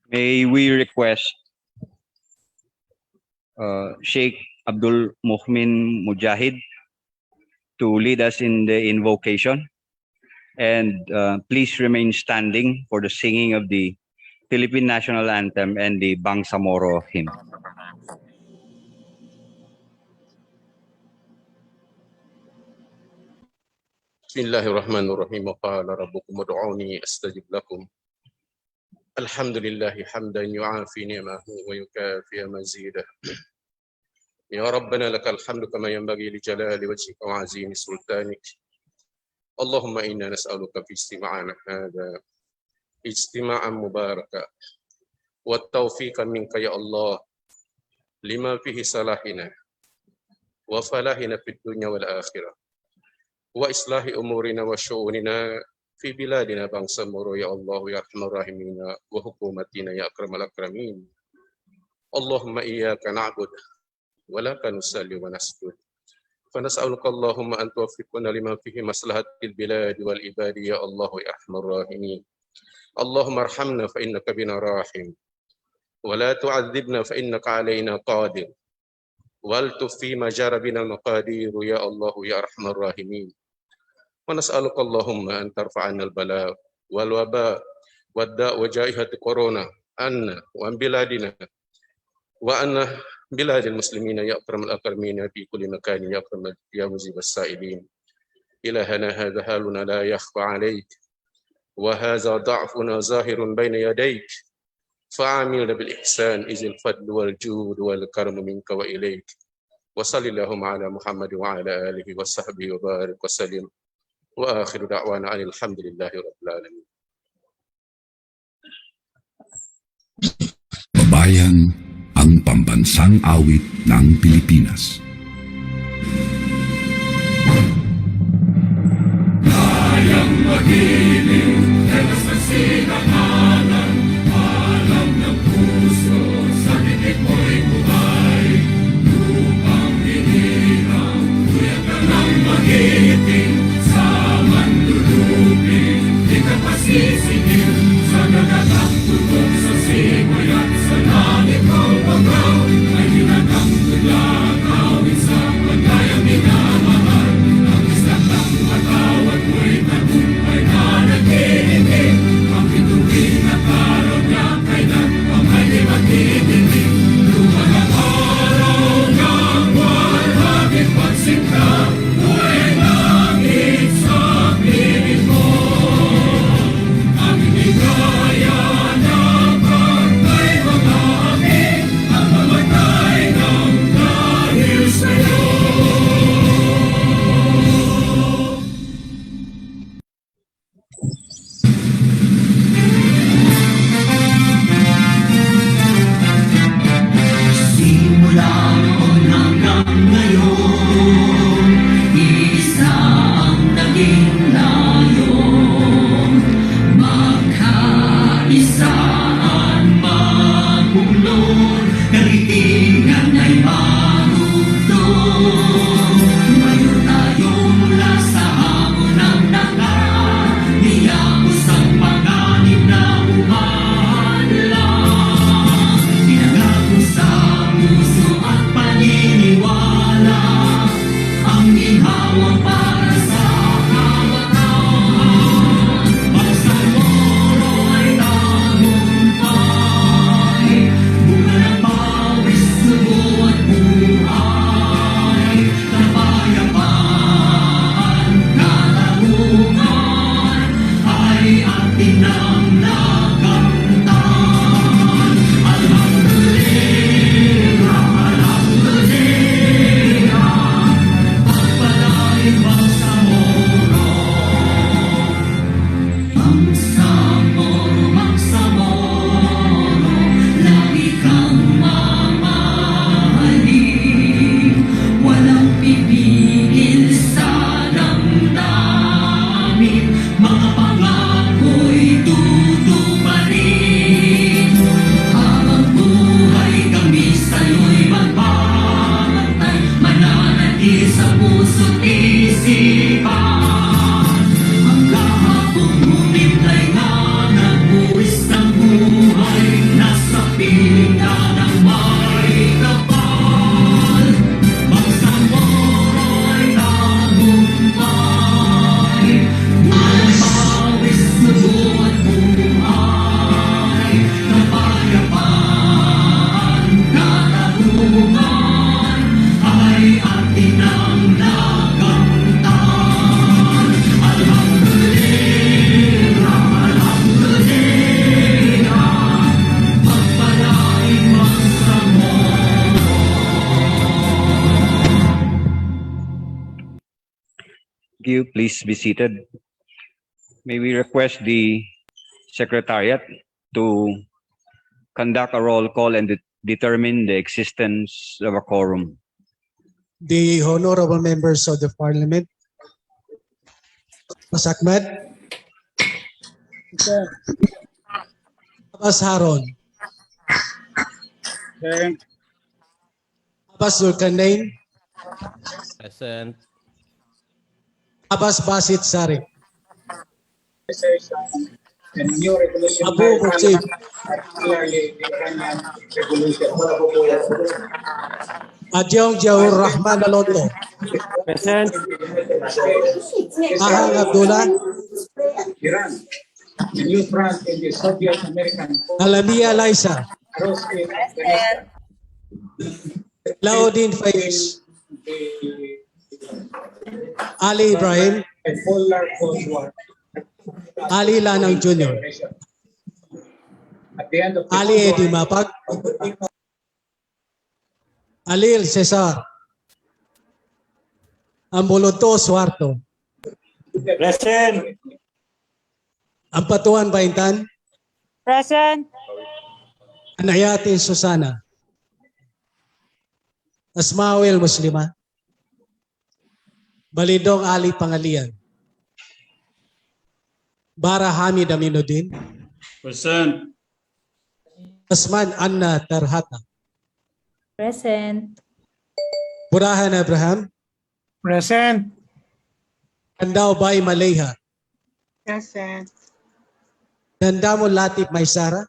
May we request Sheikh Abdul Muhmin Mujahid to lead us in the invocation, and please remain standing for the singing of the Philippine National Anthem and the Bangsamoro hymn. Bismillahirrahmanirrahim. Qala rabbukum ud'uni astajib lakum. Alhamdulillah hamdan yu'afi ni'amahu wa yukafi mazidah. Ya Rabbana lakal hamdu kama yanbaghi li jalali wajhika wa 'azimi sultanik. Allahumma inna nas'aluka fi istima'ana hadha istima'an mubaraka wa tawfiqan minka ya Allah lima fihi salahina wa falahina fid dunya wal akhirah wa islahi umurina wa syu'unina fi biladina Bangsamoro ya Allah ya arhamar rahimin wa hukumatina ya akramal akramin. Allahumma iyyaka na'budu wa laka nusalli wa nasjud. Fa nas'aluka Allahumma an tuwaffiqna lima fihi maslahatil biladi wal ibadi ya Allah ya arhamar rahimin. Allahumma arhamna fa innaka bina rahim wa la tu'adzibna fa innaka alaina qadir. Wal tufi ma jara bina maqadir ya Allah ya arhamar rahimin. Wa nas'aluka Allahumma an tarfa'ana al-bala wal waba wad da' wa jaihat corona anna wa an biladina wa anna biladil muslimina ya akramal akramina fi kulli makan ya akramal ya mujib as-sa'ilin. Ilahana hadha haluna la yakhfa alayk wa hadha da'funa zahirun bayna yadayk fa'amilna bil ihsan izil fadl wal jud wal karam minka wa ilayk. Wa sallallahu ala Muhammad wa ala alihi wa sahbihi wa barik wa sallim. Wa akhiru da'wana alhamdulillahi rabbil alamin. Bayan, ang pambansang awit ng Pilipinas. Kayang magiliw, telas ng sinakalan, alam ng puso, sa titik mo'y buhay. Lupang hinirang, tuyag ka ng magiting, sa manlulupin, di ka pasisingil, sa nagatang tutok sa simoy at sa langit mo pagaw, ay hinagang tulakaw. Thank you. Please be seated. May we request the Secretariat to conduct a roll call and determine the existence of a quorum. The honorable members of the Parliament, Mas Ahmed, Abbas Haron, Abbas Zulkarnain, Present. Abbas Basit Sari, And new regulation Abu Muksib, particularly the Iranian revolution. Adyong Jaur Rahman Alonto, Present. Ahang Abdullah, Iran, the new front in the Soviet American Alamia Laisa, aerospace Afghanistan, Laudin Faiz, the Ali Ibrahim, bipolar Cold War. Ali Lanang Jr., At the end of the Ali Cold Edi War, Mapag, Alil Cesar, Ambuluto Suarto, Present. Ampatuan Baintan, Present. Anayatin Susana, Asmawel Muslima, Balidong Ali Pangalian, Bara Hamid Aminuddin, Present. Asman Anna Tarhata, Present. Burahan Abraham, Present. Kandaw Bay Maleha, Present. Dandamo Latif Maysara,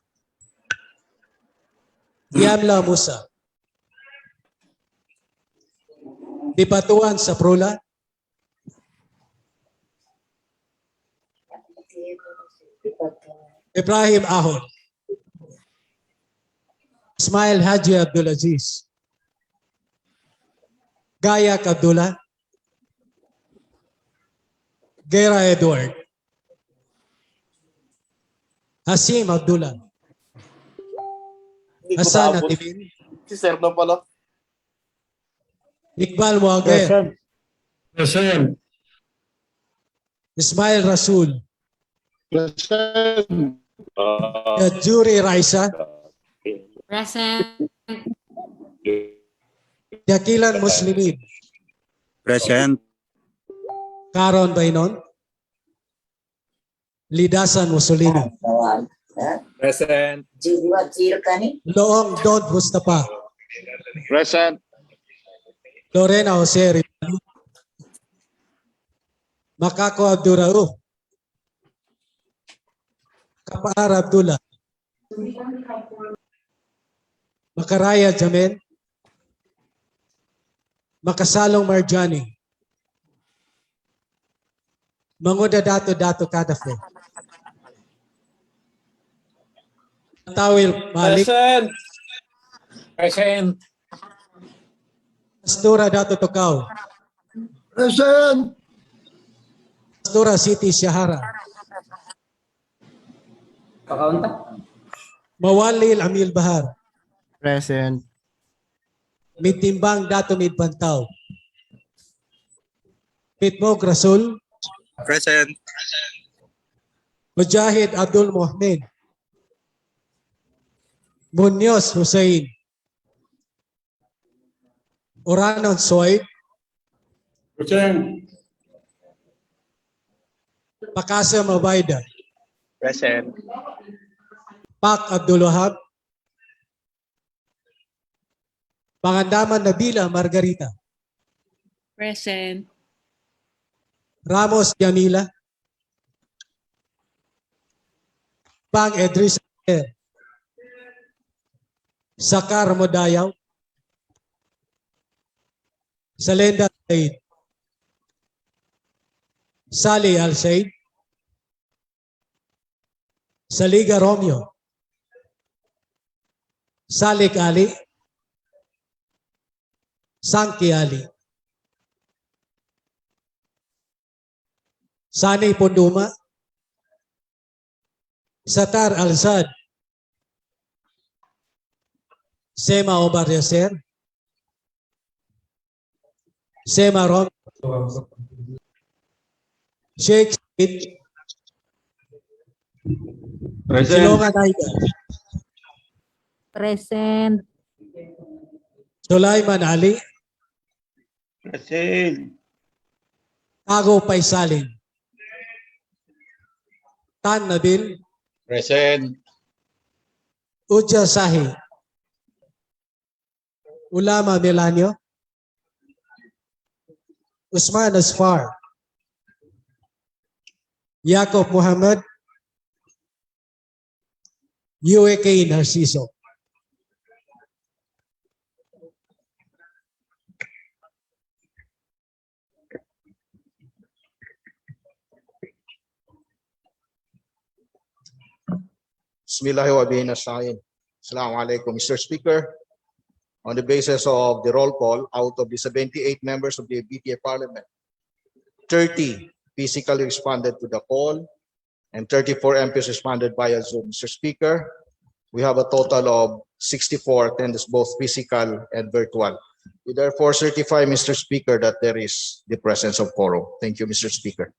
Yamla Musa, Dipatuan Saprula, Ibrahim Ahon, Ismail Haji Abdulaziz, Gayak Abdullah, Gera Edward, Hasim Abdullah, Hasan Atibin, Si Sir na pala. Iqbal Muager, Present. Ismail Rasul, Present. Juri Raisa, Present. Yakilan Muslimin, Present. Karon Bainon, Lidasan Mussolini, Present. Loong Don Mustafa, Present. Lorena Jose Rizal, Makako Abdurauf, Kapar Abdullah, Makaraya Jamen, Makasalong Marjani, Manguda Dato Kadafe, Tawil Malik, Present. Present. Pastura Dato Tokaw, Present. Pastura Siti Shahara, Mawalil Amil Bahar, Present. Mitimbang Dato Mid Pantaw, Pitmog Rasul, Present. Mujahid Abdul Mohamed, Munoz Hussein, Oranon Soy, Present. Pakasa Mabayda, Present. Pak Abdul Wahab, Pangandaman Nabila Margarita, Present. Ramos Yamila, Pang Edris Sakar Modayaw, Salenda Said, Sali Al Said, Saliga Romeo, Salik Ali, Sangki Ali, Sani Punduma, Satar Al-Sad, Sema Omar Yasser, Sema Rom, Sheikh Said Present. Silongan Aida, Present. Sulaiman Ali, Present. Tago Paisalin, Tan Nabil, Present. Uja Sahi, Ulama Melanio, Usman Asfar, Yakob Muhammad, UAK Narciso. Bismillahirrahmanirrahim. Assalamu alaikum, Mr. Speaker. On the basis of the roll call, out of the 78 members of the BTA Parliament, 30 physically responded to the call and 34 MPs responded via Zoom. Mr. Speaker, we have a total of 64 attendants, both physical and virtual. We therefore certify, Mr. Speaker, that there is the presence of quorum. Thank you, Mr. Speaker.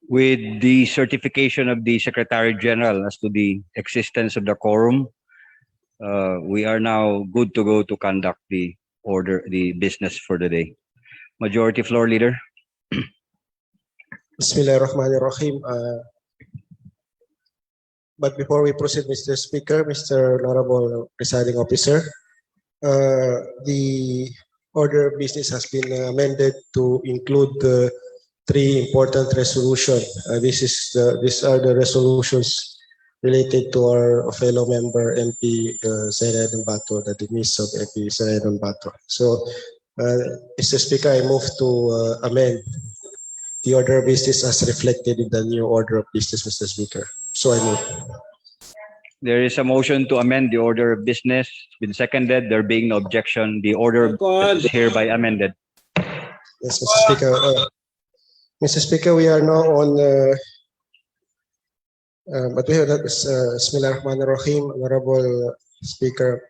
With the certification of the Secretary General as to the existence of the quorum, we are now good to go to conduct the business for the day. Majority Floor Leader. Bismillahirrahmanirrahim. But before we proceed, Mr. Speaker, Mr. Honorable Presiding Officer, the order of business has been amended to include three important resolutions. These are the resolutions related to our fellow member MP Senator Bato, the demise of MP Senator Bato. So, Mr. Speaker, I move to amend the order of business as reflected in the new order of business, Mr. Speaker. So I move. There is a motion to amend the order of business. It's been seconded. There being no objection, the order of business is hereby amended. Yes, Mr. Speaker. Mr. Speaker, we are now on, but we have Bismillahirrahmanirrahim, Honorable Speaker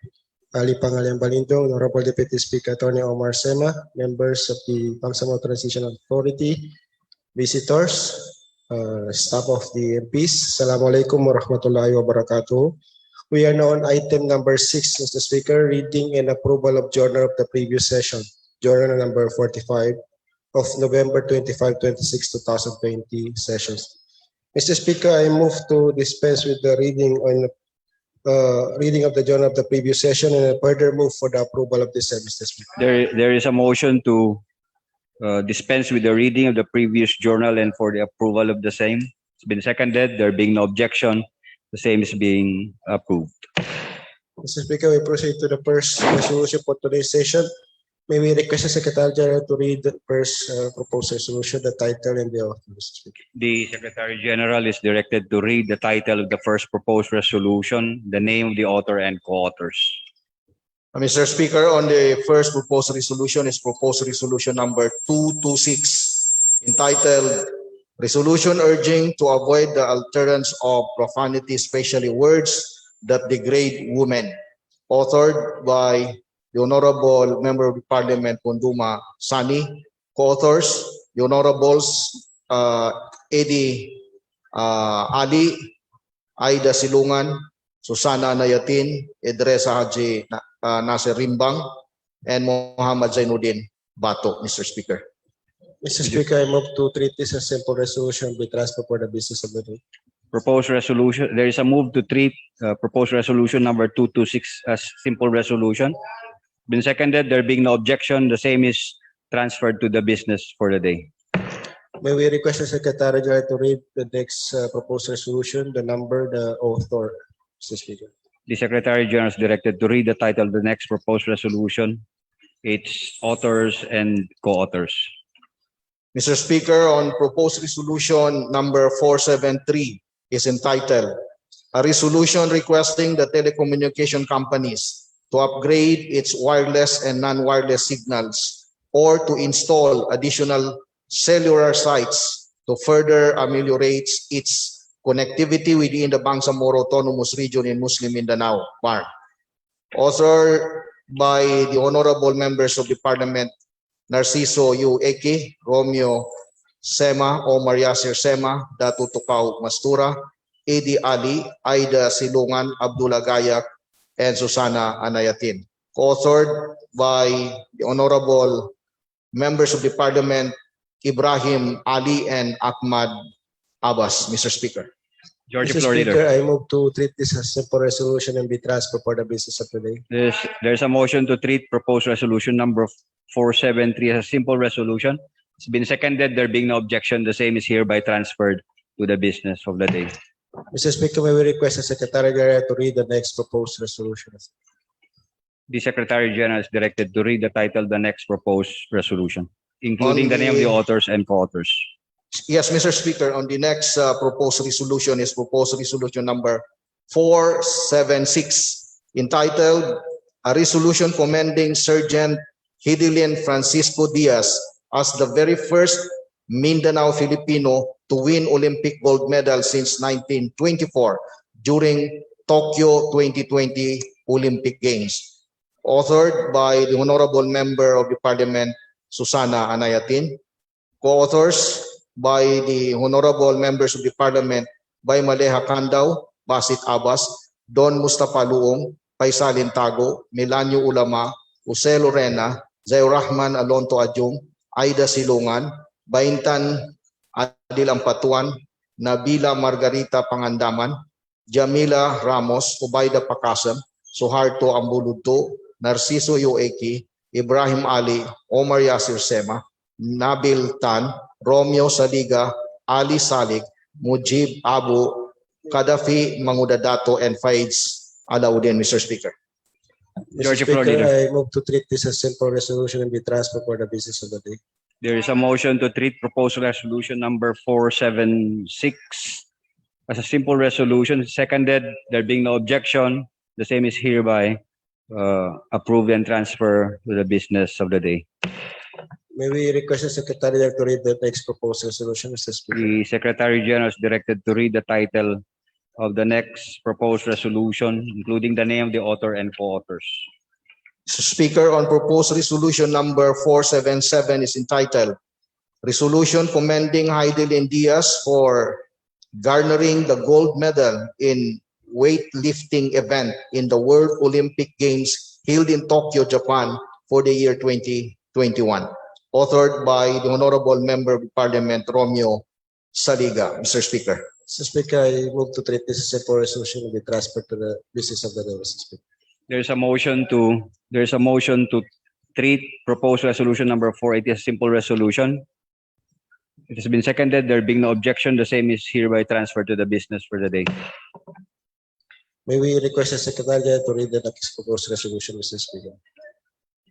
Ali Pangalian Balindong, Honorable Deputy Speaker Attorney Omar Sema, members of the Bangsamoro Transition Authority, visitors, staff of the MPs. Assalamualaikum warahmatullahi wabarakatuh. We are now on item number 6, Mr. Speaker, reading and approval of journal of the previous session, journal number 45 of November 25, 26, 2020 sessions. Mr. Speaker, I move to dispense with the reading of the journal of the previous session and further move for the approval of this, Mr. Speaker. There is a motion to dispense with the reading of the previous journal and for the approval of the same. It's been seconded. There being no objection, the same is being approved. Mr. Speaker, we proceed to the first resolution for today's session. May we request the Secretary General to read the first proposed resolution, the title, and the author, Mr. Speaker. The Secretary General is directed to read the title of the first proposed resolution, the name of the author and co-authors. Mr. Speaker, on the first proposed resolution is proposed resolution number 226, entitled Resolution Urging to Avoid the Utterance of Profanity, especially words that degrade women, authored by the Honorable Member of the Parliament, Konduma Sani, co-authors, the Honorables Eddie Ali, Aida Silungan, Susana Nayatin, Edresa Haji Nasir Rimbang, and Muhammad Zainuddin Bato, Mr. Speaker. Mr. Speaker, I move to treat this as simple resolution be transferred for the business of the day. Proposed resolution. There is a move to treat proposed resolution number 226 as simple resolution. Been seconded. There being no objection, the same is transferred to the business for the day. May we request the Secretary General to read the next proposed resolution, the number, the author, Mr. Speaker. The Secretary General is directed to read the title of the next proposed resolution, its authors and co-authors. Mr. Speaker, on proposed resolution number 473 is entitled, A Resolution Requesting the Telecommunication Companies to upgrade its wireless and non-wireless signals or to install additional cellular sites to further ameliorate its connectivity within the Bangsamoro Autonomous Region in Muslim Mindanao, BAR. Authored by the honorable members of the Parliament, Narciso U. Eke, Romeo Sema Omar Yasir Sema, Datu Tukaw Mastura, Edi Ali, Aida Silungan, Abdullah Gayak, and Susana Anayatin. Co-authored by the Honorable Members of the Parliament, Ibrahim Ali and Ahmad Abbas, Mr. Speaker. Majority Mr. Floor Speaker, Leader. I move to treat this as simple resolution and be transferred for the business of the day. There's a motion to treat proposed resolution number 473 as a simple resolution. It's been seconded. There being no objection, the same is hereby transferred to the business of the day. Mr. Speaker, may we request the Secretary General to read the next proposed resolution? The Secretary General is directed to read the title of the next proposed resolution, including On the name of the the- authors and co-authors. Yes, Mr. Speaker, on the next proposed resolution is proposed resolution number 476, entitled A Resolution Commending Sergeant Hidilyn Francisco Diaz as the very first Mindanao Filipino to win Olympic gold medal since 1924 during Tokyo 2020 Olympic Games. Authored by the Honorable Member of the Parliament, Susana Anayatin. Co-authors by the Honorable Members of the Parliament, by Maleha Kandaw, Basit Abbas, Don Mustafa Luong, Paisalin Tago, Milanio Ulama, Jose Lorena, Zayo Rahman Alonto Adjung, Aida Silungan, Baintan Adil Ampatuan, Nabila Margarita Pangandaman, Jamila Ramos, Ubaida Pakasam, Suharto Ambuludto, Narciso Yoeki, Ibrahim Ali, Omar Yasir Sema, Nabil Tan, Romeo Saliga, Ali Salik, Mujib Abu, Kadafi Mangudadato, and Faiz Alauddin, Mr. Speaker. Mr. George Floor Speaker, Leader. I move to treat this as simple resolution and be transferred for the business of the day. There is a motion to treat proposed resolution number 476 as a simple resolution. Seconded. There being no objection, the same is hereby approved and transferred to the business of the day. May we request the Secretary General to read the next proposed resolution, Mr. Speaker? The Secretary General is directed to read the title of the next proposed resolution, including the name of the author and co-authors. Mr. Speaker, on proposed resolution number 477 is entitled Resolution Commending Hidilyn Diaz for garnering the gold medal in weightlifting event in the World Olympic Games held in Tokyo, Japan for the year 2021. Authored by the Honorable Member of Parliament, Romeo Saliga, Mr. Speaker. Mr. Speaker, I move to treat this as a simple resolution and be transferred to the business of the day, Mr. Speaker. There's a motion to treat proposed resolution number 480 as a simple resolution. It has been seconded. There being no objection, the same is hereby transferred to the business for the day. May we request the Secretary General to read the next proposed resolution, Mr. Speaker?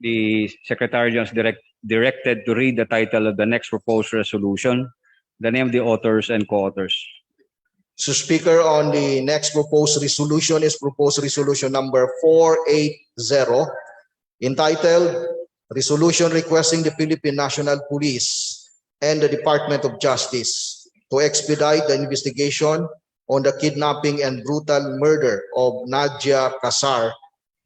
The Secretary General is directed to read the title of the next proposed resolution, the name of the authors and co-authors. Mr. Speaker, on the next proposed resolution is proposed resolution number 480, entitled Resolution Requesting the Philippine National Police and the Department of Justice to expedite the investigation on the kidnapping and brutal murder of Nadia Kasar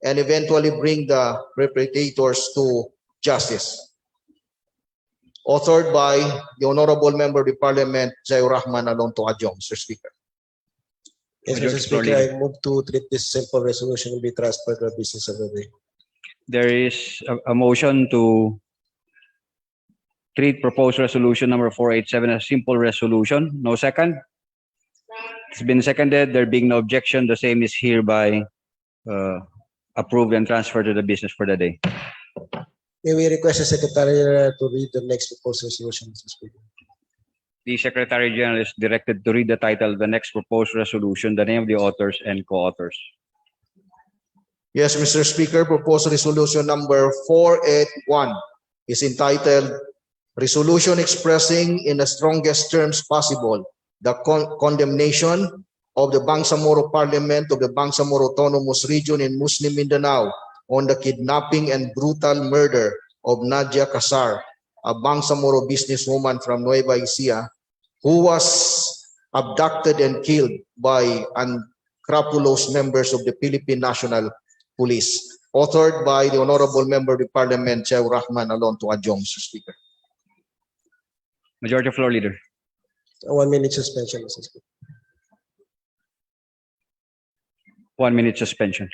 and eventually bring the perpetrators to justice. Authored by the Honorable Member of the Parliament, Zayo Rahman Alonto Adjong, Mr. Speaker. Yes, Majority Mr. Floor Speaker, Leader. I move to treat this simple resolution and be transferred to the business of the day. There is a motion to treat proposed resolution number 487 as a simple resolution. No second. It's been seconded. There being no objection, the same is hereby approved and transferred to the business for the day. May we request the Secretary General to read the next proposed resolution, Mr. Speaker? The Secretary General is directed to read the title of the next proposed resolution, the name of the authors and co-authors. Yes, Mr. Speaker, proposed resolution number 481 is entitled Resolution Expressing in the Strongest Terms Possible the condemnation of the Bangsamoro Parliament of the Bangsamoro Autonomous Region in Muslim Mindanao on the kidnapping and brutal murder of Nadia Kasar, a Bangsamoro businesswoman from Nueva Ecija, who was abducted and killed by unscrupulous members of the Philippine National Police. Authored by the Honorable Member of the Parliament, Zayo Rahman Alonto Adjong, Mr. Speaker. Majority Floor Leader. 1 minute suspension, Mr. Speaker. 1 minute suspension.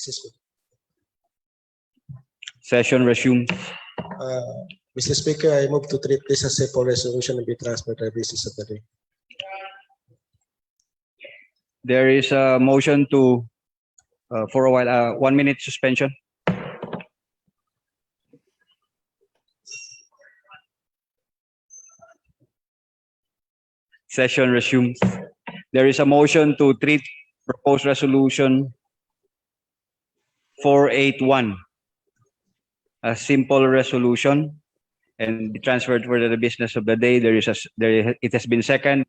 Mr. Speaker. Session resumed. Mr. Speaker, I move to treat this as a simple resolution and be transferred to the business of the day. There is a motion to, for a while, 1 minute suspension. Session resumed. There is a motion to treat proposed resolution 481, a simple resolution, and be transferred for the business of the day. It has been seconded.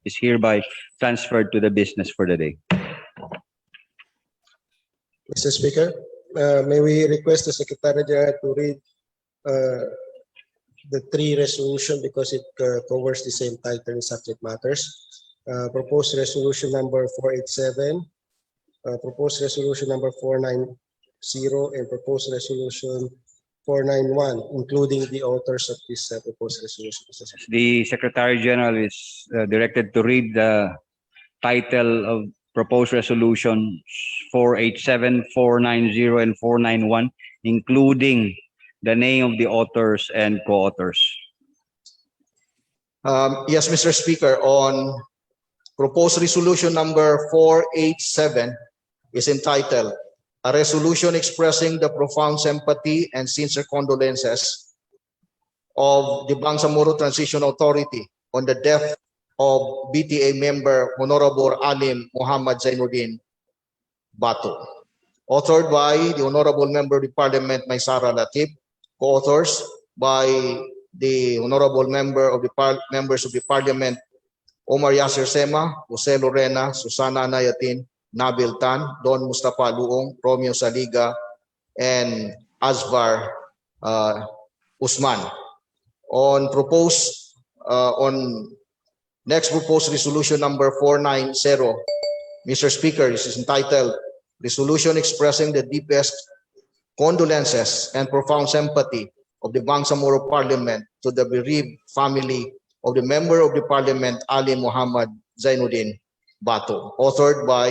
Is hereby transferred to the business for the day. Mr. Speaker, may we request the Secretary General to read the three resolution because it covers the same title and subject matters. Proposed resolution number 487, proposed resolution number 490, and proposed resolution 491, including the authors of this proposed resolution. The Secretary General is directed to read the title of proposed resolution 487, 490, and 491, including the name of the authors and co-authors. Yes, Mr. Speaker, on proposed resolution number 487 is entitled, "A resolution expressing the profound sympathy and sincere condolences of the Bangsamoro Transition Authority on the death of BTA member Honorable Alim Muhammad Zainuddin Batu." Authored by the Honorable Member of the Parliament, Maysara Latif. Co-authors by the Honorable Members of the Parliament, Omar Yasser Sema, Jose Lorena, Susana Anayatin, Nabil Tan, Don Mustafa Luong, Romeo Saliga, and Azbar Usman. On next proposed resolution number 490, Mr. Speaker, this is entitled, "Resolution expressing the deepest condolences and profound sympathy of the Bangsamoro Parliament to the bereaved family of the Member of the Parliament, Ali Muhammad Zainuddin Batu." Authored by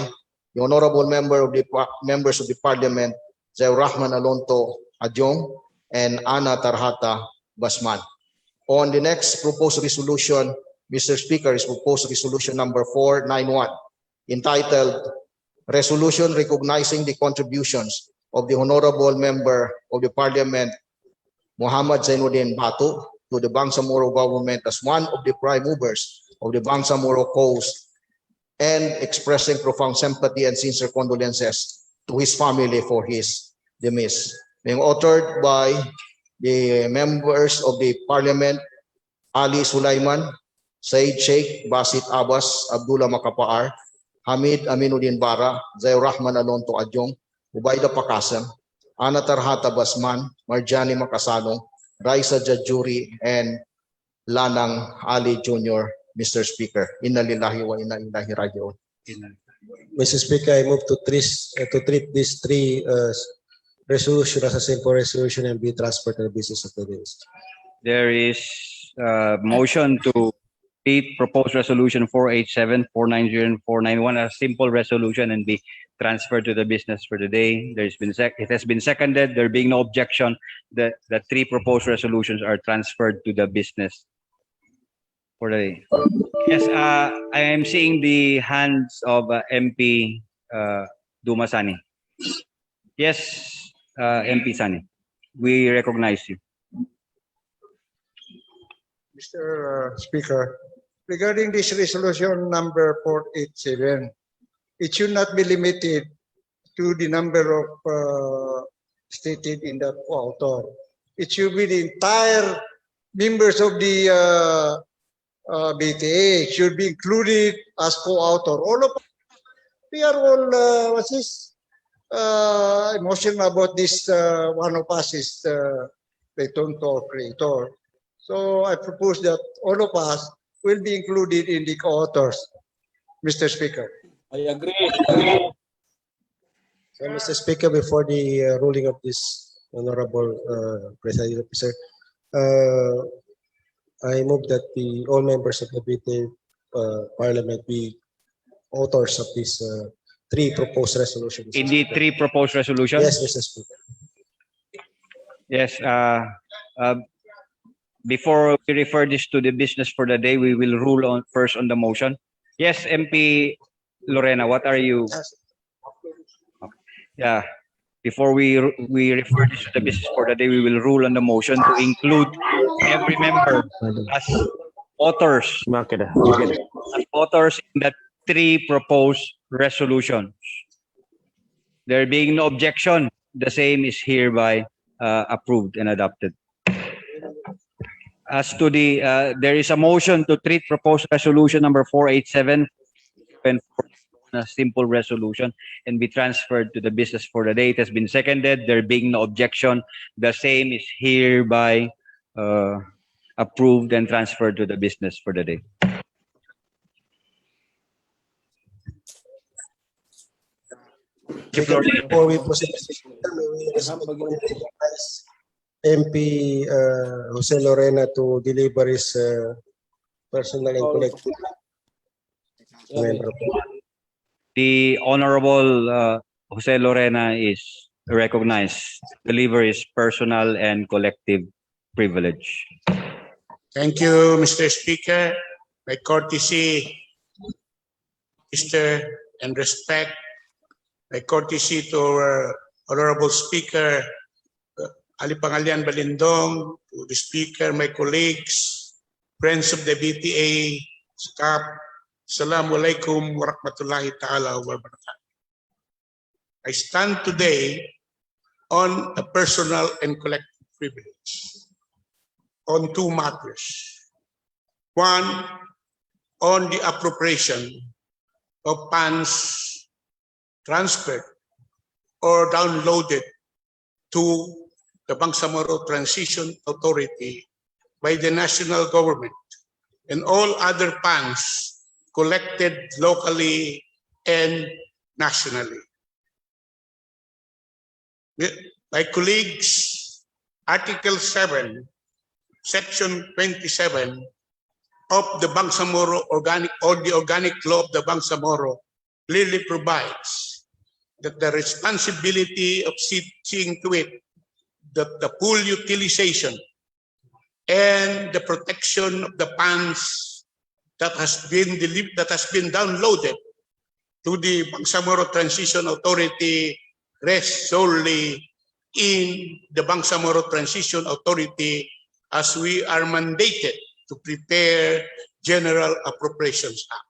the Honorable Members of the Parliament, Zair Rahman Alonto Adjong and Ana Tarhata Basman. On the next proposed resolution, Mr. Speaker, is proposed resolution number 491, entitled, "Resolution recognizing the contributions of the Honorable Member of the Parliament, Muhammad Zainuddin Batu, to the Bangsamoro government as one of the prime movers of the Bangsamoro cause and expressing profound sympathy and sincere condolences to his family for his demise." Being authored by the members of the Parliament, Ali Sulaiman, Said Sheikh, Basit Abbas, Abdullah Makapaar, Hamid Aminuddin Bara, Zair Rahman Alonto Adjong, Ubaida Pakasam, Ana Tarhata Basman, Marjani Makasalong, Raisa Jajuri, and Lanang Ali Jr., Mr. Speaker. Inna lillahi wa inna ilaihi raji'un. Mr. Speaker, I move to treat these three resolutions as a simple resolution and be transferred to the business of the day. There is a motion to treat proposed resolution 487, 490, and 491 as a simple resolution and be transferred to the business for the day. It has been seconded. There being no objection, the three proposed resolutions are transferred to the business for the day. Yes, I am seeing the hands of MP Dumasani. Yes, MP Sani, we recognize you. Mr. Speaker, regarding this resolution number 487, it should not be limited to the number of stated in that author. It should be the entire members of the BTA should be included as co-author. All of us, we are all emotional about this. One of us is the tonto creator. So I propose that all of us will be included in the co-authors, Mr. Speaker. I agree. So, Mr. Speaker, before the ruling of this honorable presiding officer, I move that all members of the BTA Parliament be authors of these three proposed resolutions. Indeed, three proposed resolutions. Yes, Mr. Speaker. Yes. Before we refer this to the business for the day, we will rule first on the motion. Yes, MP Lorena, what are you? Yeah. Before we refer this to the business for the day, we will rule on the motion to include every member as authors. As authors in the three proposed resolutions. There being no objection, the same is hereby approved and adopted. As to the, there is a motion to treat proposed resolution number 487 and a simple resolution and be transferred to the business for the day. It has been seconded. There being no objection, the same is hereby approved and transferred to the business for the day. Before we proceed, may we respectfully recognize MP Jose Lorena to deliver his personal and collective member. The Honorable Jose Lorena is recognized to deliver his personal and collective privilege. Thank you, Mr. Speaker. My courtesy, Mr. and respect, my courtesy to our Honorable Speaker, Ali Pangalian Balindong, to the Speaker, my colleagues, friends of the BTA, staff, Assalamualaikum warahmatullahi ta'ala wabarakatuh. I stand today on a personal and collective privilege on two matters. One, on the appropriation of funds transferred or downloaded to the Bangsamoro Transition Authority by the national government and all other funds collected locally and nationally. My colleagues, Article 7, Section 27 of the Bangsamoro Organic or the Organic Law of the Bangsamoro clearly provides that the responsibility of seeing to it that the full utilization and the protection of the funds that has been downloaded to the Bangsamoro Transition Authority rests solely in the Bangsamoro Transition Authority as we are mandated to prepare General Appropriations Act.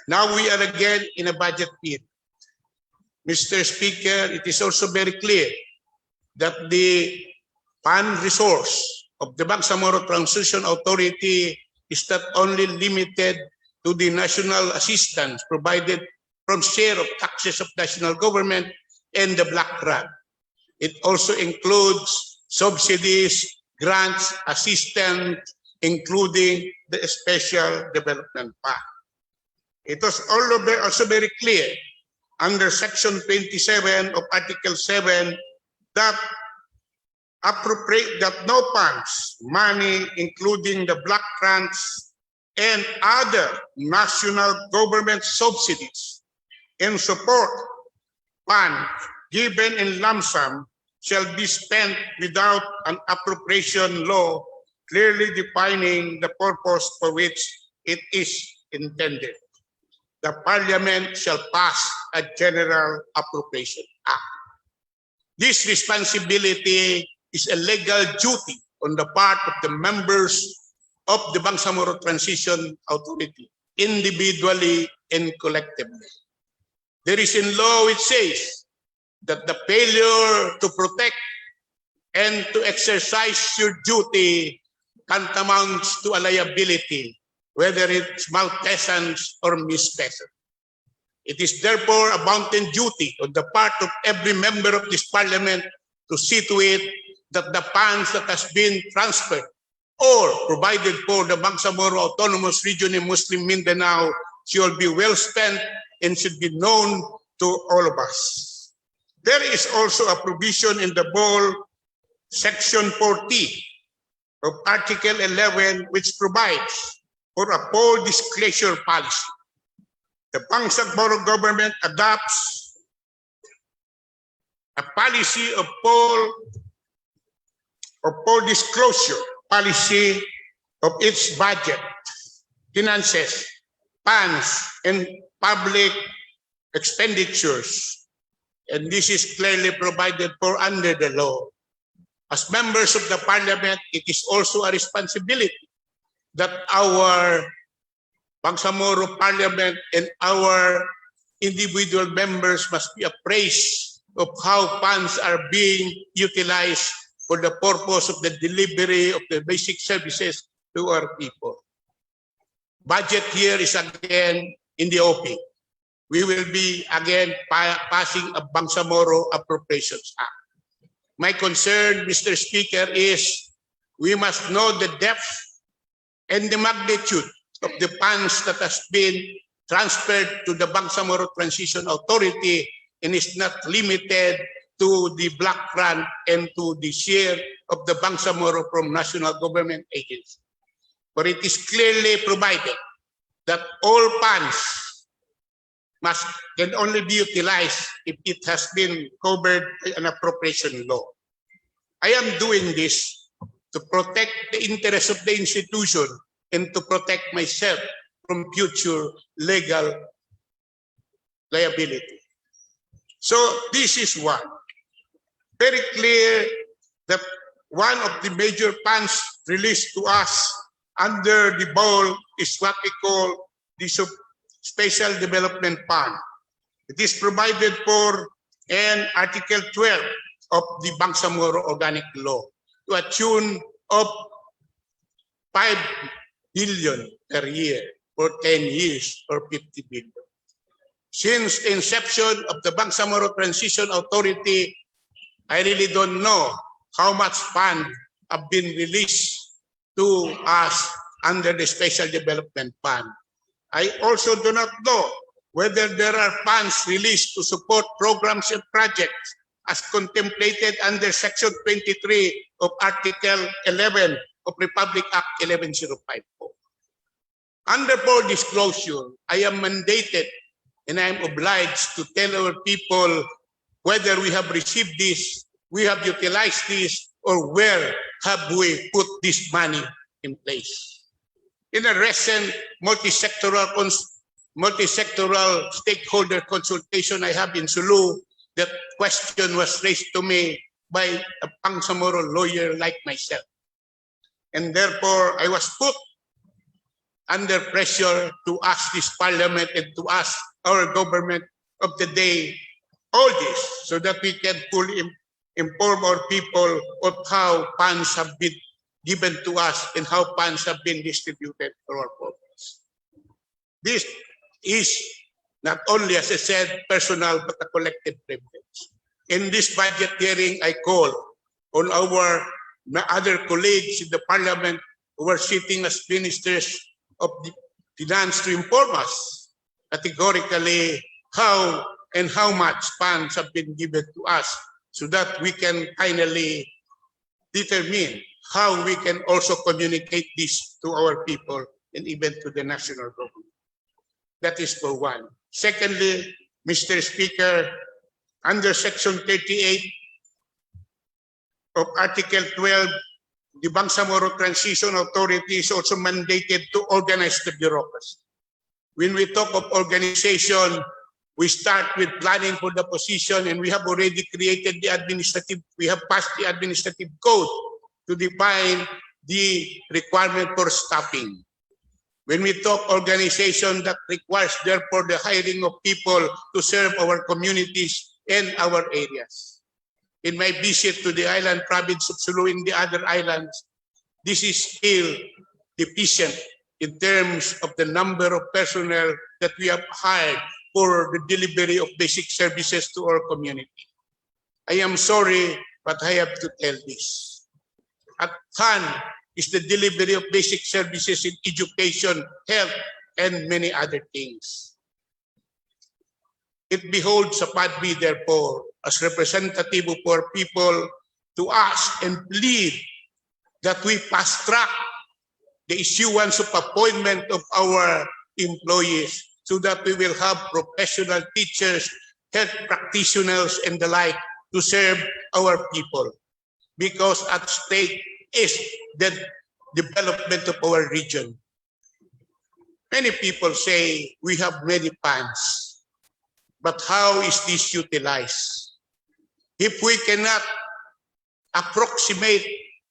Now we are again in a budget period. Mr. Speaker, it is also very clear that the fund resource of the Bangsamoro Transition Authority is not only limited to the national assistance provided from share of taxes of national government and the black grant. It also includes subsidies, grants, assistance, including the Special Development Fund. It was also very clear under Section 27 of Article 7 that no funds, money, including the block grants and other national government subsidies and support funds given in lump sum shall be spent without an appropriation law clearly defining the purpose for which it is intended. The Parliament shall pass a General Appropriation Act. This responsibility is a legal duty on the part of the members of the Bangsamoro Transition Authority, individually and collectively. There is in law which says that the failure to protect and to exercise your duty tantamounts to a liability, whether it's malfeasance or misfeasance. It is therefore a bounden duty on the part of every member of this Parliament to see to it that the funds that has been transferred or provided for the Bangsamoro Autonomous Region in Muslim Mindanao should be well spent and should be known to all of us. There is also a provision in the Bill, Section 40 of Article 11, which provides for a full disclosure policy. The Bangsamoro government adopts a policy of full disclosure policy of its budget, finances, funds, and public expenditures. And this is clearly provided for under the law. As members of the Parliament, it is also a responsibility that our Bangsamoro Parliament and our individual members must be appraised of how funds are being utilized for the purpose of the delivery of the basic services to our people. Budget here is again in the open. We will be again passing a Bangsamoro Appropriations Act. My concern, Mr. Speaker, is we must know the depth and the magnitude of the funds that has been transferred to the Bangsamoro Transition Authority and is not limited to the Black Front and to the share of the Bangsamoro from national government agencies. But it is clearly provided that all funds can only be utilized if it has been covered by an appropriation law. I am doing this to protect the interests of the institution and to protect myself from future legal liability. So this is one. Very clear that one of the major funds released to us under the bowl is what we call the Special Development Fund. It is provided for in Article 12 of the Bangsamoro Organic Law to a tune of 5 billion per year for 10 years or 50 billion. Since the inception of the Bangsamoro Transition Authority, I really don't know how much fund have been released to us under the Special Development Fund. I also do not know whether there are funds released to support programs and projects as contemplated under Section 23 of Article 11 of Republic Act 11054. Under full disclosure, I am mandated and I am obliged to tell our people whether we have received this, we have utilized this, or where have we put this money in place. In a recent multi-sectoral stakeholder consultation I have in Sulu, that question was raised to me by a Bangsamoro lawyer like myself. And therefore, I was put under pressure to ask this Parliament and to ask our government of the day all this so that we can fully inform our people of how funds have been given to us and how funds have been distributed for our purpose. This is not only, as I said, personal, but a collective privilege. In this budget hearing, I call on our other colleagues in the Parliament who are sitting as ministers of the finance to inform us categorically how and how much funds have been given to us so that we can finally determine how we can also communicate this to our people and even to the national government. That is for one. Secondly, Mr. Speaker, under Section 38 of Article 12, the Bangsamoro Transition Authority is also mandated to organize the bureaucracy. When we talk of organization, we start with planning for the position, and we have already created we have passed the administrative code to define the requirement for staffing. When we talk organization, that requires therefore the hiring of people to serve our communities and our areas. In my visit to the island province of Sulu and the other islands, this is still deficient in terms of the number of personnel that we have hired for the delivery of basic services to our community. I am sorry, but I have to tell this. At hand is the delivery of basic services in education, health, and many other things. It beholds upon me, therefore, as representative of our people, to ask and plead that we fast-track the issuance of appointment of our employees so that we will have professional teachers, health practitioners, and the like to serve our people. Because at stake is the development of our region. Many people say we have many funds, but how is this utilized? If we cannot approximate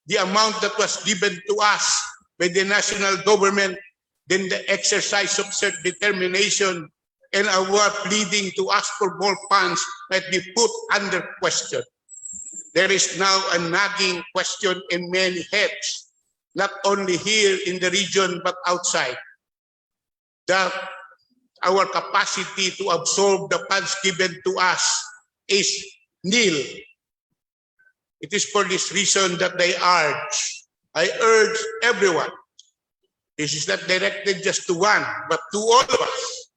the amount that was given to us by the national government, then the exercise of self-determination and our pleading to ask for more funds might be put under question. There is now a nagging question in many heads, not only here in the region but outside, that our capacity to absorb the funds given to us is nil. It is for this reason that I urge everyone, this is not directed just to one, but to all of us,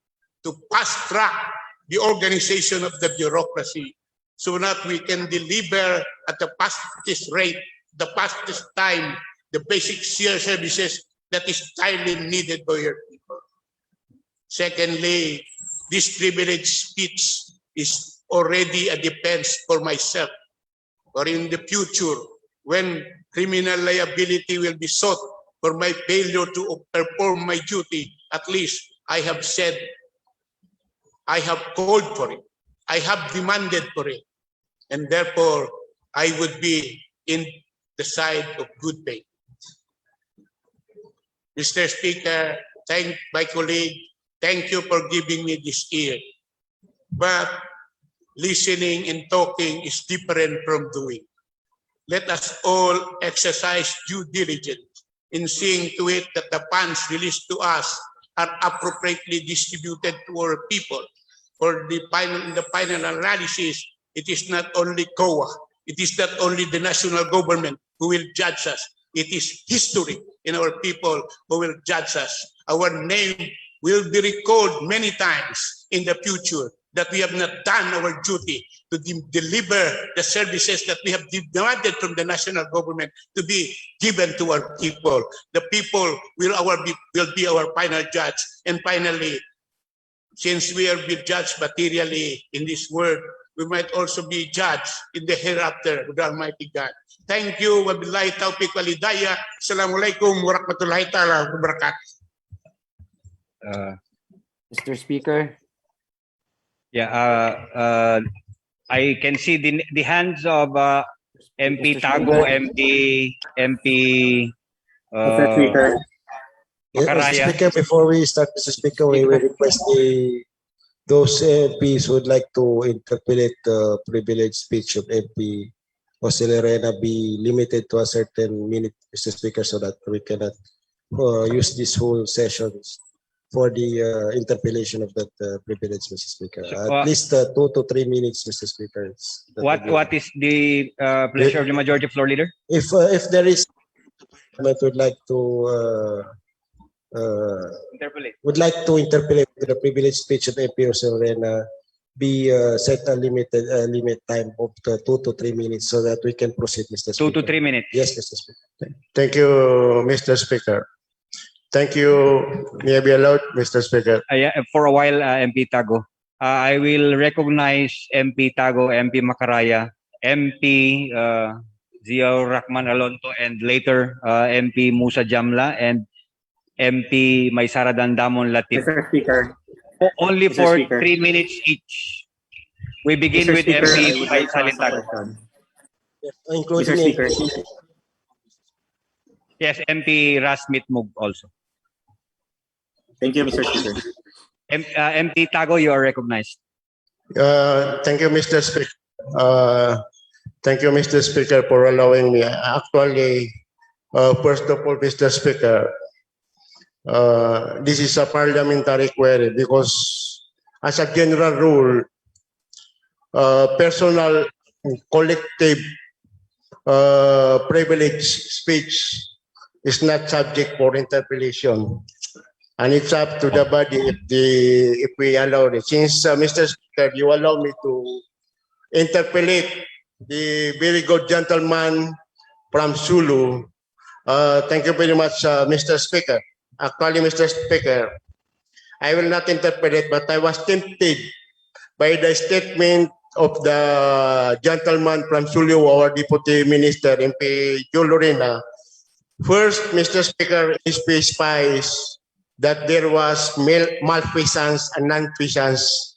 to fast-track the organization of the bureaucracy so that we can deliver at the fastest rate, the fastest time, the basic services that is timely needed by your people. Secondly, this privileged speech is already a defense for myself, or in the future, when criminal liability will be sought for my failure to perform my duty, at least I have said, I have called for it, I have demanded for it, and therefore I would be in the side of good faith. Mr. Speaker, thank my colleague, thank you for giving me this ear. But listening and talking is different from doing. Let us all exercise due diligence in seeing to it that the funds released to us are appropriately distributed to our people. For the final analysis, it is not only COA, it is not only the national government who will judge us. It is history in our people who will judge us. Our name will be recalled many times in the future that we have not done our duty to deliver the services that we have demanded from the national government to be given to our people. The people will be our final judge. And finally, since we are being judged materially in this world, we might also be judged in the hereafter with Almighty God. Thank you. Wabillahi taufiq walhidayah. Assalamualaikum warahmatullahi ta'ala wabarakatuh. Mr. Speaker. Yeah, I can see the hands of MP Tago, MP Macaraya. Mr. Speaker, before we start, Mr. Speaker, we will request those MPs who would like to interpret the privileged speech of MP Jose Lerena be limited to a certain minute, Mr. Speaker, so that we cannot use this whole session for the interpellation of that privilege, Mr. Speaker. At least 2 to 3 minutes, Mr. Speaker. What is the pleasure of the majority floor leader? If there is, would like to interpolate the privilege speech of MP Jose Lerena be set a limit time of 2 to 3 minutes so that we can proceed, Mr. Speaker. 2 to 3 minutes. Yes, Mr. Speaker. Thank you, Mr. Speaker. Thank you. May I be allowed, Mr. Speaker? For a while, MP Tago. I will recognize MP Tago, MP Macaraya, MP Ziaur Rahman Alonto, and later MP Musa Jamla and MP Maysara Dandamon Latif. Mr. Speaker. Only Mr. for Speaker. 3 minutes each. We begin Mr. with Speaker, I MP would like to ask a Salintago. question. Including Mr. Speaker. Yes, MP Rasmit Mug also. Thank you, Mr. Speaker. MP Tago, you are recognized. Thank you, Mr. Speaker. Thank you, Mr. Speaker, for allowing me. Actually, first of all, Mr. Speaker, this is a parliamentary query because, as a general rule, personal collective privilege speech is not subject for interpellation. And it's up to the body if we allow it. Since Mr. Speaker, you allow me to interpellate the very good gentleman from Sulu. Thank you very much, Mr. Speaker. Actually, Mr. Speaker, I will not interpret, but I was tempted by the statement of the gentleman from Sulu, our Deputy Minister, MP Joe Lorena. First, Mr. Speaker, he specifies that there was malfeasance and non-feasance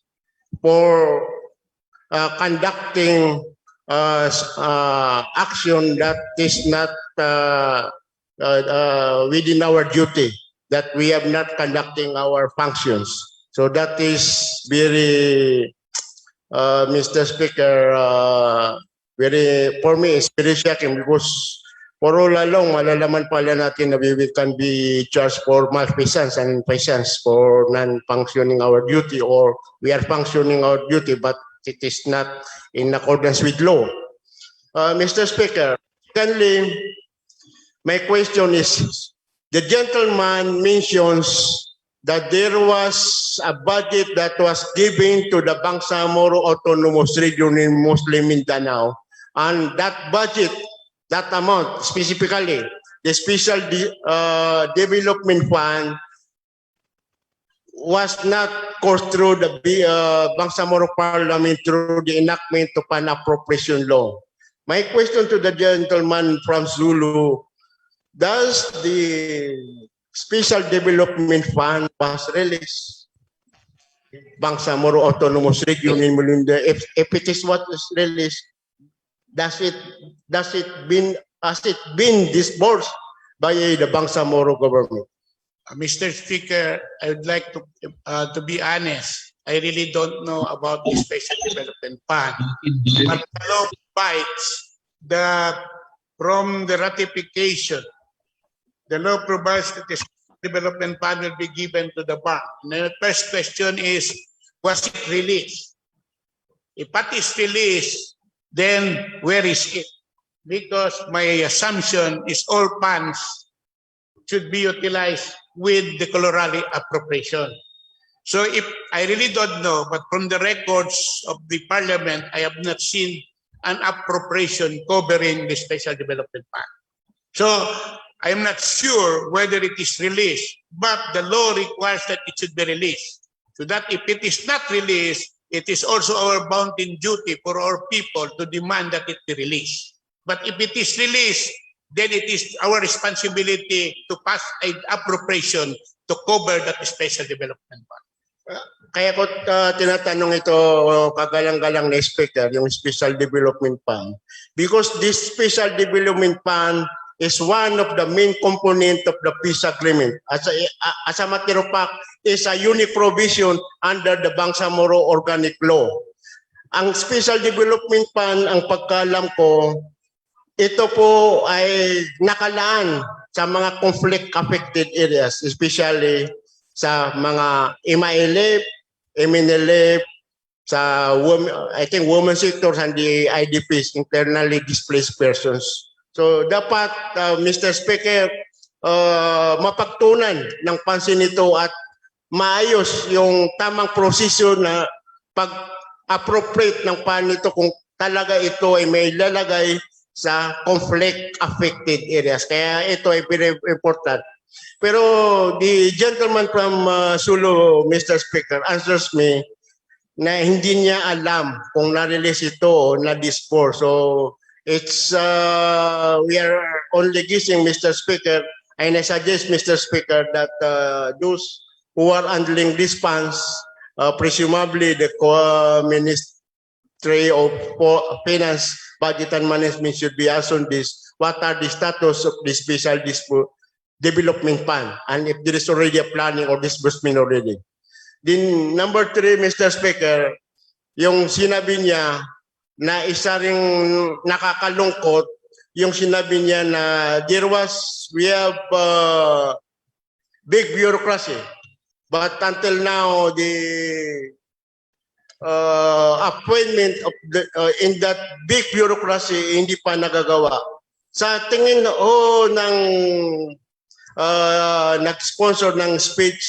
for conducting action that is not within our duty, that we have not conducting our functions. So that is very, Mr. Speaker, very, for me, it's very shocking because for all along, malalaman pala natin na we can be charged for malfeasance and feasance for non-functioning our duty, or we are functioning our duty, but it is not in accordance with law. Mr. Speaker, secondly, my question is, the gentleman mentions that there was a budget that was given to the Bangsamoro Autonomous Region in Muslim Mindanao, and that budget, that amount specifically, the Special Development Fund was not coursed through the Bangsamoro Parliament through the enactment of an appropriation law. My question to the gentleman from Zulu, does the Special Development Fund was released? Bangsamoro Autonomous Region in Mulunda, if it is what is released, has it been disbursed by the Bangsamoro government? Mr. Speaker, I would like to be honest. I really don't know about the Special Development Fund. But the law provides from the ratification, the law provides that the Development Fund will be given to the bank. And the first question is, was it released? If it is released, then where is it? Because my assumption is all funds should be utilized with the Colorado appropriation. So if I really don't know, but from the records of the Parliament, I have not seen an appropriation covering the Special Development Fund. So I am not sure whether it is released, but the law requires that it should be released. So that if it is not released, it is also our bounden duty for our people to demand that it be released. But if it is released, then it is our responsibility to pass an appropriation to cover that Special Development Fund. Kaya ko tinatanong ito, kagalang-galang na Speaker, yung Special Development Fund. Because this Special Development Fund is one of the main component of the peace agreement. As a matter of fact, is a unique provision under the Bangsamoro Organic Law. Ang Special Development Fund, ang pagkalam ko, ito po ay nakalaan sa mga conflict-affected areas, especially sa mga MILF, MNLF, sa I think women sectors and the IDPs, internally displaced persons. So dapat, Mr. Speaker, mapagtunan ng pansin nito at maayos yung tamang prosesyo na pag-appropriate ng fund nito kung talaga ito ay may lalagay sa conflict-affected areas. Kaya ito ay very important. Pero the gentleman from Sulu, Mr. Speaker, answers me na hindi niya alam kung na-release ito o na-disperse. So it's we are only guessing, Mr. Speaker, and I suggest, Mr. Speaker, that those who are handling these funds, presumably the Ministry of Finance, Budget and Management should be asked on this. What are the status of the special development fund, and if there is already a planning or disbursement already? Then number 3, Mr. Speaker, yung sinabi niya na isa ring nakakalungkot, yung sinabi niya na we have big bureaucracy, but until now the appointment of in that big bureaucracy hindi pa nagagawa. Sa tingin ng nag-sponsor ng speech,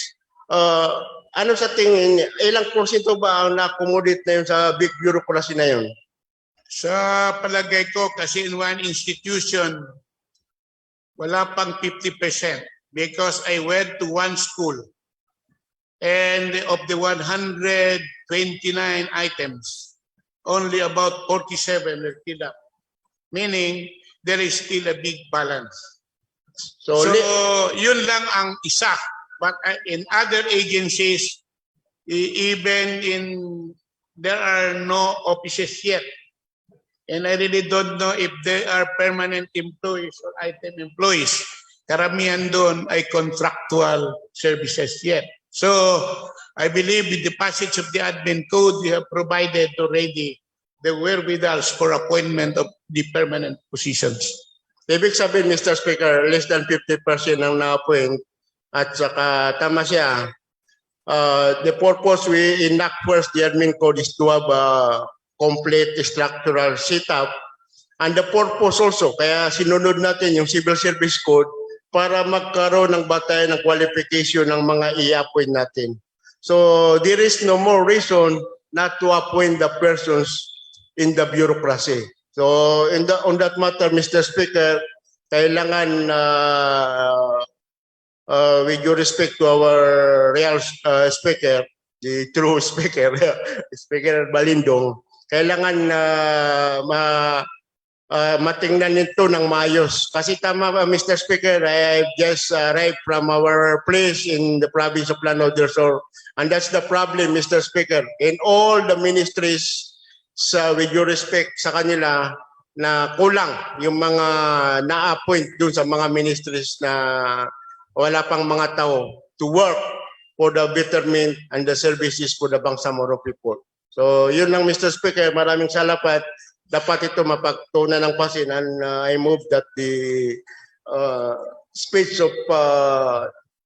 ano sa tingin, ilang porsyento ba ang na-accommodate na yun sa big bureaucracy na yun? Sa palagay ko, kasi in one institution, wala pang 50% because I went to one school and of the 129 items, only about 47 are filled up. Meaning, there is still a big balance. So yun lang ang isa. But in other agencies, even there are no offices yet. And I really don't know if they are permanent employees or item employees. Karamihan doon ay contractual services yet. So I believe with the passage of the admin code, we have provided already the wherewithals for appointment of the permanent positions. Ibig sabihin, Mr. Speaker, less than 50% ang na-appoint. At saka tama siya, the purpose we enact first the admin code is to have a complete structural setup, and the purpose also, kaya sinunod natin yung civil service code para magkaroon ng batayan ng qualification ng mga i-appoint natin. So there is no more reason not to appoint the persons in the bureaucracy. So on that matter, Mr. Speaker, kailangan with due respect to our real speaker, the true speaker, Speaker Balindong, kailangan matingnan nito ng maayos. Kasi tama ba, Mr. Speaker, I just arrived from our place in the province of Lanao, and that's the problem, Mr. Speaker. In all the ministries, with due respect sa kanila, na kulang yung mga na-appoint dun sa mga ministries na wala pang mga tao to work for the betterment and the services for the Bangsamoro people. So yun lang, Mr. Speaker, maraming salamat. Dapat ito mapagtunan ng pasin, and I move that the speech of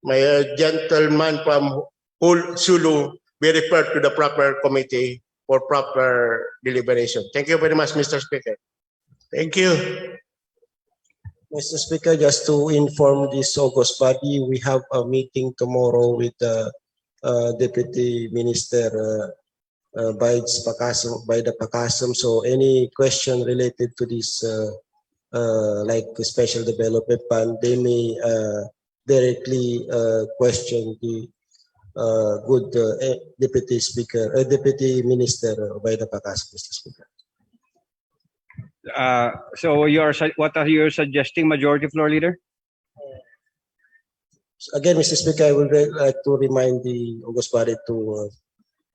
my gentleman from Sulu be referred to the proper committee for proper deliberation. Thank you very much, Mr. Speaker. Thank you. Mr. Speaker, just to inform this August body, we have a meeting tomorrow with the Deputy Minister by the Pakasam. So any question related to this, like the special development fund, they may directly question the good Deputy Speaker, Deputy Minister by the Pakasam, Mr. Speaker. So what are you suggesting, Majority Floor Leader? Again, Mr. Speaker, I would like to remind the August body to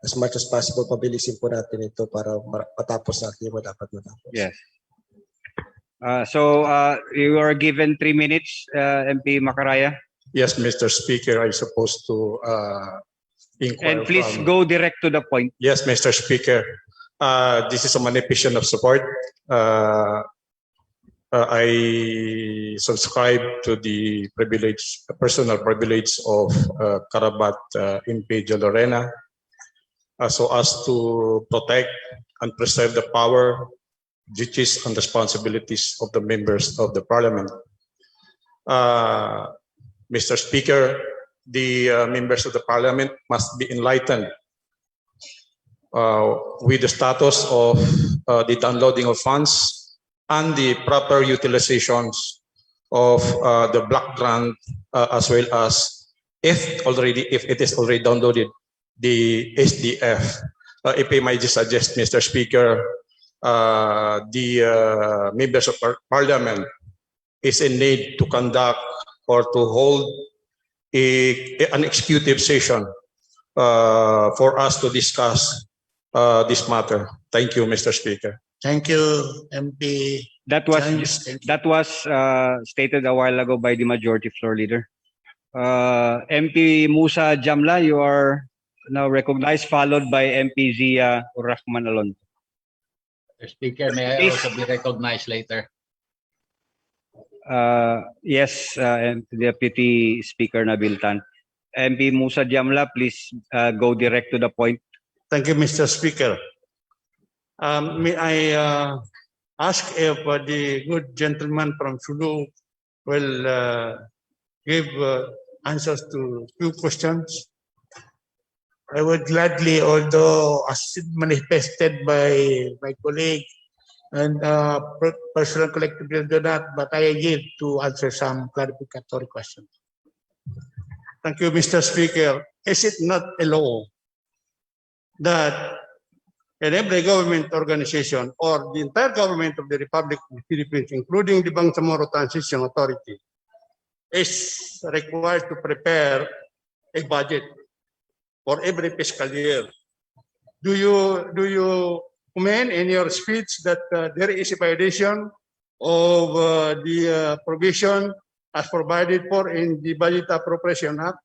as much as possible pabilisin po natin ito para matapos natin yung dapat matapos. Yes. So you are given 3 minutes, MP Macaraya. Yes, Mr. Speaker, I'm supposed to inquire. And please go direct to the point. Yes, Mr. Speaker. This is a manifestation of support. I subscribe to the personal privilege of Karabat MP Lorena, so as to protect and preserve the power, duties, and responsibilities of the members of the Parliament. Mr. Speaker, the members of the Parliament must be enlightened with the status of the downloading of funds and the proper utilizations of the block grant, as well as if it is already downloaded, the SDF. If I might just suggest, Mr. Speaker, the members of Parliament is in need to conduct or to hold an executive session for us to discuss this matter. Thank you, Mr. Speaker. Thank you, MP. That was James, thank you. that was stated a while ago by the majority floor leader. MP Musa Jamla, you are now recognized, followed by MP Zia Rahman Alonso. Mr. Speaker, may I Please. also be recognized later? Yes, and Deputy Speaker Nabil Tan. MP Musa Jamla, please go direct to the point. Thank you, Mr. Speaker. May I ask if the good gentleman from Sulu will give answers to few questions? I would gladly, although as manifested by my colleague and personal collective will do that, but I yield to answer some clarificatory questions. Thank you, Mr. Speaker. Is it not a law that in every government organization or the entire government of the Republic of the Philippines, including the Bangsamoro Transition Authority, is required to prepare a budget for every fiscal year? Do you comment in your speech that there is a violation of the provision as provided for in the Budget Appropriation Act?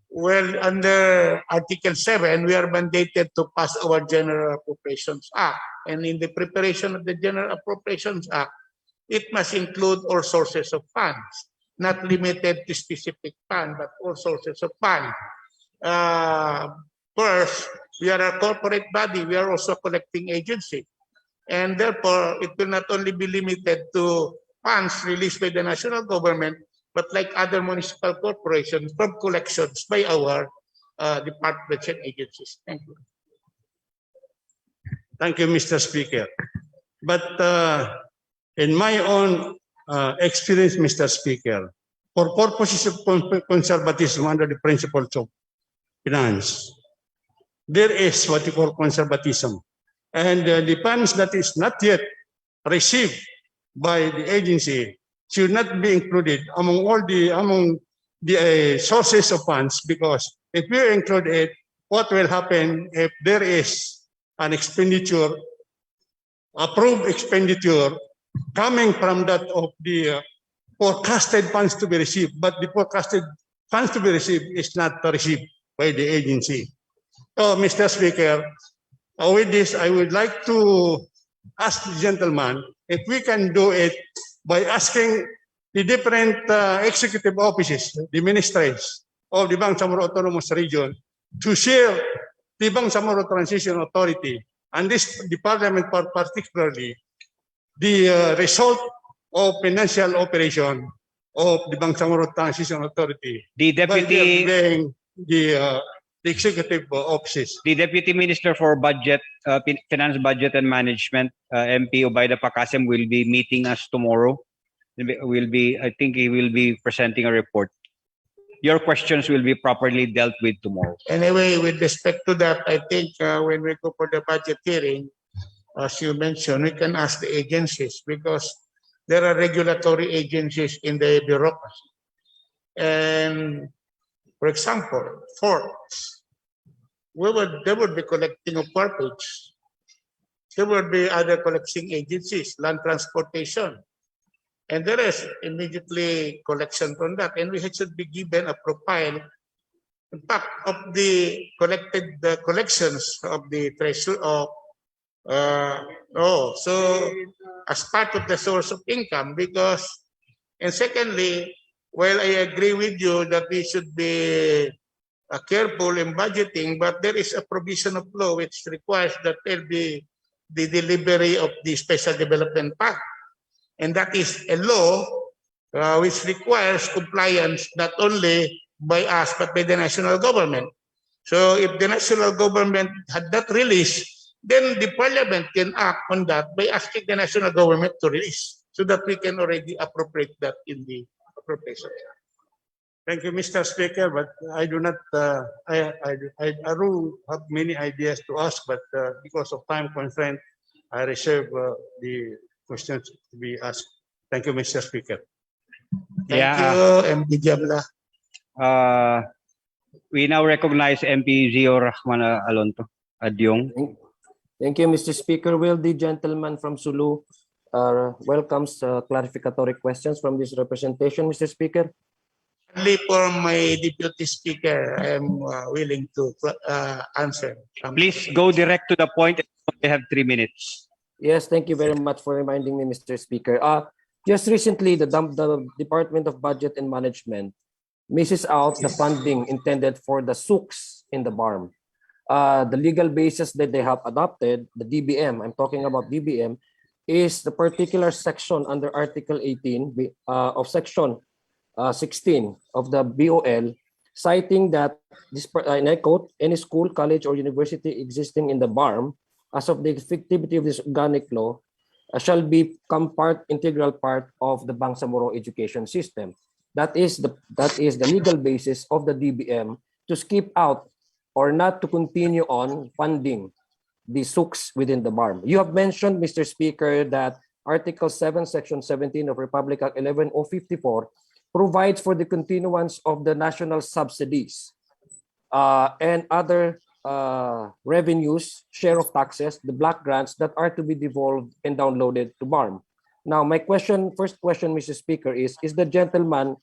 Well, under Article 7, we are mandated to pass our General Appropriations Act. And in the preparation of the General Appropriations Act, it must include all sources of funds, not limited to specific fund, but all sources of fund. First, we are a corporate body. We are also a collecting agency. And therefore, it will not only be limited to funds released by the national government, but like other municipal corporations, from collections by our departments and agencies. Thank you. Thank you, Mr. Speaker. But in my own experience, Mr. Speaker, for purposes of conservatism under the principles of finance, there is what you call conservatism. And the funds that is not yet received by the agency should not be included among the sources of funds, because if we include it, what will happen if there is an expenditure, approved expenditure, coming from that of the forecasted funds to be received, but the forecasted funds to be received is not received by the agency. So, Mr. Speaker, with this, I would like to ask the gentleman if we can do it by asking the different executive offices, the ministries of the Bangsamoro Autonomous Region, to share the Bangsamoro Transition Authority and the Parliament particularly, the result of financial operation of the Bangsamoro Transition Authority. The Deputy the executive offices. The Deputy Minister for Budget, Finance, Budget and Management, MP Obaida Pakasim, will be meeting us tomorrow. I think he will be presenting a report. Your questions will be properly dealt with tomorrow. Anyway, with respect to that, I think when we go for the budget hearing, as you mentioned, we can ask the agencies, because there are regulatory agencies in the bureaucracy. And for example, forts, they would be collecting of garbage. There would be other collecting agencies, land transportation. And there is immediately collection from that. And we should be given a profile, in fact, of the collected collections of the treasure of so as part of the source of income. Because, and secondly, well, I agree with you that we should be careful in budgeting, but there is a provision of law which requires that there be the delivery of the Special Development Pact. And that is a law which requires compliance not only by us, but by the national government. So if the national government had that release, then the Parliament can act on that by asking the national government to release. so that we can already appropriate that in the appropriation. Thank you, Mr. Speaker, but I do not, I do have many ideas to ask, but because of time constraint, I reserve the questions to be asked. Thank you, Mr. Speaker. Thank you, MD Jamla. We now recognize MP Zio Rahman Alonto Adyong. Thank you, Mr. Speaker. Will the gentleman from Sulu welcomes clarificatory questions from this representation, Mr. Speaker? Only for my deputy speaker, I am willing to answer. Please go direct to the point. They have 3 minutes. Yes, thank you very much for reminding me, Mr. Speaker. Just recently, the Department of Budget and Management misses out the funding intended for the SUKs in the BARM. The legal basis that they have adopted, the DBM, I'm talking about DBM, is the particular section under Article 18 of Section 16 of the BOL, citing that, and I quote, any school, college, or university existing in the BARM as of the effectivity of this organic law shall become integral part of the Bangsamoro education system. That is the legal basis of the DBM to skip out or not to continue on funding the SUKs within the BARM. You have mentioned, Mr. Speaker, that Article 7, Section 17 of Republic Act 11054 provides for the continuance of the national subsidies and other revenues, share of taxes, the block grants that are to be devolved and downloaded to BARM. Now, my first question, Mr. Speaker, is the gentleman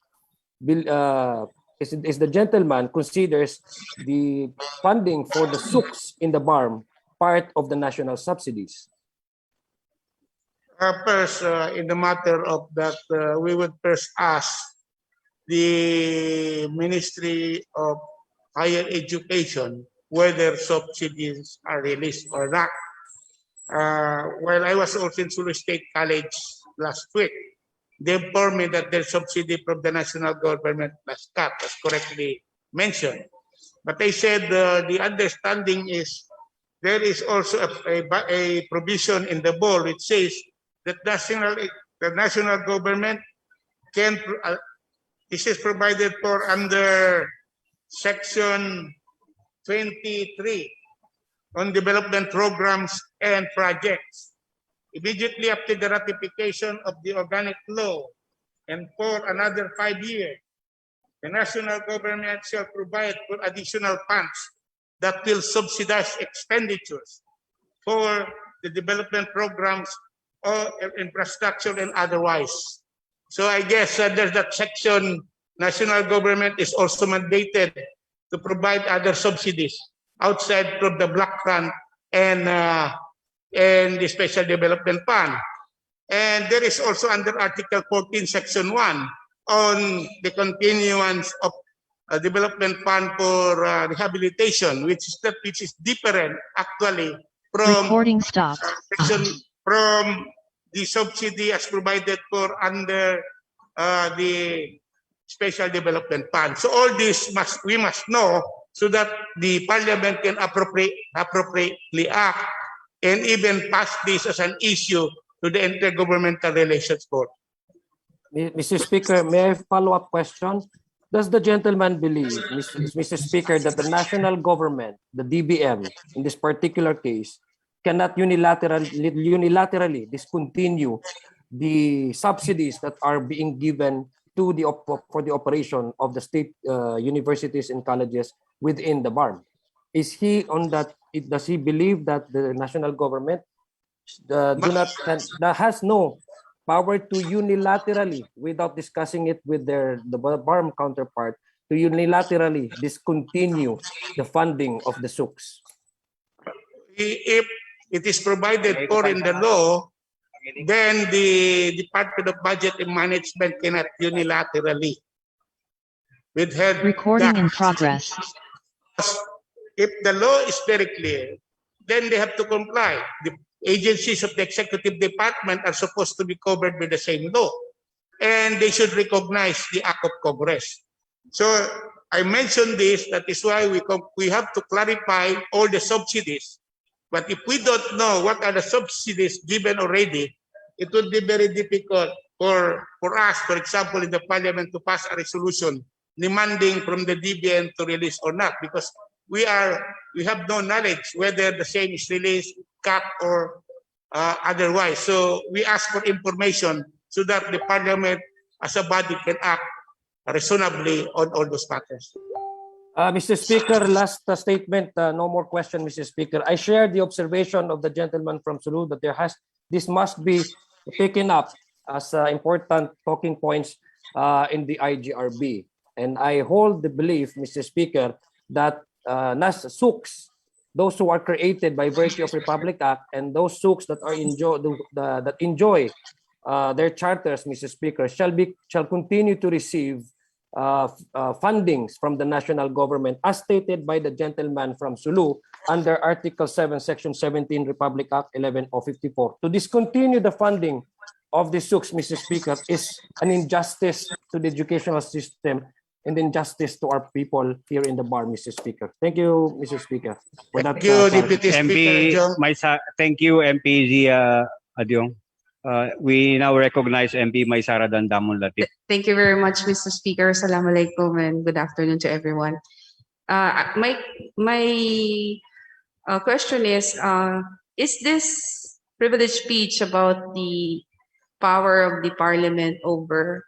considers the funding for the SUKs in the BARM part of the national subsidies? First, in the matter of that, we would first ask the Ministry of Higher Education whether subsidies are released or not. While I was also in Sulu State College last week, they informed me that their subsidy from the national government was cut, as correctly mentioned. But I said the understanding is there is also a provision in the BOL which says that the national government can, this is provided for under Section 23 on development programs and projects. Immediately after the ratification of the organic law and for another 5 years, the national government shall provide for additional funds that will subsidize expenditures for the development programs or infrastructure and otherwise. So I guess there's that section, national government is also mandated to provide other subsidies outside from the block grant and the special development fund. And there is also under Article 14, Section 1 on the continuance of a development fund for rehabilitation, which is different actually from from the subsidy as provided for under the special development fund. So all this we must know so that the Parliament can appropriately act and even pass this as an issue to the Intergovernmental Relations Board. Mr. Speaker, may I follow-up question? Does the gentleman believe, Mr. Speaker, that the national government, the DBM, in this particular case, cannot unilaterally discontinue the subsidies that are being given to for the operation of the state universities and colleges within the BARM? Is he on that? Does he believe that the national government has no power to unilaterally, without discussing it with the BARM counterpart, to unilaterally discontinue the funding of the SUKs? If it is provided for in the law, then the Department of Budget and Management cannot unilaterally withhold. Recording in progress. If the law is very clear, then they have to comply. The agencies of the executive department are supposed to be covered by the same law, and they should recognize the act of Congress. So I mentioned this, that is why we have to clarify all the subsidies. But if we don't know what are the subsidies given already, it would be very difficult for us, for example, in the Parliament to pass a resolution demanding from the DBM to release or not, because we have no knowledge whether the same is released, cut, or otherwise. So we ask for information so that the Parliament as a body can act reasonably on all those matters. Mr. Speaker, last statement, no more question, Mr. Speaker. I share the observation of the gentleman from Sulu that this must be taken up as important talking points in the IGRB. And I hold the belief, Mr. Speaker, that souks, those who are created by virtue of Republic Act, and those souks that are enjoy their charters, Mr. Speaker, shall continue to receive fundings from the national government as stated by the gentleman from Sulu under Article 7, Section 17, Republic Act 11054. To discontinue the funding of the souks, Mr. Speaker, is an injustice to the educational system and injustice to our people here in the bar, Mr. Speaker. Thank you, Mr. Speaker. Thank you, Deputy Speaker. Thank you, MP Zia Adyong. We now recognize MP Maysara Dandamon Latif. Thank you very much, Mr. Speaker. Assalamualaikum and good afternoon to everyone. My question is this privileged speech about the power of the Parliament over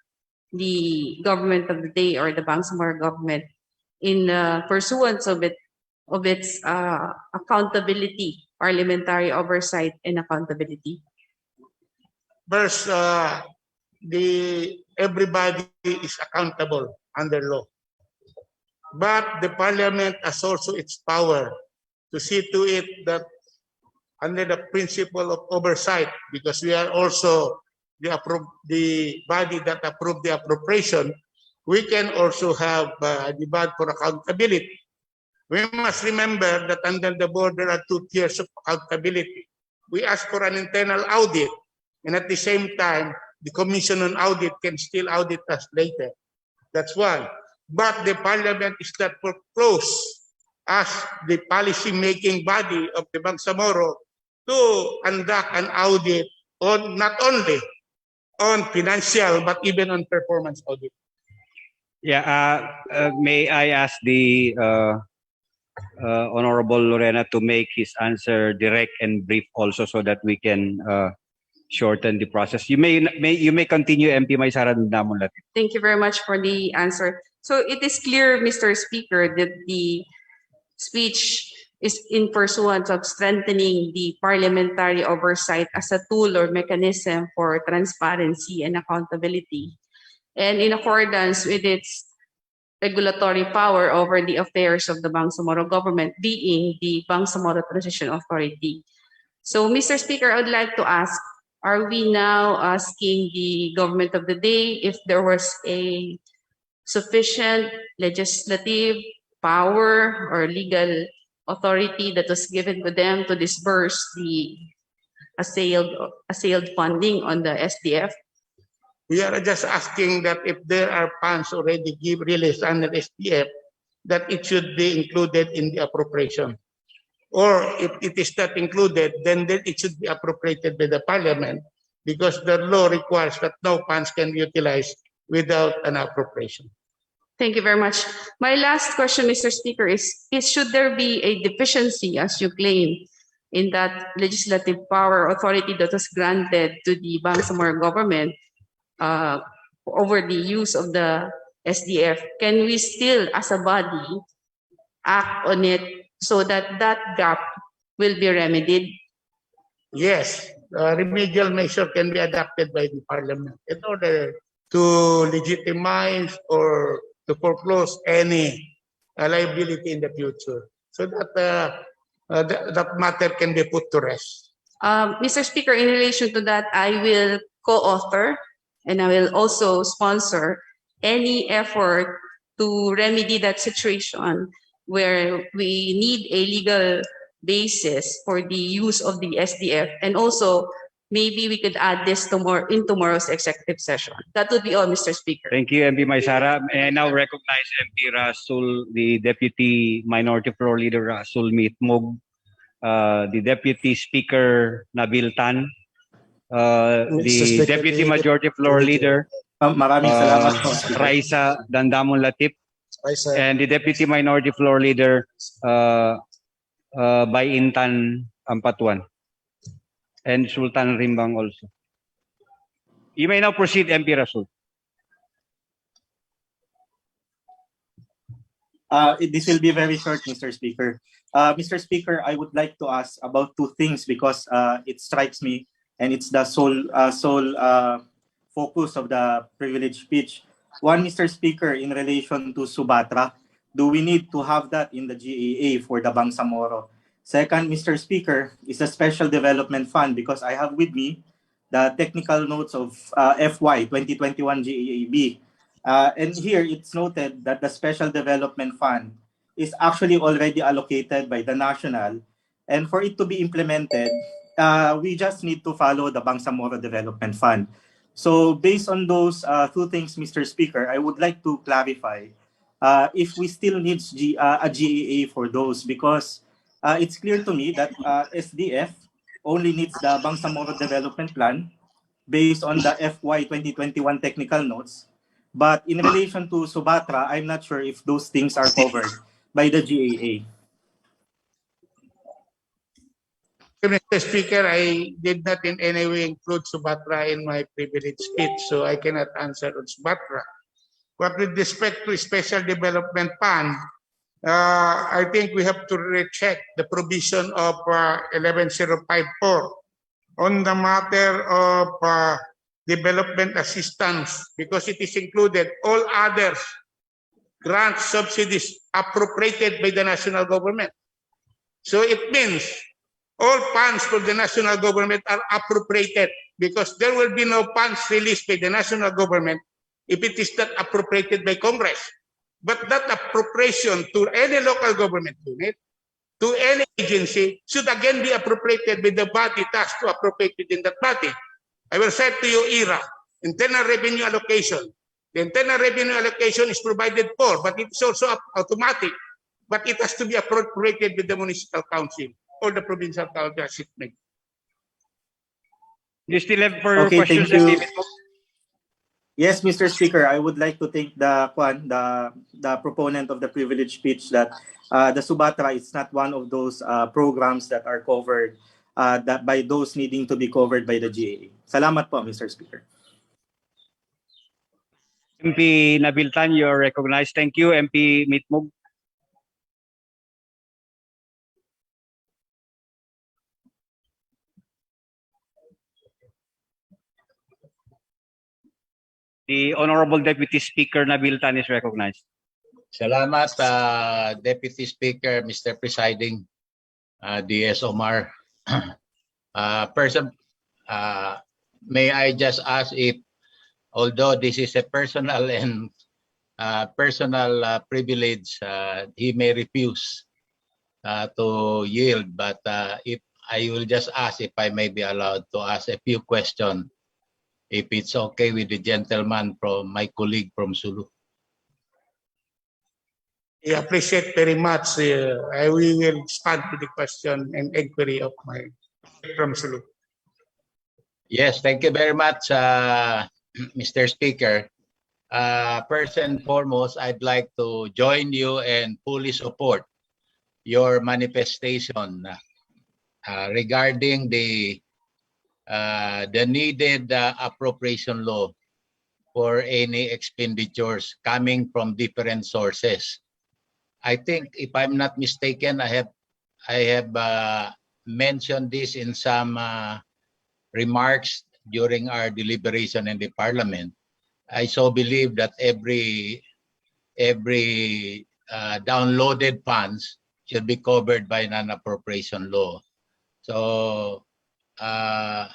the government of the day or the Bangsamoro government in pursuance of its accountability, parliamentary oversight and accountability? First, everybody is accountable under law. But the Parliament has also its power to see to it that under the principle of oversight, because we are also the body that approved the appropriation, we can also have a demand for accountability. We must remember that under the board there are 2 tiers of accountability. We ask for an internal audit, and at the same time, the Commission on Audit can still audit us later. That's one. But the Parliament is not foreclosed as the policy-making body of the Bangsamoro to conduct an audit on not only on financial but even on performance audit. Yeah, may I ask the Honorable Lorena to make his answer direct and brief also so that we can shorten the process. You may continue, MP Maysara Dandamon Latif. Thank you very much for the answer. So it is clear, Mr. Speaker, that the speech is in pursuance of strengthening the parliamentary oversight as a tool or mechanism for transparency and accountability, and in accordance with its regulatory power over the affairs of the Bangsamoro government, being the Bangsamoro Transition Authority. So, Mr. Speaker, I would like to ask, are we now asking the government of the day if there was a sufficient legislative power or legal authority that was given to them to disburse the assailed funding on the SDF? We are just asking that if there are funds already released under SDF, that it should be included in the appropriation. Or if it is not included, then it should be appropriated by the Parliament, because the law requires that no funds can be utilized without an appropriation. Thank you very much. My last question, Mr. Speaker, is should there be a deficiency, as you claim, in that legislative power authority that was granted to the Bangsamoro government over the use of the SDF? Can we still, as a body, act on it so that that gap will be remedied? Yes, remedial measure can be adopted by the Parliament in order to legitimize or to foreclose any liability in the future, so that that matter can be put to rest. Mr. Speaker, in relation to that, I will co-author and I will also sponsor any effort to remedy that situation where we need a legal basis for the use of the SDF, and also maybe we could add this in tomorrow's executive session. That would be all, Mr. Speaker. Thank you, MP Maysara. May I now recognize MP Rasul, the Deputy Minority Floor Leader Rasul Mitmog, the Deputy Speaker Nabil Tan, Mr. the Speaker, Deputy the- Majority Floor Leader, Maraming salamat po, Speaker. Raisa Dandamon Latip, Raisa. and the Deputy Minority Floor Leader, by Intan Ampatuan, and Sultan Rimbang also. You may now proceed, MP Rasul. This will be very short, Mr. Speaker. Mr. Speaker, I would like to ask about two things because it strikes me and it's the sole focus of the privilege speech. One, Mr. Speaker, in relation to Subatra, do we need to have that in the GAA for the Bangsamoro? Second, Mr. Speaker, is the Special Development Fund because I have with me the technical notes of FY 2021 GAAB. And here it's noted that the Special Development Fund is actually already allocated by the national. And for it to be implemented, we just need to follow the Bangsamoro Development Fund. So based on those two things, Mr. Speaker, I would like to clarify if we still need a GAA for those because it's clear to me that SDF only needs the Bangsamoro Development Plan based on the FY 2021 technical notes. But in relation to Subatra, I'm not sure if those things are covered by the GAA. Mr. Speaker, I did not in any way include Subatra in my privilege speech, so I cannot answer on Subatra. But with respect to Special Development Fund, I think we have to recheck the provision of 11054 on the matter of development assistance because it is included all others grants, subsidies appropriated by the national government. So it means all funds from the national government are appropriated because there will be no funds released by the national government if it is not appropriated by Congress. But that appropriation to any local government unit, to any agency, should again be appropriated by the body tasked to appropriate within that body. I will say to you, IRA, internal revenue allocation. The internal revenue allocation is provided for, but it's also automatic. But it has to be appropriated with the municipal council or the provincial council as it may. You still have further Okay, questions, thank you. MP Mitmo? Yes, Mr. Speaker, I would like to thank the proponent of the privilege speech that the Subatra is not one of those programs that are covered that by those needing to be covered by the GAA. Salamat po, Mr. Speaker. MP Nabiltan, you are recognized. Thank you, MP Mitmog. The Honorable Deputy Speaker Nabiltan is recognized. Salamat, Deputy Speaker, Mr. Presiding, DS Omar. May I just ask if, although this is a personal and personal privilege, he may refuse to yield, but if I will just ask if I may be allowed to ask a few questions, if it's okay with the gentleman from my colleague from Sulu. I appreciate very much. I will respond to the question and inquiry of my from Sulu. Yes, thank you very much, Mr. Speaker. First and foremost, I'd like to join you and fully support your manifestation regarding the needed appropriation law for any expenditures coming from different sources. I think, if I'm not mistaken, I have mentioned this in some remarks during our deliberation in the Parliament. I so believe that every downloaded funds should be covered by non-appropriation law. So I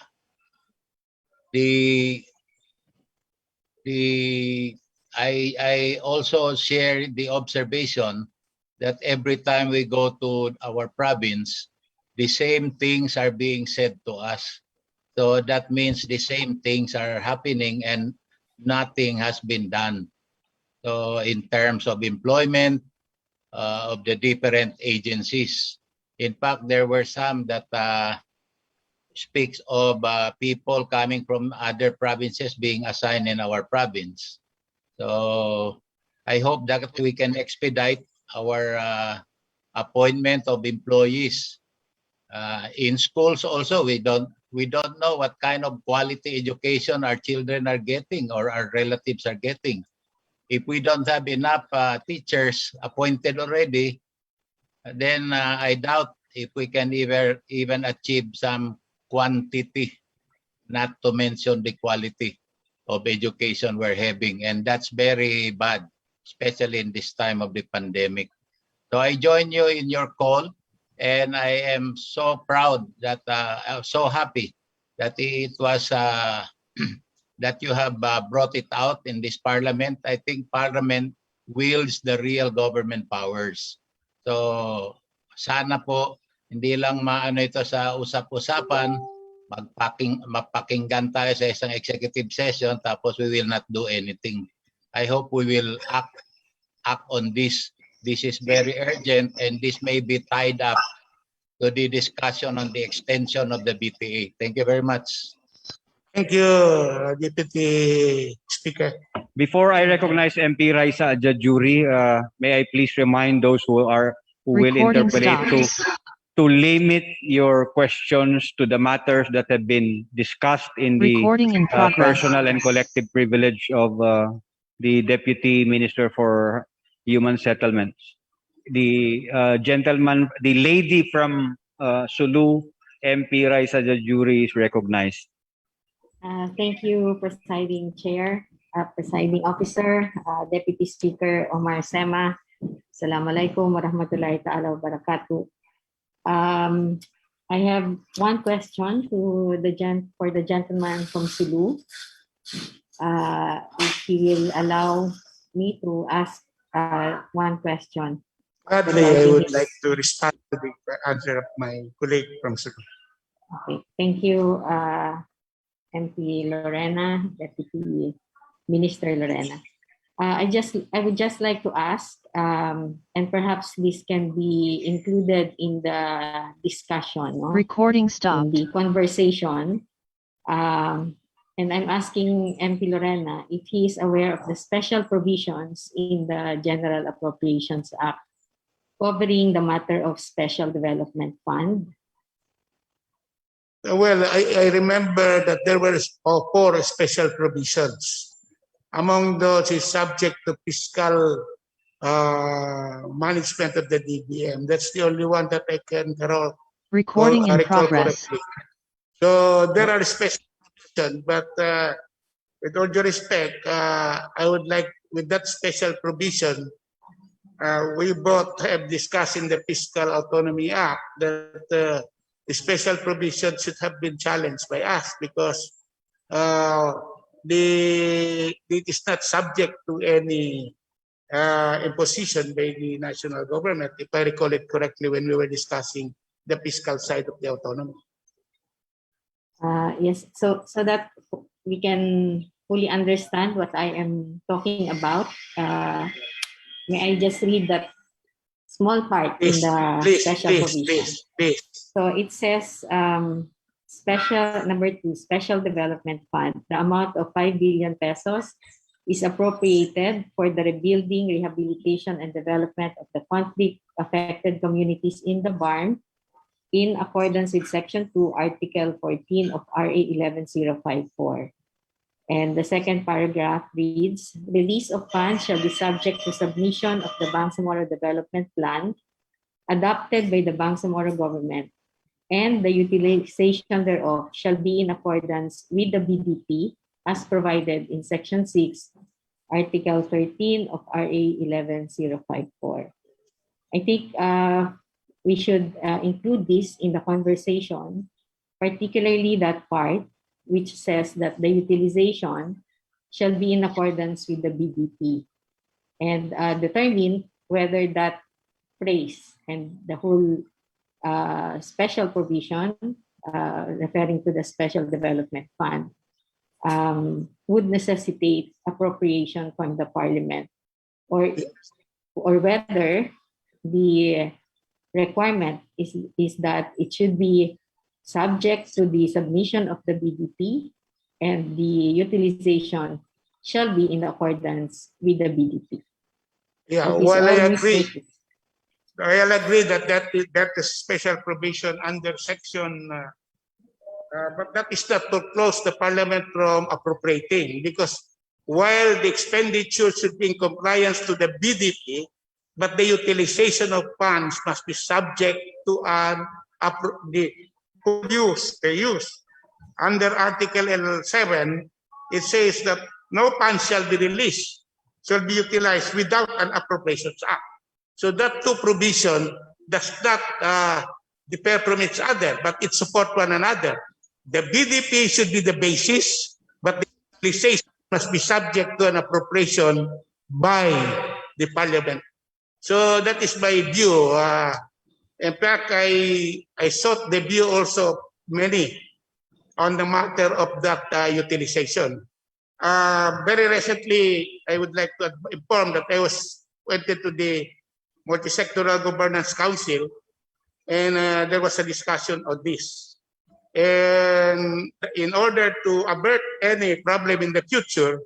also share the observation that every time we go to our province, the same things are being said to us. So that means the same things are happening and nothing has been done. So in terms of employment of the different agencies. In fact, there were some that speaks of people coming from other provinces being assigned in our province. So I hope that we can expedite our appointment of employees. In schools also, we don't know what kind of quality education our children are getting or our relatives are getting. If we don't have enough teachers appointed already, then I doubt if we can even achieve some quantity, not to mention the quality of education we're having. And that's very bad, especially in this time of the pandemic. So I join you in your call, and I am so proud that I'm so happy that it was that you have brought it out in this parliament. I think parliament wields the real government powers. So sana po hindi lang maano ito sa usap-usapan, mapakinggan tayo sa isang executive session tapos we will not do anything. I hope we will act on this. This is very urgent, and this may be tied up to the discussion on the extension of the BTA. Thank you very much. Thank you, Deputy Speaker. Before I recognize MP Raisa Ajajuri, may I please remind those who will interpret to limit your questions to the matters that have been discussed in the personal and collective privilege of the Deputy Minister for Human Settlements. The the lady from Sulu, MP Raisa Ajajuri, is recognized. Thank you, Presiding Chair, Presiding Officer, Deputy Speaker Omar Sema. Assalamualaikum warahmatullahi ta'ala wabarakatuh. I have one question for the gentleman from Sulu. If he will allow me to ask one question. Gladly, I would like to respond to the answer of my colleague from Sulu. Okay, thank you, MP Lorena, Deputy Minister Lorena. I would just like to ask, and perhaps this can be included in the discussion, no? Recording stopped. In the conversation. And I'm asking MP Lorena if he is aware of the special provisions in the General Appropriations Act covering the matter of Special Development Fund. Well, I remember that there were 4 special provisions. Among those is subject to fiscal management of the DBM. That's the only one that I can recall correctly. So there are special provisions, but with all due respect, I would like, with that special provision, we both have discussed in the Fiscal Autonomy Act that the special provision should have been challenged by us because it is not subject to any imposition by the national government, if I recall it correctly, when we were discussing the fiscal side of the autonomy. Yes, so that we can fully understand what I am talking about, may I just read that small part in the special provision? Please. So it says, number 2, Special Development Fund. The amount of 5 billion pesos is appropriated for the rebuilding, rehabilitation, and development of the conflict-affected communities in the BARM in accordance with Section 2, Article 14 of RA 11054. And the second paragraph reads, release of funds shall be subject to submission of the Bangsamoro Development Plan adopted by the Bangsamoro government, and the utilization thereof shall be in accordance with the BDP as provided in Section 6, Article 13 of RA 11054. I think we should include this in the conversation, particularly that part which says that the utilization shall be in accordance with the BDP, and determine whether that phrase and the whole special provision referring to the Special Development Fund would necessitate appropriation from the Parliament, or whether the requirement is that it should be subject to the submission of the BDP, and the utilization shall be in accordance with the BDP. Yeah, That is well, all, I Mr. agree. Speaker. I'll agree that that is special provision under section, but that is not to close the parliament from appropriating, because while the expenditure should be in compliance to the BDP, but the utilization of funds must be subject to the use. Under Article L7, it says that no funds shall be released, shall be utilized without an Appropriations Act. So that two provision does not differ from each other, but it support one another. The BDP should be the basis, but the utilization must be subject to an appropriation by the parliament. So that is my view. In fact, I sought the view also many on the matter of that utilization. Very recently, I would like to inform that I went into the Multi-Sectoral Governance Council, and there was a discussion on this. And in order to avert any problem in the future,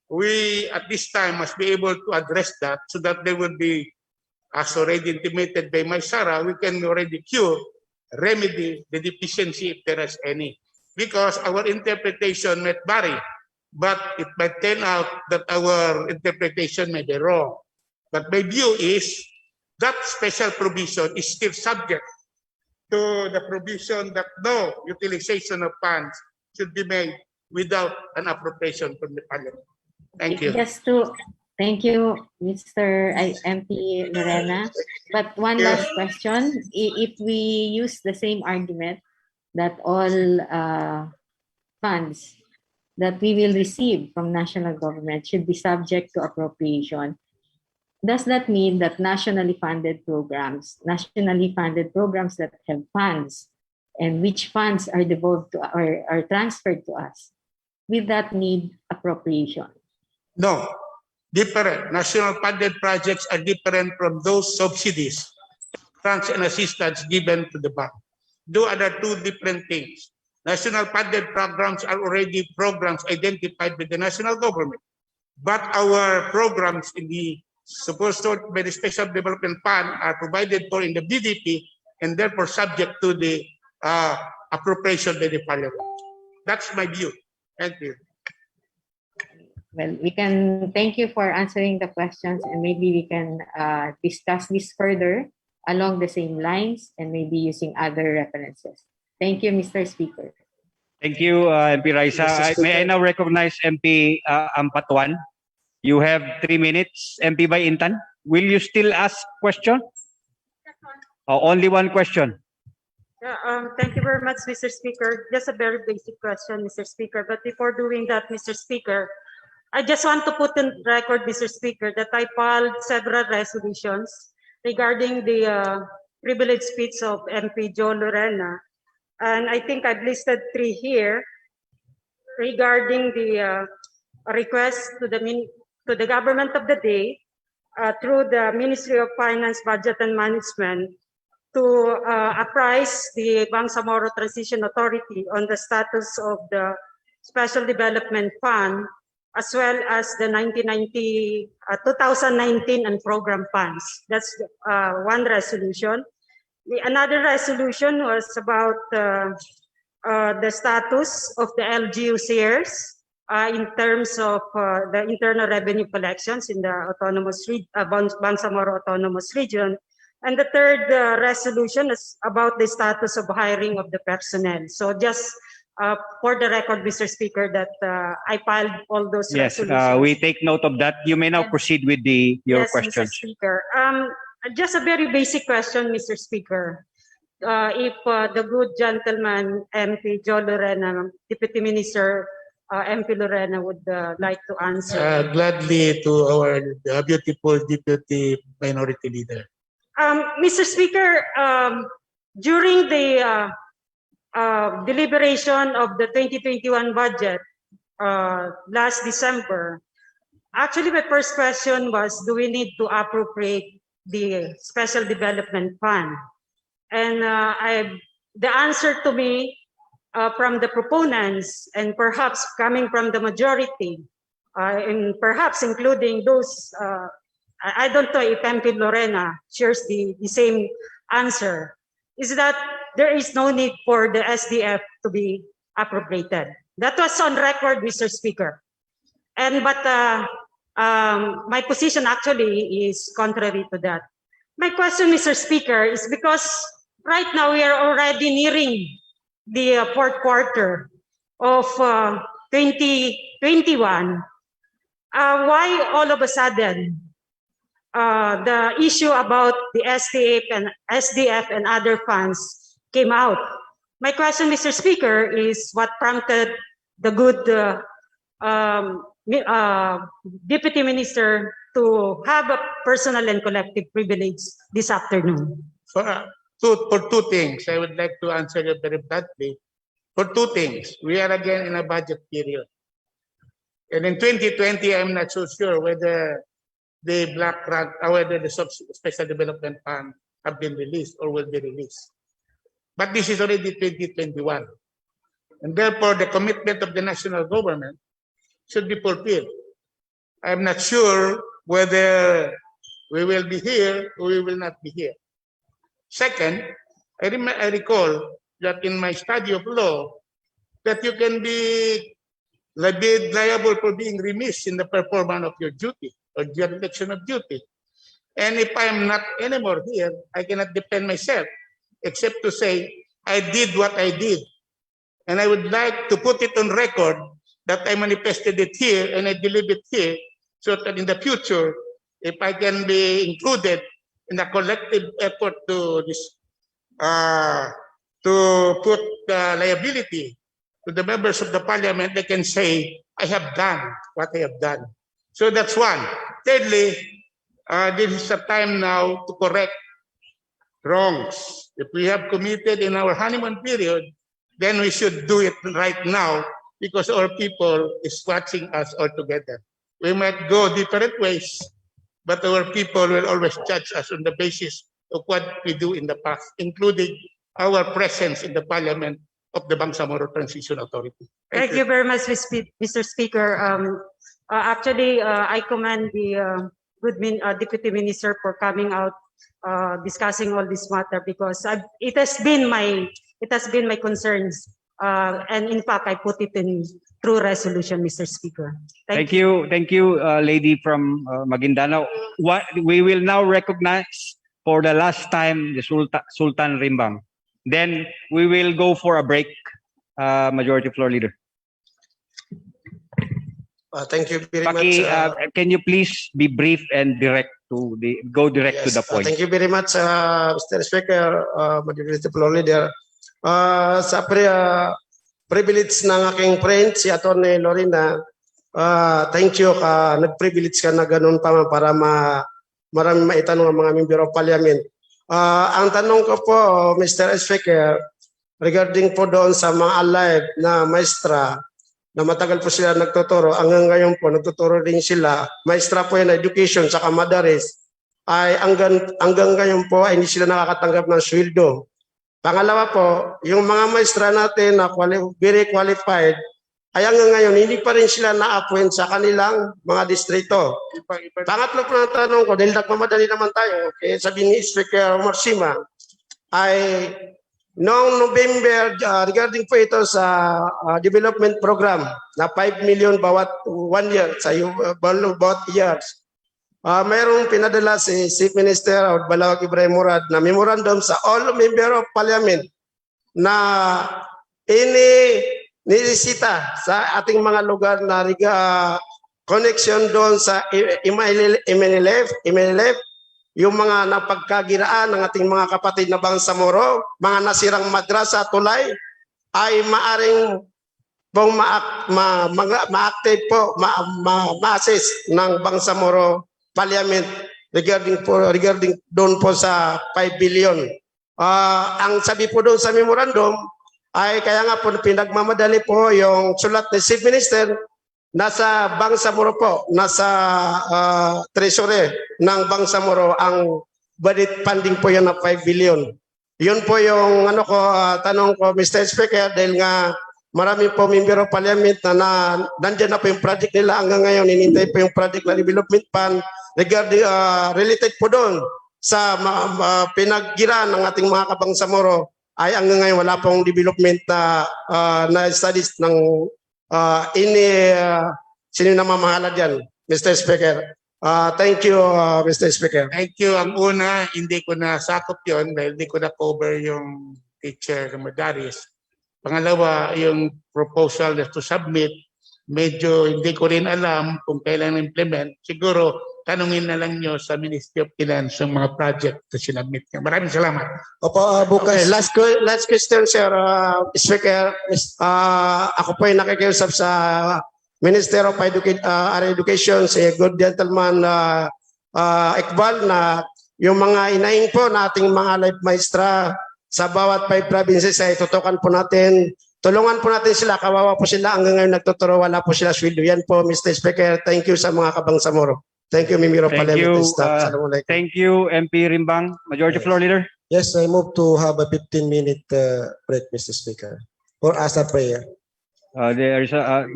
we at this time must be able to address that so that there will be, as already intimated by my Sarah, we can already remedy the deficiency if there is any. Because our interpretation might vary, but it might turn out that our interpretation may be wrong. But my view is that special provision is still subject to the provision that no utilization of funds should be made without an appropriation from the parliament. Thank you. Thank you, Mr. MP Lorena. But one last question. If we use the same argument that all funds that we will receive from national government should be subject to appropriation, does that mean that nationally funded programs that have funds and which funds are devolved to or are transferred to us, will that need appropriation? No, different. National funded projects are different from those subsidies, grants and assistance given to the bank. Those are two different things. National funded programs are already programs identified by the national government, but our programs in the supposed by the Special Development Fund are provided for in the BDP and therefore subject to the appropriation by the parliament. That's my view. Thank you. Well, we can thank you for answering the questions, and maybe we can discuss this further along the same lines and maybe using other references. Thank you, Mr. Speaker. Thank you, MP Raisa. May I now recognize MP Ampatuan? You have 3 minutes. MP by Intan, will you still ask question? Only one question. Thank you very much, Mr. Speaker. Just a very basic question, Mr. Speaker. But before doing that, Mr. Speaker, I just want to put in record, Mr. Speaker, that I filed several resolutions regarding the privileged speech of MP Joe Lorena. And I think I've listed 3 here regarding the request to the government of the day through the Ministry of Finance, Budget and Management to apprise the Bangsamoro Transition Authority on the status of the Special Development Fund, as well as the 2019 and program funds. That's one resolution. Another resolution was about the status of the LGU shares in terms of the internal revenue collections in the autonomous Bangsamoro Autonomous Region. And the third resolution is about the status of hiring of the personnel. So just for the record, Mr. Speaker, that I filed all those resolutions. We take note of that. You may now proceed with your questions. Mr. Speaker. Just a very basic question, Mr. Speaker. If the good gentleman, MP Joe Lorena, Deputy Minister MP Lorena would like to answer. Gladly to our beautiful Deputy Minority Leader. Mr. Speaker, during the deliberation of the 2021 budget last December, actually my first question was, do we need to appropriate the Special Development Fund? And the answer to me from the proponents and perhaps coming from the majority, and perhaps including those, I don't know if MP Lorena shares the same answer, is that there is no need for the SDF to be appropriated. That was on record, Mr. Speaker. But my position actually is contrary to that. My question, Mr. Speaker, is because right now we are already nearing the fourth quarter of 2021. Why all of a sudden the issue about the SDF and other funds came out? My question, Mr. Speaker, is what prompted the good Deputy Minister to have a personal and collective privilege this afternoon? For two things, I would like to answer you very bluntly. For two things, we are again in a budget period. And in 2020, I'm not so sure whether the Black Rank, or whether the Special Development Fund have been released or will be released. But this is already 2021. And therefore, the commitment of the national government should be fulfilled. I'm not sure whether we will be here or we will not be here. Second, I recall that in my study of law, that you can be liable for being remiss in the performance of your duty or your election of duty. And if I'm not anymore here, I cannot defend myself except to say I did what I did. And I would like to put it on record that I manifested it here and I delivered it here, so that in the future, if I can be included in a collective effort to put liability to the members of the parliament, they can say, I have done what I have done. So that's one. Thirdly, this is a time now to correct wrongs. If we have committed in our honeymoon period, then we should do it right now, because our people is watching us all together. We might go different ways, but our people will always judge us on the basis of what we do in the past, including our presence in the parliament of the Bangsamoro Transition Authority. Thank you very much, Mr. Speaker. Actually, I commend the good Deputy Minister for coming out discussing all this matter, because it has been my concerns, and in fact I put it in through resolution, Mr. Speaker. Thank you, lady from Maguindanao. We will now recognize for the last time the Sultan Rimbang. Then we will go for a break. Majority Floor Leader. Thank you very Paki, much. can you please be brief and go direct to the point? Thank you very much, Mr. Speaker, Majority Floor Leader. Sa privilege ng aking friend, si Atty. Lorena, thank you ka nag-privilege ka na ganun pa para marami maitanong ang mga member of parliament. Ang tanong ko po, Mr. Speaker, regarding po doon sa mga alive na maestra na matagal po sila nagtuturo, hanggang ngayon po nagtuturo din sila, maestra po yan na education sa Kamadares, ay hanggang ngayon po ay hindi sila nakakatanggap ng sweldo. Pangalawa po, yung mga maestra natin na very qualified, ay hanggang ngayon hindi pa rin sila na-appoint sa kanilang mga distrito. Pangatlo po na tanong ko, dahil nagmamadali naman tayo, okay, sabi ni Speaker Marsima, ay noong November, regarding po ito sa development program na 5 million bawat 1 year, sa bawat years, mayroong pinadala si Chief Minister Balawag Ibrahim Murad na memorandum sa all member of parliament na nilisita sa ating mga lugar na connection doon sa MNLF, yung mga napagkagiraan ng ating mga kapatid na Bangsamoro, mga nasirang madrasa, tulay, ay maaring pong ma-active po, ma-assist ng Bangsamoro Parliament regarding doon po sa 5 billion. Ang sabi po doon sa memorandum ay kaya nga po pinagmamadali po yung sulat ni Chief Minister, nasa Bangsamoro po, nasa treasury ng Bangsamoro ang budget funding po yan na 5 billion. Yun po yung tanong ko, Mr. Speaker, dahil nga marami po member of parliament na nandyan na po yung project nila hanggang ngayon, hinintay po yung project na development fund regarding related po doon sa pinaggira ng ating mga Kabangsamoro ay hanggang ngayon wala pong development na studies ng sino na mamahala dyan, Mr. Speaker. Thank you, Mr. Speaker. Thank you. Ang una, hindi ko na sakop yun dahil hindi ko na cover yung teacher ng Madaris. Pangalawa, yung proposal to submit, medyo hindi ko rin alam kung kailan implement. Siguro, tanungin na lang nyo sa Ministry of Finance yung mga project na sinabmit nyo. Maraming salamat. Opo, bukas. Okay, last question, Sir Speaker. Ako po ay nakikiusap sa Minister of Education, si good gentleman Iqbal, na yung mga inaing po na ating mga life maestra sa bawat 5 provinces ay tutukan po natin. Tulungan po natin sila. Kawawa po sila. Hanggang ngayon nagtuturo. Wala po sila sweldo. Yan po, Mr. Speaker. Thank you sa mga Kabangsamoro. Thank you, Member of Parliament and staff. Assalamualaikum. Thank you, MP Rimbang. Majority Floor Leader. Yes, I move to have a 15-minute break, Mr. Speaker, for as a prayer.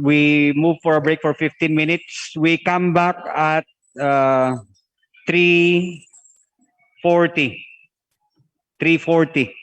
We move for a break for 15 minutes. We come back at 3:40. 3:40.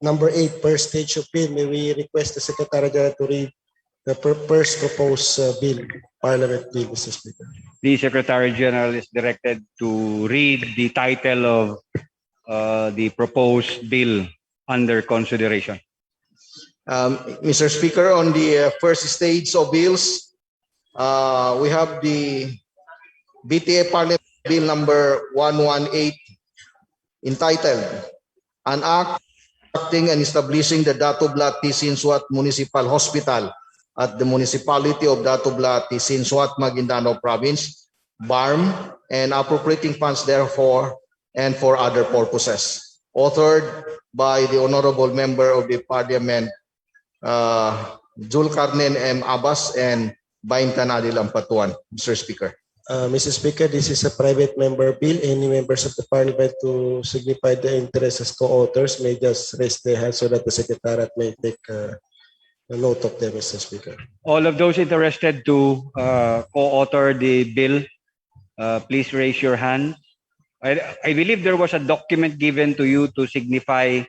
number 8 per stage of bill, may we request the Secretary General to read the first proposed bill, Parliament bill, Mr. Speaker. The Secretary General is directed to read the title of the proposed bill under consideration. Mr. Speaker, on the first stage of bills, we have the BTA Parliament Bill number 118 entitled An Act Acting and Establishing the Datublat Tisinsuat Municipal Hospital at the Municipality of Datublat Tisinsuat, Maguindanao Province, BARM, and appropriating funds therefore and for other purposes. Authored by the Honorable Member of the Parliament, Zulkarnain M. Abbas and Baintan Adil Ampatuan. Mr. Speaker. Mr. Speaker, this is a private member bill. Any members of the Parliament to signify their interest as co-authors may just raise their hand so that the Secretariat may take a note of them, Mr. Speaker. All of those interested to co-author the bill, please raise your hand. I believe there was a document given to you to signify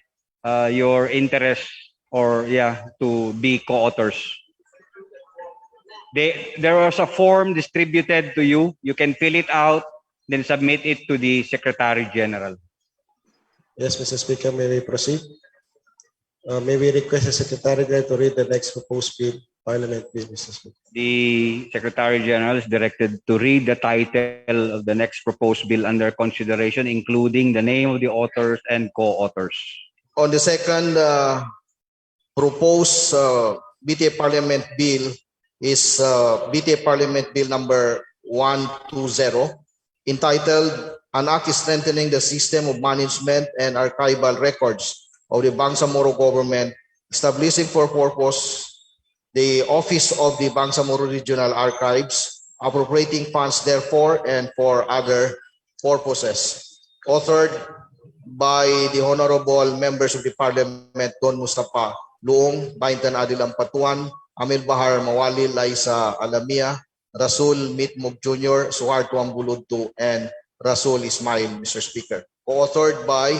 your interest or to be co-authors. There was a form distributed to you. You can fill it out, then submit it to the Secretary General. Yes, Mr. Speaker, may we proceed? May we request the Secretary General to read the next proposed bill, Parliament bill, Mr. Speaker. The Secretary General is directed to read the title of the next proposed bill under consideration, including the name of the authors and co-authors. On the second proposed BTA Parliament bill is BTA Parliament Bill number 120, entitled An Act Strengthening the System of Management and Archival Records of the Bangsamoro Government, establishing for purpose the Office of the Bangsamoro Regional Archives, appropriating funds therefore and for other purposes. Authored by the Honorable Members of the Parliament, Don Mustafa Luong, Baintan Adil Ampatuan, Amil Bahar Mawali, Laisa Alamia, Rasul Mitmug Jr., Suharto Ambuludtu, and Rasul Ismail, Mr. Speaker. Co-authored by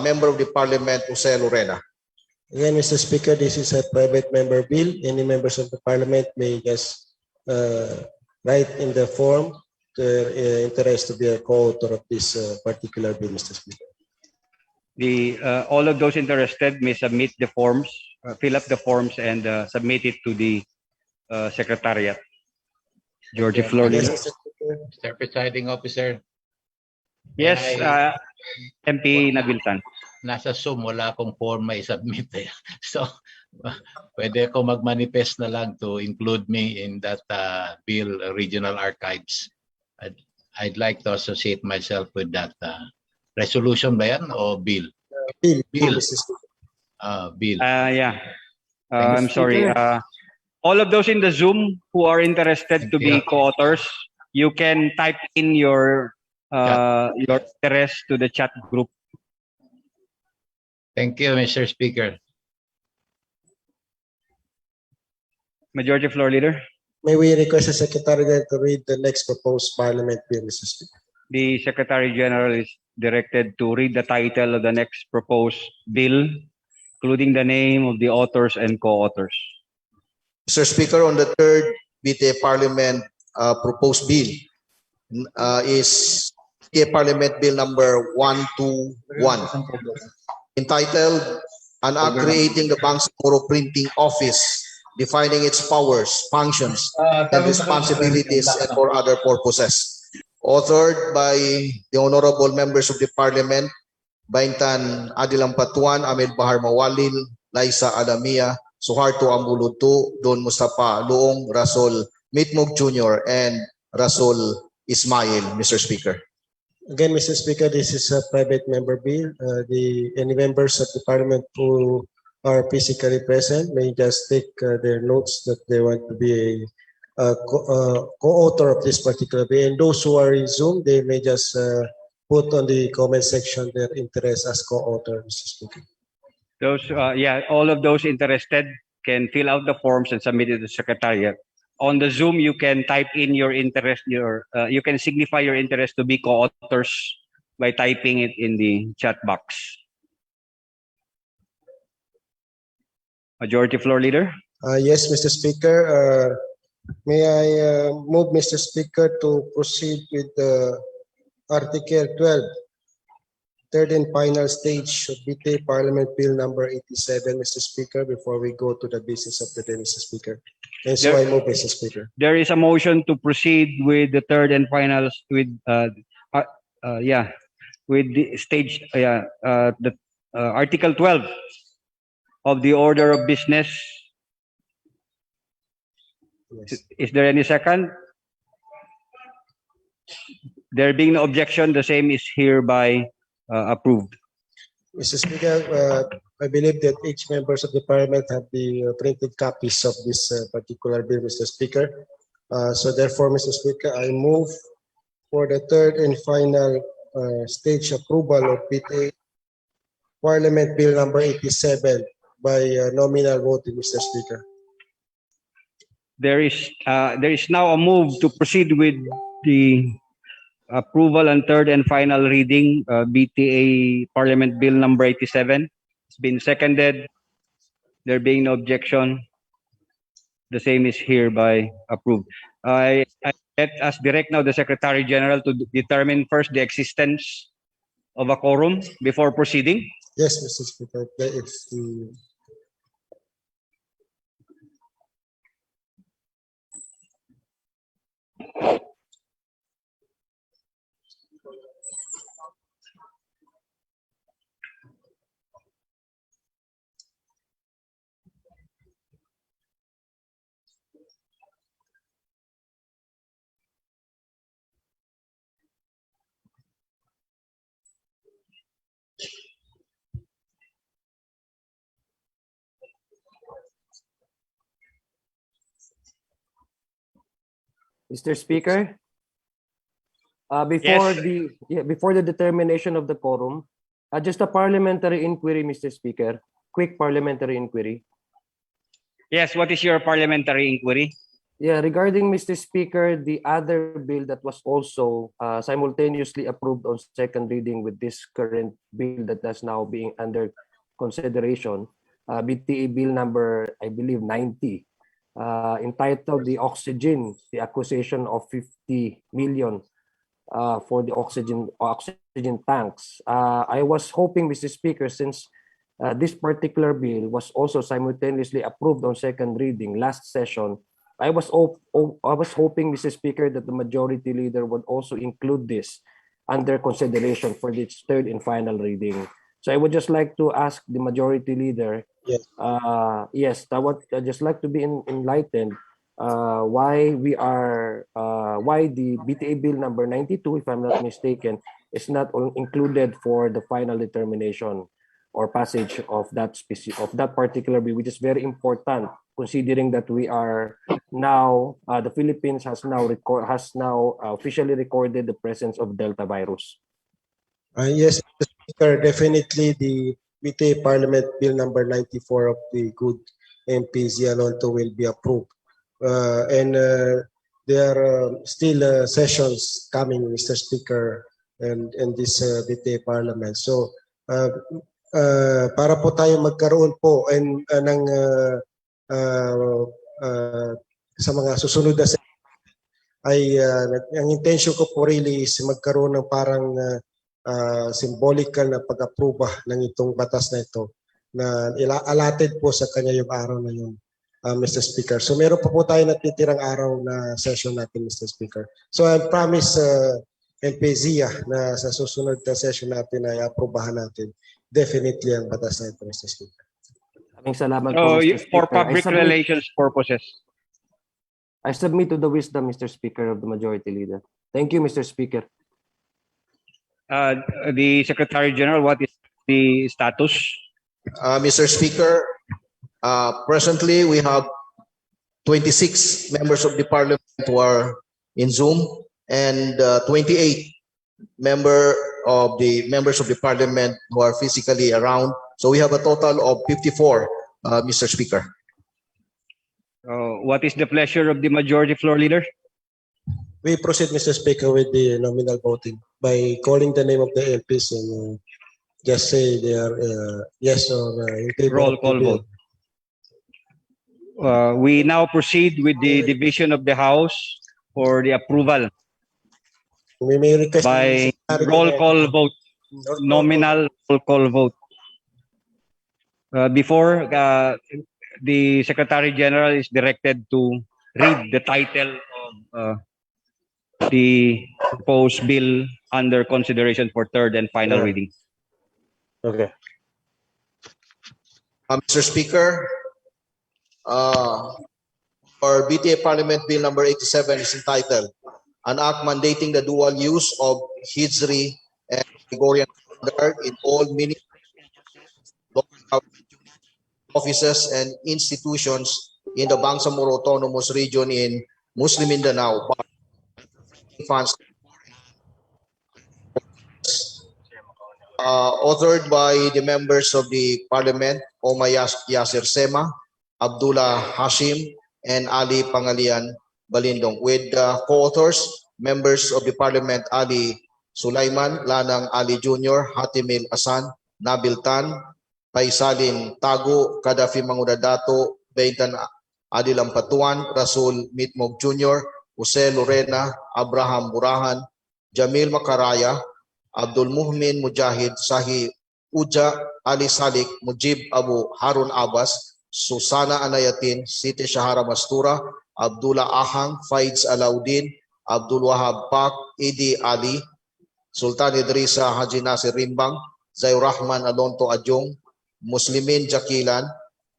Member of the Parliament, Jose Lorena. Again, Mr. Speaker, this is a private member bill. Any members of the Parliament may just write in the form their interest to be a co-author of this particular bill, Mr. Speaker. All of those interested may submit the forms, fill up the forms, and submit it to the Secretariat. George Florida. Mr. Presiding Officer. Yes, MP Nabiltan. Nasa Zoom, wala akong form may submit. So, pwede ko mag-manifest na lang to include me in that bill, Regional Archives. I'd like to associate myself with that. Resolution ba yan o bill? Bill. Bill. Bill. Yeah. I'm sorry. All of those in the Zoom who are interested to be co-authors, you can type in your interest to the chat group. Thank you, Mr. Speaker. Majority Floor Leader. May we request the Secretary General to read the next proposed Parliament bill, Mr. Speaker. The Secretary General is directed to read the title of the next proposed bill, including the name of the authors and co-authors. Mr. Speaker, on the third BTA Parliament proposed bill is BTA Parliament Bill number 121, entitled An Act Creating the Bangsamoro Printing Office, defining its powers, functions, and responsibilities, and for other purposes. Authored by the Honorable Members of the Parliament, Baintan Adil Ampatuan, Amil Bahar Mawalil, Laisa Alamia, Suharto Ambuludtu, Don Mustafa Luong, Rasul Mitmug Jr., and Rasul Ismail, Mr. Speaker. Again, Mr. Speaker, this is a private member bill. Any members of the Parliament who are physically present may just take their notes that they want to be a co-author of this particular bill. And those who are in Zoom, they may just put on the comment section their interest as co-author, Mr. Speaker. Those, all of those interested can fill out the forms and submit it to the Secretariat. On the Zoom, you can type in your interest, you can signify your interest to be co-authors by typing it in the chat box. Majority Floor Leader. Yes, Mr. Speaker. May I move, Mr. Speaker, to proceed with Article 12, third and final stage of BTA Parliament Bill number 87, Mr. Speaker, before we go to the business of the day, Mr. Speaker. And so I move, Mr. Speaker. There is a motion to proceed with the third and final with the stage the Article 12 of the order of business. Yes. Is there any second? There being no objection, the same is hereby approved. Mr. Speaker, I believe that each members of the Parliament have the printed copies of this particular bill, Mr. Speaker. So therefore, Mr. Speaker, I move for the third and final stage approval of BTA Parliament Bill number 87 by nominal vote, Mr. Speaker. There is now a move to proceed with the approval and third and final reading BTA Parliament Bill number 87. It's been seconded. There being no objection, the same is hereby approved. I let us direct now the Secretary General to determine first the existence of a quorum before proceeding. Yes, Mr. Speaker. It's the Mr. Speaker, Yes. before the determination of the quorum, just a parliamentary inquiry, Mr. Speaker. Quick parliamentary inquiry. Yes, what is your parliamentary inquiry? Yeah, regarding, Mr. Speaker, the other bill that was also simultaneously approved on second reading with this current bill that is now being under consideration, BTA Bill number, I believe, 90, entitled the oxygen, the acquisition of 50 million for the oxygen tanks. I was hoping, Mr. Speaker, since this particular bill was also simultaneously approved on second reading last session, I was hoping, Mr. Speaker, that the majority leader would also include this under consideration for its third and final reading. So I would just like to ask the majority leader, yes, I would just like to be enlightened why the BTA Bill number 92, if I'm not mistaken, is not included for the final determination or passage of that particular bill, which is very important considering that we are now the Philippines has now officially recorded the presence of Delta virus. yes, Mr. Speaker, definitely the BTA Parliament Bill number 94 of the good MP Zialonto will be approved. And there are still sessions coming, Mr. Speaker, and this BTA Parliament. So para po tayo magkaroon po ng sa mga susunod na ay ang intention ko po really is magkaroon ng parang symbolical na pag-aproba ng itong batas na ito na allotted po sa kanya yung araw na yun, Mr. Speaker. So meron pa po tayo natitirang araw na session natin, Mr. Speaker. So I promise LPZia na sa susunod na session natin ay aprobahan natin definitely ang batas na ito, Mr. Speaker. Maraming salamat po, Mr. Speaker. For public relations purposes. I submit to the wisdom, Mr. Speaker, of the majority leader. Thank you, Mr. Speaker. The Secretary General, what is the status? Mr. Speaker, presently we have 26 members of the Parliament who are in Zoom and 28 members of the Parliament who are physically around. So we have a total of 54, Mr. Speaker. What is the pleasure of the majority floor leader? We proceed, Mr. Speaker, with the nominal voting by calling the name of the MPs and just say they are yes or in favor Roll of the call bill. vote. We now proceed with the division of the House for the approval We may request by roll call vote, nominal roll call vote. Before the Secretary General is directed to read the title of the proposed bill under consideration for third and final reading. Okay. Mr. Speaker, our BTA Parliament Bill number 87 is entitled An Act Mandating the Dual Use of Hijri and Gregorian Calendar in all ministries, local offices, and institutions in the Bangsamoro Autonomous Region in Muslim Mindanao. Funds authored by the members of the Parliament, Oma Yasir Sema, Abdullah Hashim, and Ali Pangalian Balindong, with co-authors, members of the Parliament, Ali Sulaiman, Lanang Ali Jr., Hatimil Asan, Nabil Tan, Paisalin Tago, Kadafi Mangudadato, Beitan Adil Ampatuan, Rasul Mitmog Jr., Jose Lorena, Abraham Burahan, Jamil Makaraya, Abdul Muhmin Mujahid, Sahi Uja, Ali Salik, Mujib Abu Harun Abbas, Susana Anayatin, Siti Shahara Mastura, Abdullah Ahang, Faiz Alauddin, Abdul Wahab Pak, Idi Ali, Sultan Idrisa Haji Nasir Rimbang, Zair Rahman Alonto Adjong, Muslimin Jakilan,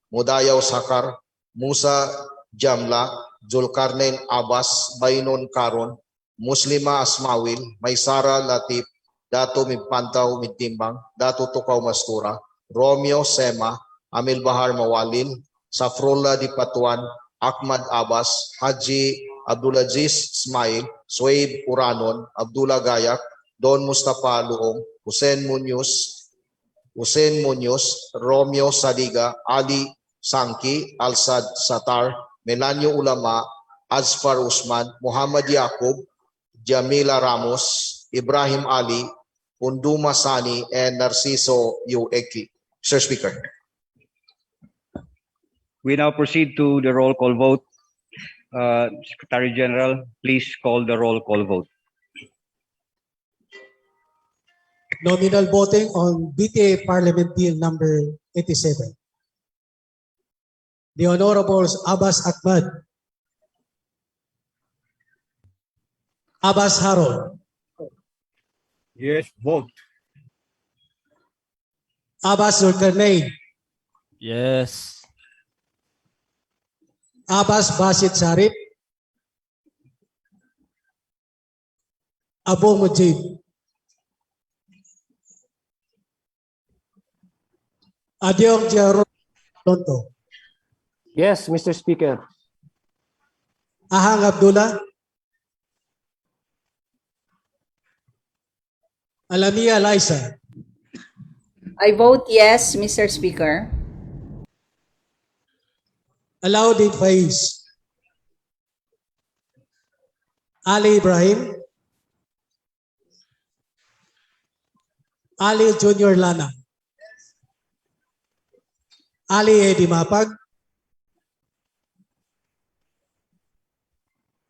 Mudayaw Sakar, Musa Jamla, Zulkarnain Abbas, Bainon Karon, Muslima Asmawil, Maysara Latif, Dato Migpantaw Midtimbang, Dato Tukaw Mastura, Romeo Sema, Amil Bahar Mawalil, Safrullah Dipatuan, Ahmad Abbas, Haji Abdulaziz Ismail, Suaib Uranon, Abdullah Gayak, Don Mustafa Luong, Hussein Munoz, Romeo Sadiga, Ali Sangki, Alsad Satar, Melanio Ulama, Azfar Usman, Muhammad Yaqub, Jamila Ramos, Ibrahim Ali, Unduma Sani, and Narciso Yueki. Sir Speaker. We now proceed to the roll call vote. Secretary General, please call the roll call vote. Nominal voting on BTA Parliament Bill number 87. The Honorables Abbas Ahmad, Abbas Haron, Yes, vote. Abbas Zulkarnain, Yes. Abbas Basit Sarip, Abu Mujib, Adyong Jaro Lonto, Yes, Mr. Speaker. Ahang Abdullah, Alamia Liza, I vote yes, Mr. Speaker. Alauddin Faiz, Ali Ibrahim, Ali Junior Lana, Ali Edi Mapag,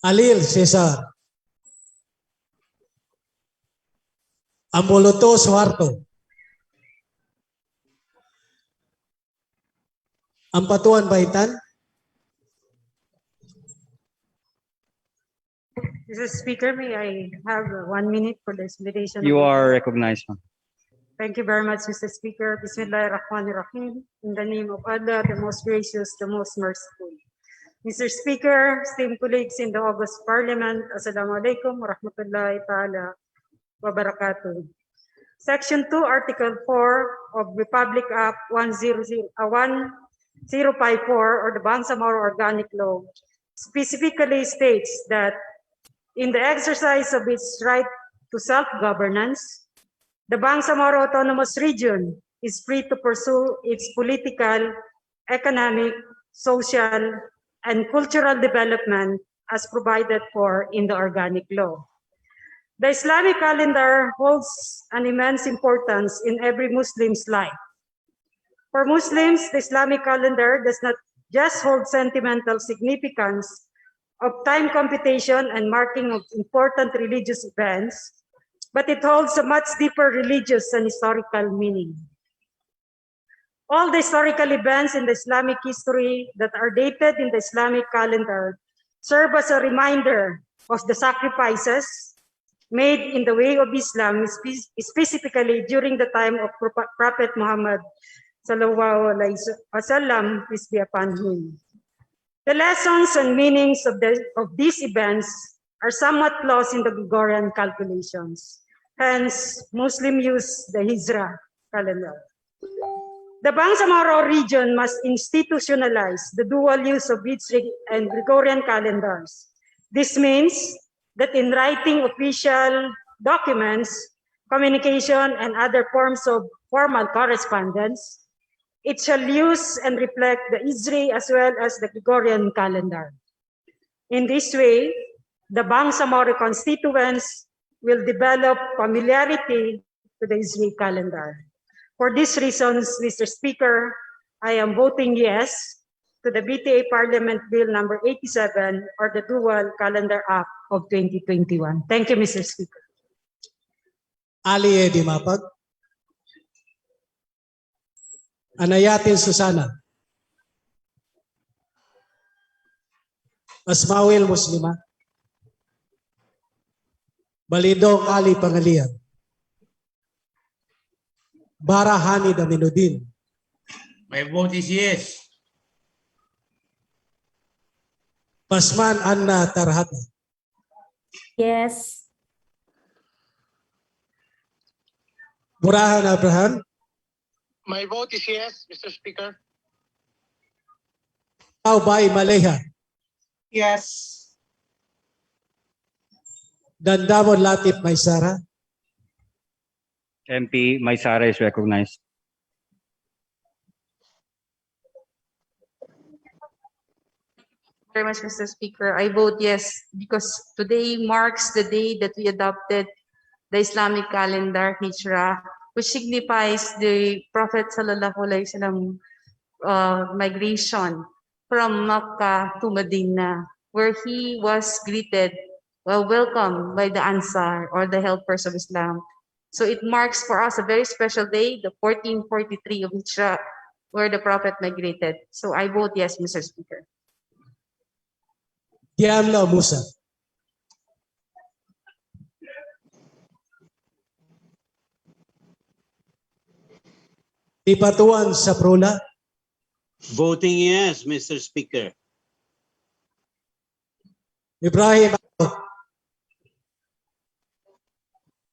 Alil Cesar, Amoloto Suharto, Ampatuan Baitan, Mr. Speaker, may I have 1 minute for the explanation? You are recognized, ma'am. Thank you very much, Mr. Speaker. Bismillahirrahmanirrahim. In the name of Allah, the most gracious, the most merciful. Mr. Speaker, esteemed colleagues in the August Parliament, Assalamu alaikum wa rahmatullahi ta'ala wa barakatuh. Section 2, Article 4 of Republic Act 1054 or the Bangsamoro Organic Law specifically states that in the exercise of its right to self-governance, the Bangsamoro Autonomous Region is free to pursue its political, economic, social, and cultural development as provided for in the organic law. The Islamic calendar holds an immense importance in every Muslim's life. For Muslims, the Islamic calendar does not just hold sentimental significance of time computation and marking of important religious events, but it holds a much deeper religious and historical meaning. All the historical events in the Islamic history that are dated in the Islamic calendar serve as a reminder of the sacrifices made in the way of Islam, specifically during the time of Prophet Muhammad sallallahu alaihi wasallam, peace be upon him. The lessons and meanings of these events are somewhat lost in the Gregorian calculations. Hence, Muslims use the Hijra calendar. The Bangsamoro region must institutionalize the dual use of Hijri and Gregorian calendars. This means that in writing official documents, communication, and other forms of formal correspondence, it shall use and reflect the Hijri as well as the Gregorian calendar. In this way, the Bangsamoro constituents will develop familiarity to the Hijri calendar. For these reasons, Mr. Speaker, I am voting yes to the BTA Parliament Bill number 87 or the Dual Calendar Act of 2021. Thank you, Mr. Speaker. Ali Edi Mapag. Anayatin Susana. Asmawil Muslima. Balindong Ali Pangalian. Barahani Daminudin. My vote is yes. Pasman Anna Tarhata. Yes. Burahan Abraham. My vote is yes, Mr. Speaker. Taubay Maleha. Yes. Dandamon Latif Maysara. MP Maysara is recognized. Very much, Mr. Speaker. I vote yes because today marks the day that we adopted the Islamic calendar, Hijra, which signifies the Prophet sallallahu alaihi wasallam migration from Makkah to Medina, where he was greeted, welcomed by the Ansar or the helpers of Islam. So it marks for us a very special day, the 1443 of Hijra, where the Prophet migrated. So I vote yes, Mr. Speaker. Diamla Musa. Dipatuan Saprula. Voting yes, Mr. Speaker. Ibrahim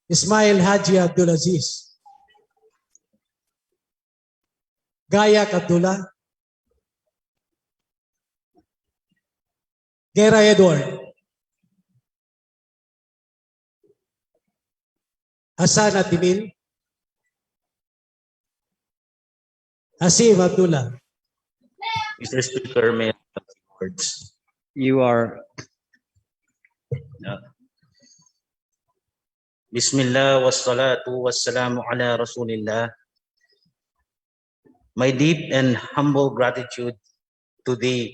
Ismail Haji Abdulaziz. Gayak Abdullah. Gera Edward. Hasan Atimil. Hasim Abdullah. Mr. Speaker, may I have a few words? You are. Bismillah wassalatu wassalamu ala Rasulillah. My deep and humble gratitude to the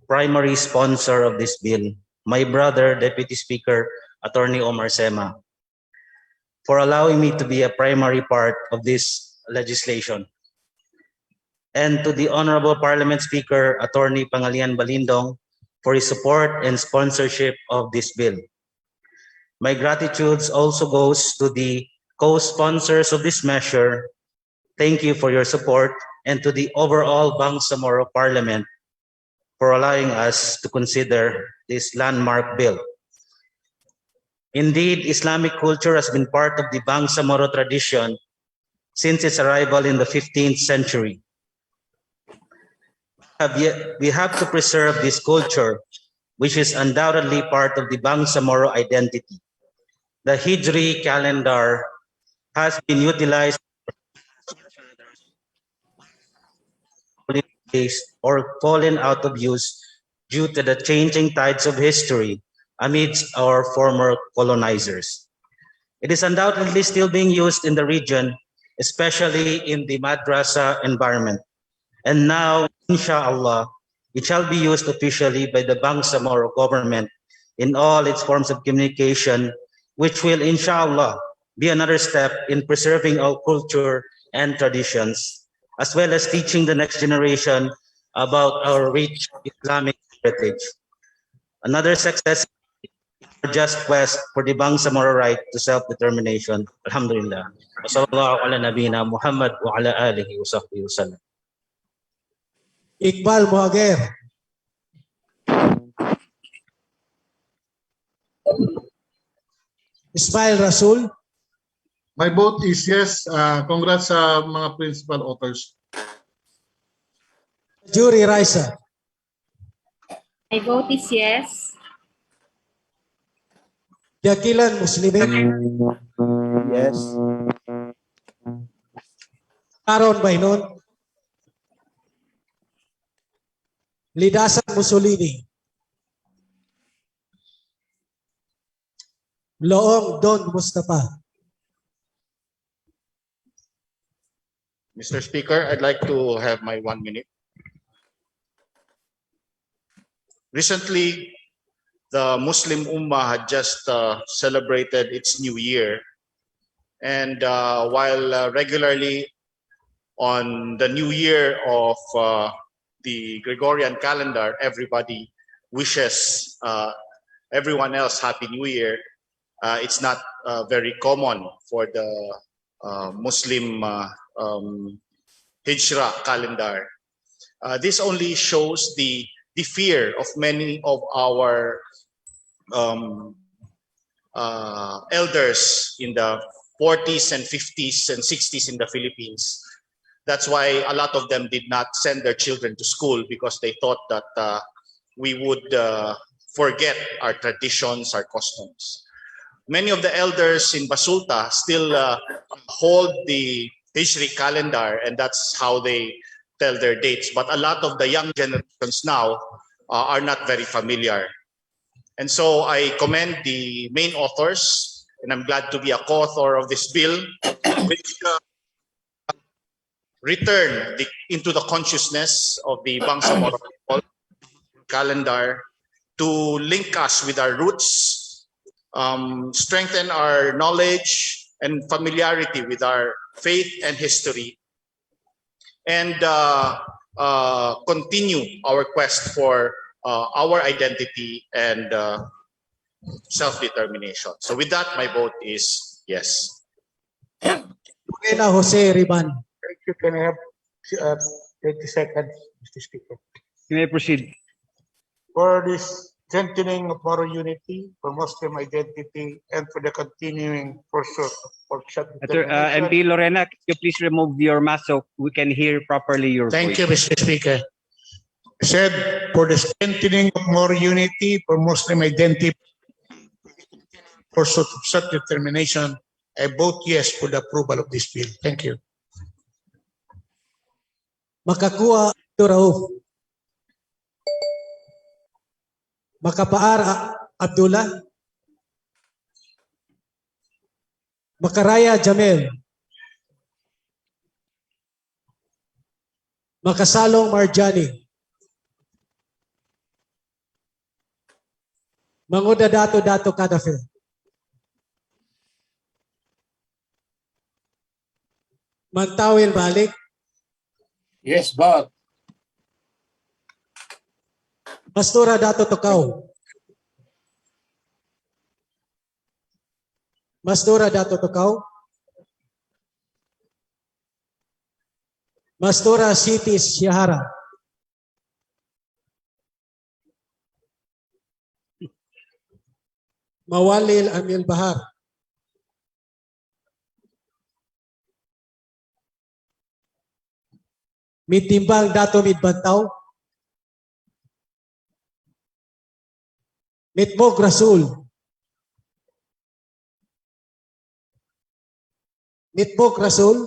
primary sponsor of this bill, my brother, Deputy Speaker, Attorney Omar Sema, for allowing me to be a primary part of this legislation. And to the Honorable Parliament Speaker, Attorney Pangalian Balindong, for his support and sponsorship of this bill. My gratitude also goes to the co-sponsors of this measure. Thank you for your support, and to the overall Bangsamoro Parliament for allowing us to consider this landmark bill. Indeed, Islamic culture has been part of the Bangsamoro tradition since its arrival in the 15th century. We have to preserve this culture, which is undoubtedly part of the Bangsamoro identity. The Hijri calendar has been utilized or fallen out of use due to the changing tides of history amidst our former colonizers. It is undoubtedly still being used in the region, especially in the madrasa environment. And now, inshallah, it shall be used officially by the Bangsamoro government in all its forms of communication, which will, inshallah, be another step in preserving our culture and traditions, as well as teaching the next generation about our rich Islamic heritage. Another success is our just quest for the Bangsamoro right to self-determination. Alhamdulillah. Wa sallallahu ala nabina Muhammad wa ala alihi wa sahbihi wa sallam. Iqbal Moager. Ismail Rasul. My vote is yes. Congrats sa mga principal authors. Jury Raisa. My vote is yes. Jakilan Muslimin. Yes. Aaron Bainon. Lidasan Mussolini. Loong Don Mustafa. Mr. Speaker, I'd like to have my 1 minute. Recently, the Muslim Ummah had just celebrated its New Year. And while regularly on the New Year of the Gregorian calendar, everybody wishes everyone else Happy New Year, it's not very common for the Muslim Hijra calendar. This only shows the fear of many of our elders in the 40s and 50s and 60s in the Philippines. That's why a lot of them did not send their children to school, because they thought that we would forget our traditions, our customs. Many of the elders in Basulta still hold the Hijri calendar, and that's how they tell their dates. But a lot of the young generations now are not very familiar. And so I commend the main authors, and I'm glad to be a co-author of this bill, which return into the consciousness of the Bangsamoro people calendar to link us with our roots, strengthen our knowledge and familiarity with our faith and history, and continue our quest for our identity and self-determination. So with that, my vote is yes. Jose Riban. Thank you. Can I have 30 seconds, Mr. Speaker? You may proceed. For this strengthening of moral unity, for Muslim identity, and for the continuing pursuit of self-determination. MP Lorena, can you please remove your mask so we can hear properly your Thank voice? you, Mr. Speaker. I said for the strengthening of moral unity, for Muslim identity, pursuit of self-determination, I vote yes for the approval of this bill. Thank you. Makakuha Rauf. Makapaar Abdullah. Makaraya Jamel. Makasalong Marjani. Manguda Dato Kadafe. Mantawil Balik. Yes, but Pastora Dato Tokaw. Mastura Dato Tokaw. Mastura Siti Syahara. Mawalil Amil Bahar. Mitimbang Dato Midbantaw. Mitmog Rasul. Mitmog Rasul.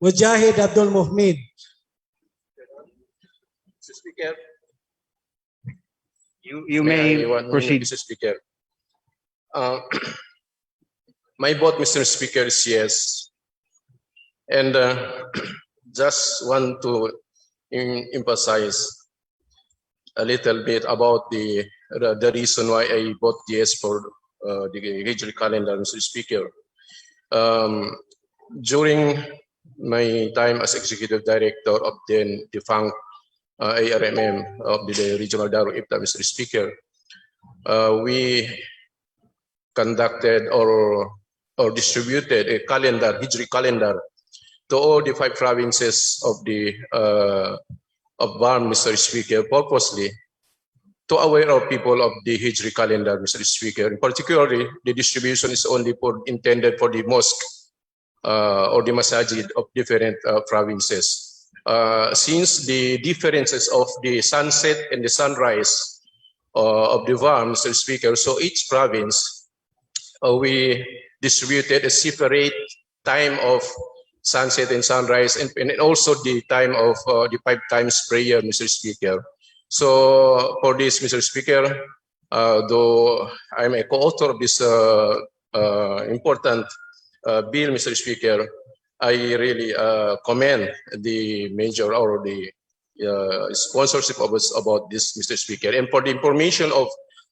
Mujahid Abdul Muhmid. Mr. Speaker. You may I want proceed. Mr. Speaker. My vote, Mr. Speaker, is yes. And just want to emphasize a little bit about the reason why I vote yes for the Hijri calendar, Mr. Speaker. During my time as Executive Director of the defunct ARMM of the Regional Darul Ifta, Mr. Speaker, we conducted or distributed a calendar, Hijri calendar, to all the 5 provinces of the of BARM, Mr. Speaker, purposely to aware of people of the Hijri calendar, Mr. Speaker. In particularly, the distribution is only intended for the mosque or the masajid of different provinces. Since the differences of the sunset and the sunrise of the VAR, Mr. Speaker, so each province we distributed a separate time of sunset and sunrise, and also the time of the 5 times prayer, Mr. Speaker. So for this, Mr. Speaker, though I'm a co-author of this important bill, Mr. Speaker, I really commend the major or the sponsorship of us about this, Mr. Speaker. And for the information of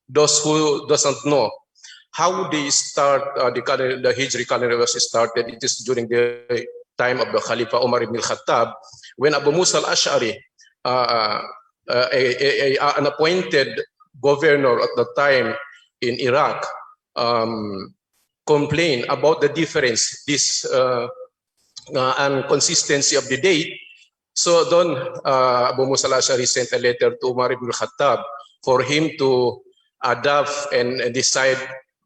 those who doesn't know how they start the Hijri calendar was started, it is during the time of the Khalifa Umar ibn al-Khattab, when Abu Musa al-Ash'ari, an appointed governor at the time in Iraq, complained about the difference, this inconsistency of the date. So then Abu Musa al-Ash'ari sent a letter to Umar ibn al-Khattab for him to adapt and decide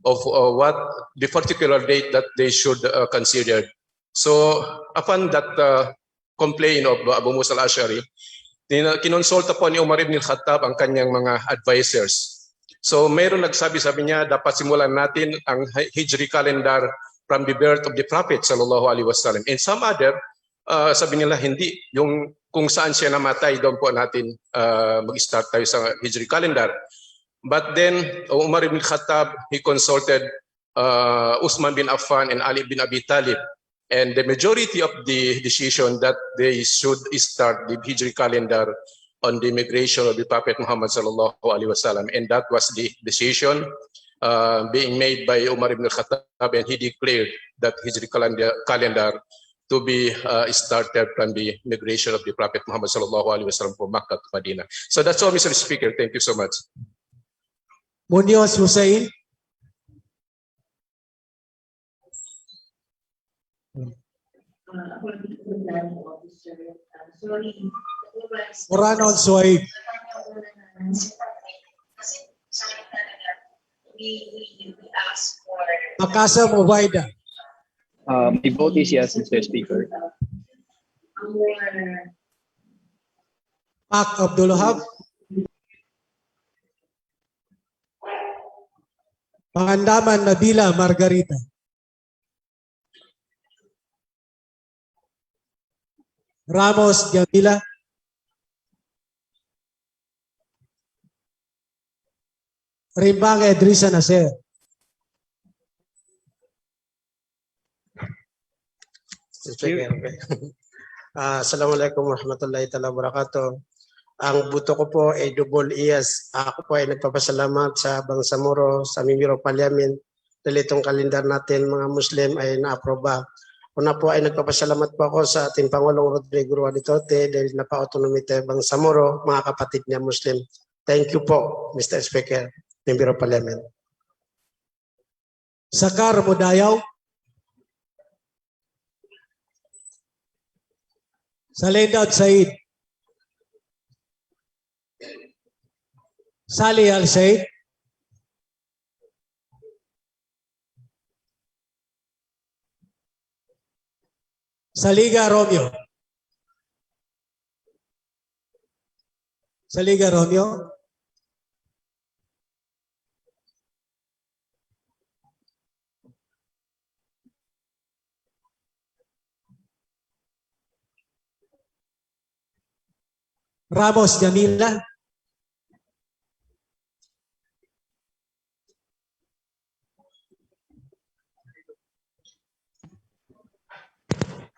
of what the particular date that they should consider. So upon that complaint of Abu Musa al-Ash'ari, kinonsulta po ni Umar ibn al-Khattab ang kanyang mga advisors. So mayroon sabi niya, dapat simulan natin ang Hijri calendar from the birth of the Prophet sallallahu alaihi wasallam. And some other, sabi nila hindi, yung kung saan siya namatay, doon po natin mag-start tayo sa Hijri calendar. But then Umar ibn Khattab, he consulted Usman bin Affan and Ali bin Abi Talib, and the majority of the decision that they should start the Hijri calendar on the migration of the Prophet Muhammad sallallahu alaihi wasallam, and that was the decision being made by Umar ibn Khattab, and he declared that Hijri calendar to be started from the migration of the Prophet Muhammad sallallahu alaihi wasallam from Makkah to Medina. So that's all, Mr. Speaker. Thank you so much. Munoz Hussein. Morano Suhaib. Makasa Mobaida. My vote is yes, Mr. Speaker. Pak Abdul Wahab. Pangandaman Nabila Margarita. Ramos Jamila. Rimbang Edrisa Nasir. Assalamualaikum warahmatullahi wabarakatuh. Ang buto ko po ay double yes. Ako po ay nagpapasalamat sa Bangsamoro, sa Muharram Parliament dahil itong kalendar natin mga Muslim ay naaproba. Una po ay nagpapasalamat po ako sa ating Pangulong Rodrigo Duterte dahil napa-autonomy tayo Bangsamoro, mga kapatid niya Muslim. Thank you po, Mr. Speaker, Muharram Parliament. Sakar Mudayaw. Salendad Said. Sali Al Said. Saliga Romeo. Saliga Romeo. Ramos Jamila.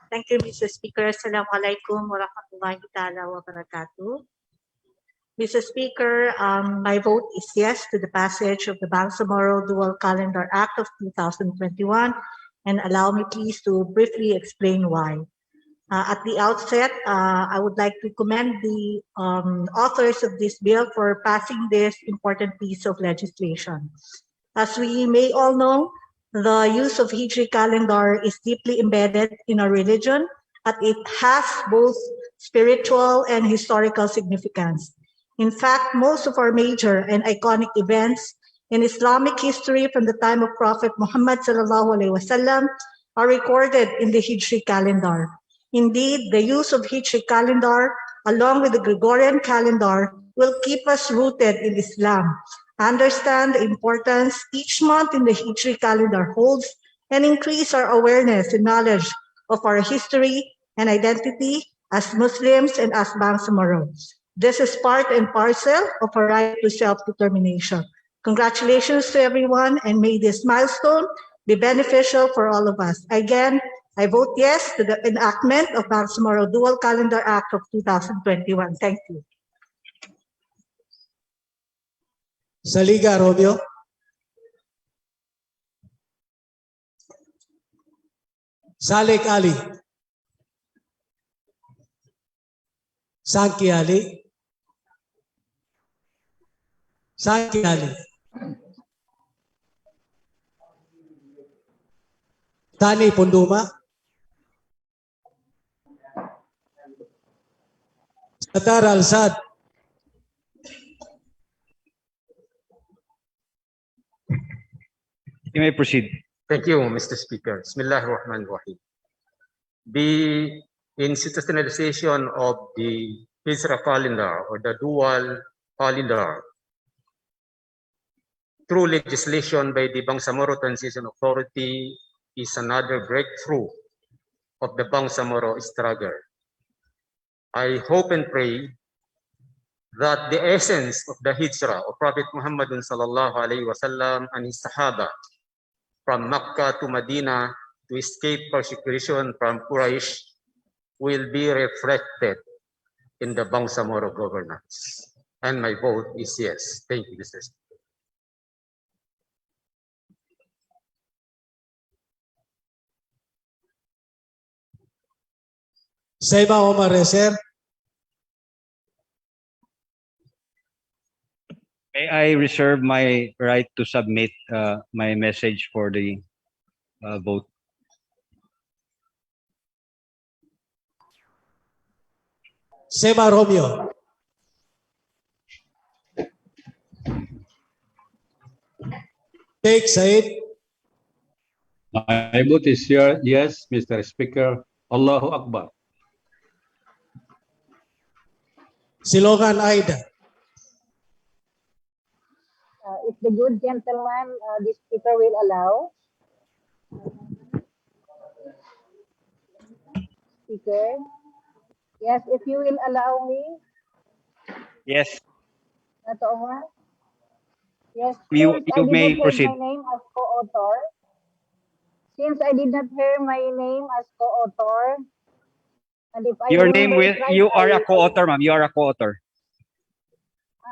Thank you, Mr. Speaker. Assalamualaikum warahmatullahi ta'ala wabarakatuh. Mr. Speaker, my vote is yes to the passage of the Bangsamoro Dual Calendar Act of 2021, and allow me please to briefly explain why. At the outset, I would like to commend the authors of this bill for passing this important piece of legislation. As we may all know, the use of Hijri calendar is deeply embedded in our religion, and it has both spiritual and historical significance. In fact, most of our major and iconic events in Islamic history from the time of Prophet Muhammad ﷺ are recorded in the Hijri calendar. Indeed, the use of Hijri calendar, along with the Gregorian calendar, will keep us rooted in Islam, understand the importance each month in the Hijri calendar holds, and increase our awareness and knowledge of our history and identity as Muslims and as Bangsamoro. This is part and parcel of our right to self-determination. Congratulations to everyone, and may this milestone be beneficial for all of us. Again, I vote yes to the enactment of Bangsamoro Dual Calendar Act of 2021. Thank you. Saliga Romeo. Salik Ali. Sanki Ali. Sanki Ali. Tani Punduma. Satar Al-Sad. You may proceed. Thank you, Mr. Speaker. Bismillahirrahmanirrahim. The institutionalization of the Hijra calendar or the dual calendar through legislation by the Bangsamoro Transition Authority is another breakthrough of the Bangsamoro struggle. I hope and pray that the essence of the Hijra of Prophet Muhammad sallallahu alaihi wasallam and his Sahaba from Makkah to Medina to escape persecution from Quraysh will be reflected in the Bangsamoro governance. And my vote is yes. Thank you, Mr. Speaker. Seba Omar Reser. May I reserve my right to submit my message for the vote? Seba Romeo. Sheikh Said. My vote is yes, Mr. Speaker. Allahu Akbar. Silogan Aida. If the good gentleman, the speaker will allow. Speaker. Yes, if you will allow me. Yes. Nato Omar. Yes, You I may did not proceed. hear my name as co-author. Since I did not hear my name as co-author, and if I Your name remember will, it right, you are a co-author, ma'am. You are a co-author.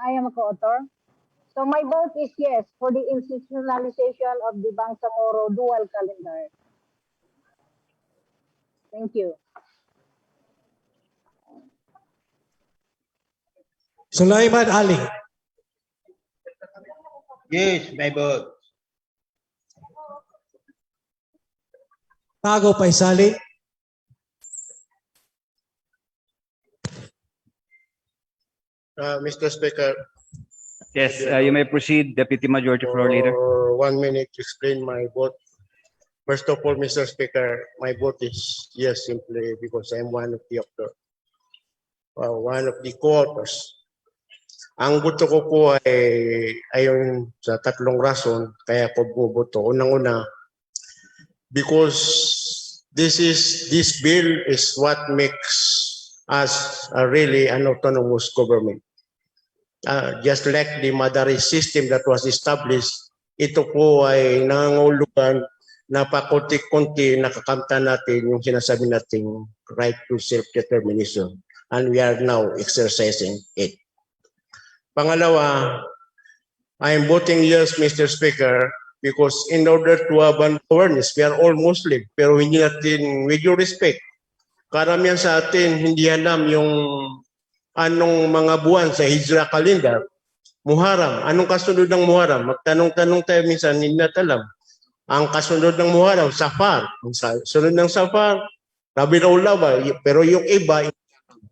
I am a co-author. So my vote is yes for the institutionalization of the Bangsamoro dual calendar. Thank you. Sulaiman Ali. Yes, my vote. Tago Paisali. Mr. Speaker. Yes, you may proceed, Deputy Majority Floor Leader. For 1 minute to explain my vote. First of all, Mr. Speaker, my vote is yes simply because I'm one of the co-authors. Ang boto ko po ay ayon sa tatlong rason kaya ko boboto. Unang-una, because this bill is what makes as really an autonomous government. Just like the Madari system that was established, ito po ay nangangulugan na pakunti-kunti nakakamta natin yung sinasabi nating right to self-determination, and we are now exercising it. Pangalawa, I am voting yes, Mr. Speaker, because in order to have an awareness, we are all Muslim, pero hindi natin, with due respect, karamihan sa atin hindi alam yung anong mga buwan sa Hijra calendar. Muharram, anong kasunod ng Muharram? Magtanong-tanong tayo minsan, hindi natin alam. Ang kasunod ng Muharram, Safar. Ang sunod ng Safar, Rabiul Awwal. Pero yung iba,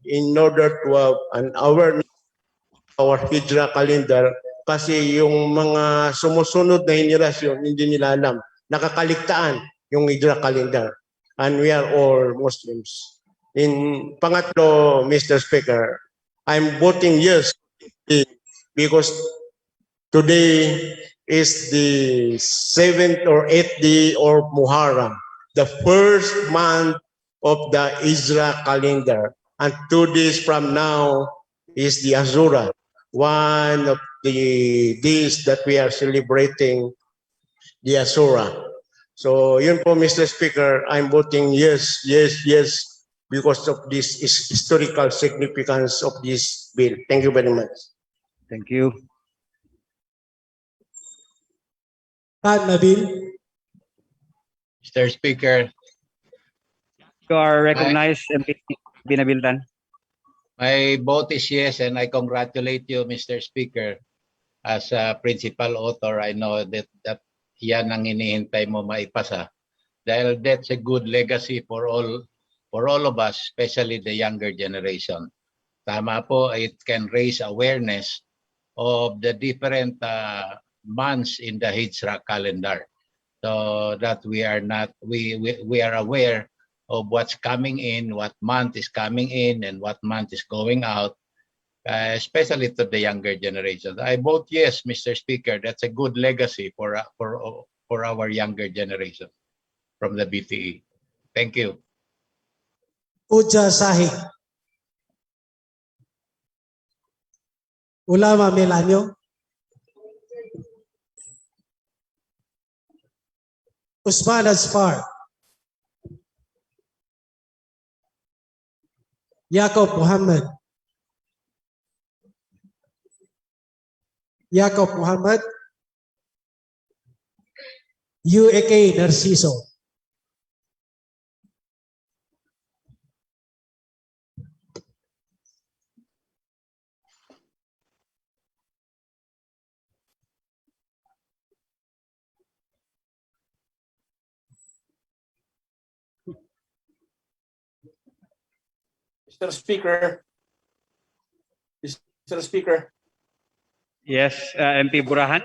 in order to have an awareness of our Hijra calendar, kasi yung mga sumusunod na henerasyon, hindi nila alam. Nakakaligtaan yung Hijra calendar. And we are all Muslims. In pangatlo, Mr. Speaker, I'm voting yes because today is the 7th or 8th day of Muharram, the first month of the Hijra calendar. And 2 days from now is the Azura, one of the days that we are celebrating the Azura. So yun po, Mr. Speaker, I'm voting yes, yes, yes, because of this historical significance of this bill. Thank you very much. Thank you. Pat Nabil. Mr. Speaker, You are recognized, MP Binabiltan. my vote is yes, and I congratulate you, Mr. Speaker. As a principal author, I know that yan ang inihintay mo maipasa. Dahil that's a good legacy for all of us, especially the younger generation. Tama po, it can raise awareness of the different months in the Hijra calendar, so that we are aware of what's coming in, what month is coming in, and what month is going out, especially to the younger generation. I vote yes, Mr. Speaker. That's a good legacy for our younger generation from the BTE. Thank you. Uja Sahi. Ulama Melanio. Usman Asfar. Jacob Muhammad. Jacob Muhammad. UAK Narciso. Mr. Speaker. Mr. Speaker. Yes, MP Burahan.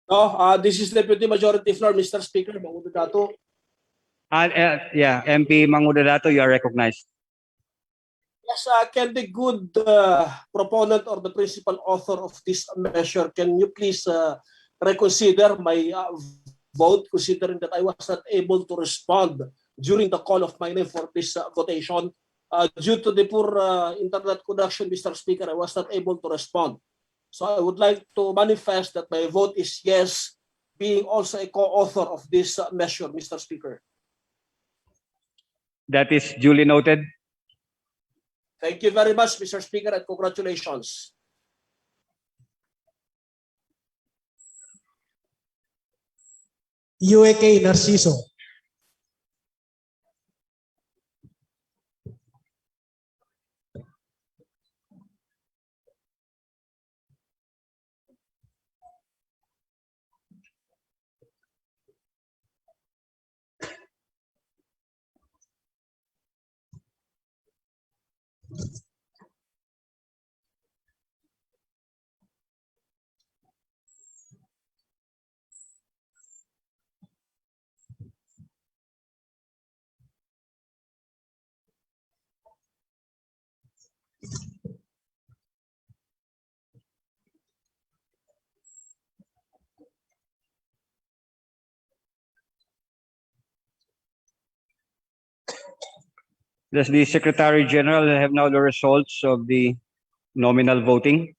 No, this is Deputy Majority Floor, Mr. Speaker. Mangudadato. Yeah, MP Mangudadato, you are recognized. Yes, can the good proponent or the principal author of this measure, can you please reconsider my vote, considering that I was not able to respond during the call of my name for this votation. Due to the poor internet connection, Mr. Speaker, I was not able to respond. So I would like to manifest that my vote is yes, being also a co-author of this measure, Mr. Speaker. That is duly noted. Thank you very much, Mr. Speaker, and congratulations. UAK Narciso. Does the Secretary General have now the results of the nominal voting?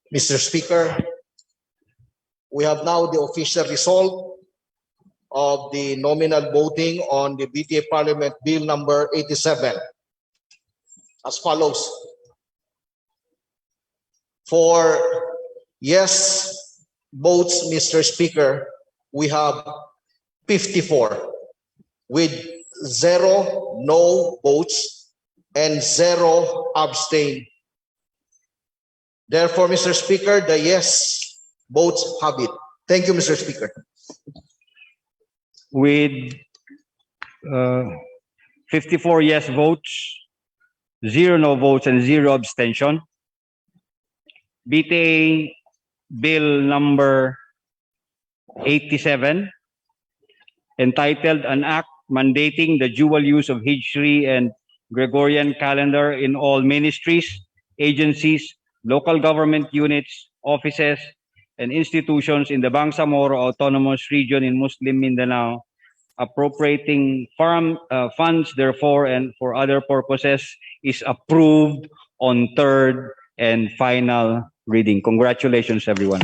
Mr. Speaker, we have now the official result of the nominal voting on the BTA Parliament Bill number 87 as follows. For yes votes, Mr. Speaker, we have 54 with 0 no votes and 0 abstain. Therefore, Mr. Speaker, the yes votes have it. Thank you, Mr. Speaker. With 54 yes votes, 0 no votes, and 0 abstention, BTA Bill number 87, entitled An Act Mandating the Dual Use of Hijri and Gregorian Calendar in All Ministries, Agencies, Local Government Units, Offices, and Institutions in the Bangsamoro Autonomous Region in Muslim Mindanao, appropriating funds therefore and for other purposes, is approved on third and final reading. Congratulations, everyone.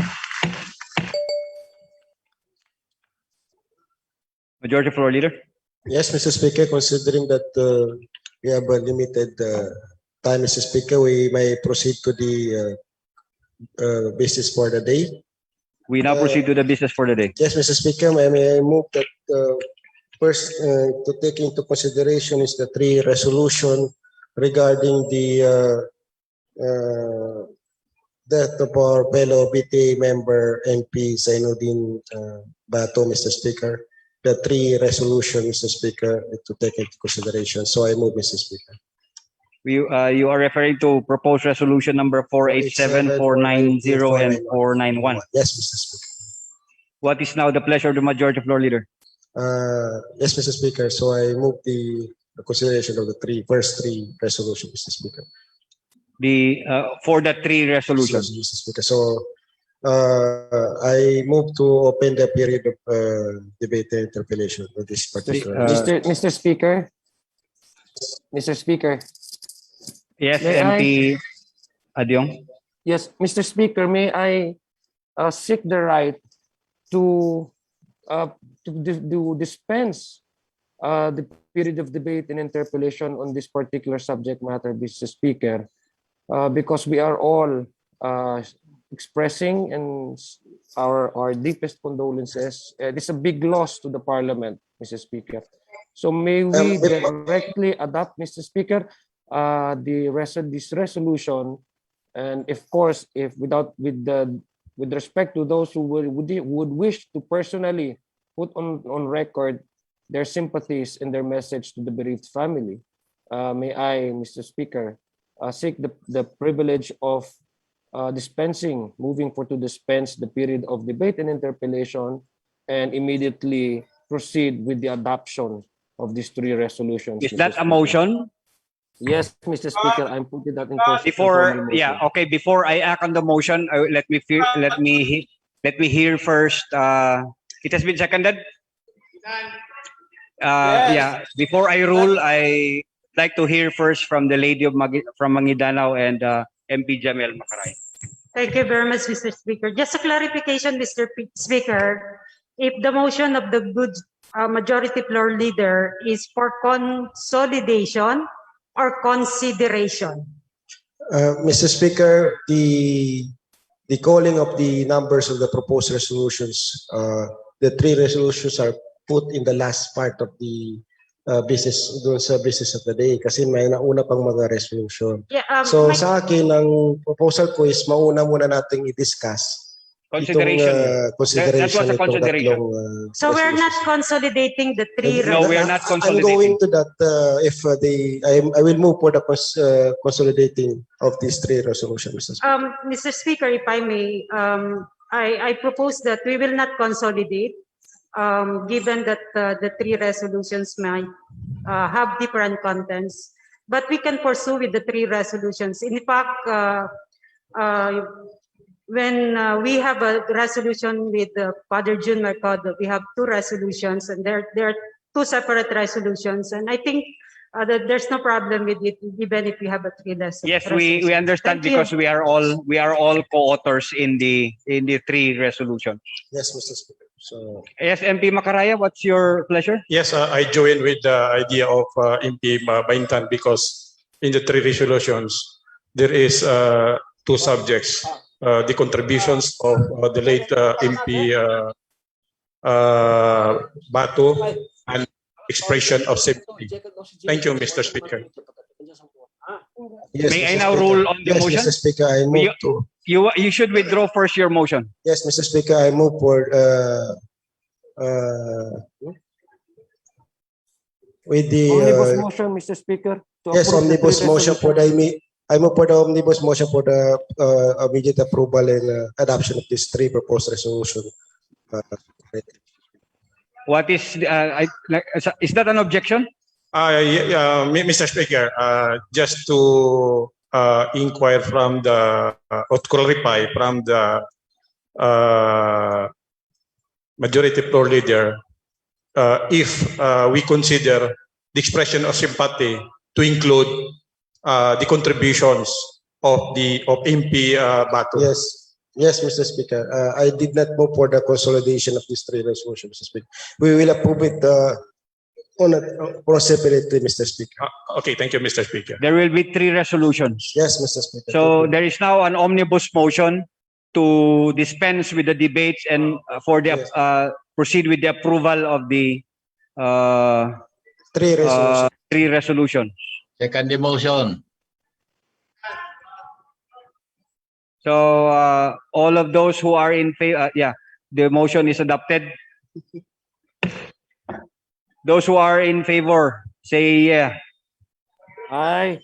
Majority Floor Leader. Yes, Mr. Speaker, considering that we have a limited time, Mr. Speaker, we may proceed to the business for the day. We now proceed to the business for the day. Yes, Mr. Speaker, may I move that first to take into consideration is the 3 resolution regarding the death of our fellow BTA member MP Zainuddin Bato, Mr. Speaker. The 3 resolutions, Mr. Speaker, to take into consideration. So I move, Mr. Speaker. You are referring to proposed resolution number 487, 490, and 491. Yes, Mr. Speaker. What is now the pleasure of the Majority Floor Leader? Yes, Mr. Speaker. So I move the consideration of the first three resolutions, Mr. Speaker. For the 3 resolutions. Mr. Speaker. So I move to open the period of debate and interpellation for this particular. Mr. Speaker. Mr. Speaker. Yes, MP Adyong. Yes, Mr. Speaker, may I seek the right to dispense the period of debate and interpellation on this particular subject matter, Mr. Speaker, because we are all expressing and our deepest condolences. It's a big loss to the Parliament, Mr. Speaker. So may we directly adopt, Mr. Speaker, this resolution, and of course, with respect to those who would wish to personally put on record their sympathies and their message to the bereaved family, may I, Mr. Speaker, seek the privilege of moving to dispense the period of debate and interpellation, and immediately proceed with the adoption of these 3 resolutions. Is that a motion? Yes, Mr. Speaker, I'm putting that in Before I act on the motion, let me hear first. It has been seconded. Yeah. Before I rule, I like to hear first from the lady from Maguindanao and MP Jamel Makaray. Thank you very much, Mr. Speaker. Just a clarification, Mr. Speaker. If the motion of the good majority floor leader is for consolidation or consideration? Mr. Speaker, the calling of the numbers of the proposed resolutions, the 3 resolutions are put in the last part of the business, doon sa business of the day, kasi may nauna pang mga resolution. Yeah, so sa akin, ang proposal ko is mauna muna nating i-discuss Consideration. That was consideration a itong consideration. tatlong So we're not consolidating the three No, we are not I'm going consolidating. to that if I will move for the consolidating of these three resolutions, Mr. Speaker. Mr. Speaker, if I may, I propose that we will not consolidate, given that the three resolutions might have different contents, but we can pursue with the three resolutions. In fact, when we have a resolution with Father June Mercado, we have two resolutions, and there are two separate resolutions, and I think that there's no problem with it, even if we have a three resolutions. Yes, we understand Thank you. because we are all co-authors in the three resolutions. Yes, Mr. Speaker. So Yes, MP Macaraya, what's your pleasure? Yes, I join with the idea of MP Baintan because in the three resolutions, there is two subjects, the contributions of the late MP Batu and expression of sympathy. Thank you, Mr. Speaker. yes, May Mr. I now Speaker. rule on the Yes, motion? Mr. Speaker, I move to. You should withdraw first your motion. Yes, Mr. Speaker, I move for with the Omnibus motion, Mr. Speaker. to yes, approve the omnibus three motion for resolutions. I move for the omnibus motion for the immediate approval and adoption of these three proposed resolutions. What is is that an objection? Mr. Speaker, just to inquire from the or to clarify from the majority floor leader, if we consider the expression of sympathy to include the contributions of MP Batu. Yes, Mr. Speaker. I did not move for the consolidation of these three resolutions, Mr. Speaker. We will approve it separately, Mr. Speaker. Okay, thank you, Mr. Speaker. There will be three resolutions. Yes, Mr. Speaker. So there is now an omnibus motion to dispense with the debates and for the proceed with the approval of the three resolutions. Second the motion. So all of those who are in favor, the motion is adopted. Those who are in favor, say yeah. Aye.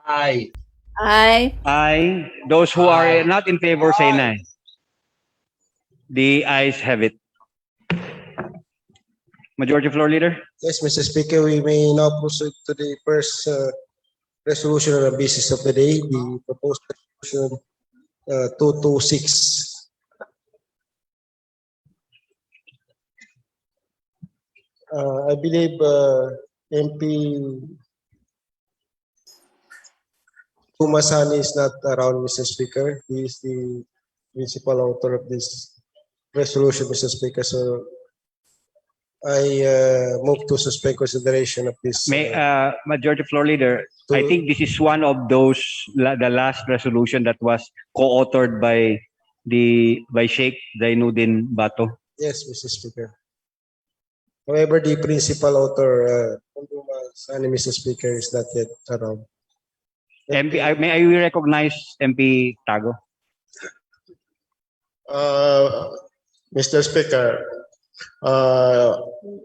Aye. Aye. Aye. Those who are not in favor, say nay. The ayes have it. Majority Floor Leader. Yes, Mr. Speaker, we may now proceed to the first resolution on the business of the day, the proposed resolution 226. I believe MP Pumasani is not around, Mr. Speaker. He is the principal author of this resolution, Mr. Speaker. So I move to suspend consideration of this. Majority Floor Leader, I think this is one of those, the last resolution that was co-authored by Sheikh Zainuddin Bato. Yes, Mr. Speaker. However, the principal author, Mr. Speaker, is not yet around. MP, may I recognize MP Tago? Mr. Speaker,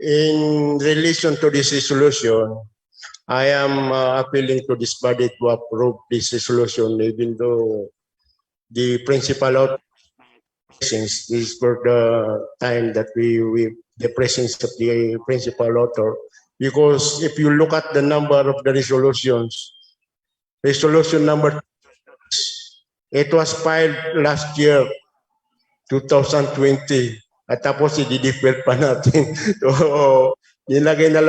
in relation to this resolution, I am appealing to this body to approve this resolution, even though the principal author presence is for the time that the presence of the principal author. Because if you look at the number of the resolutions, resolution number, it was filed last year, 2020. At tapos i-defer pa natin. So, nilagay na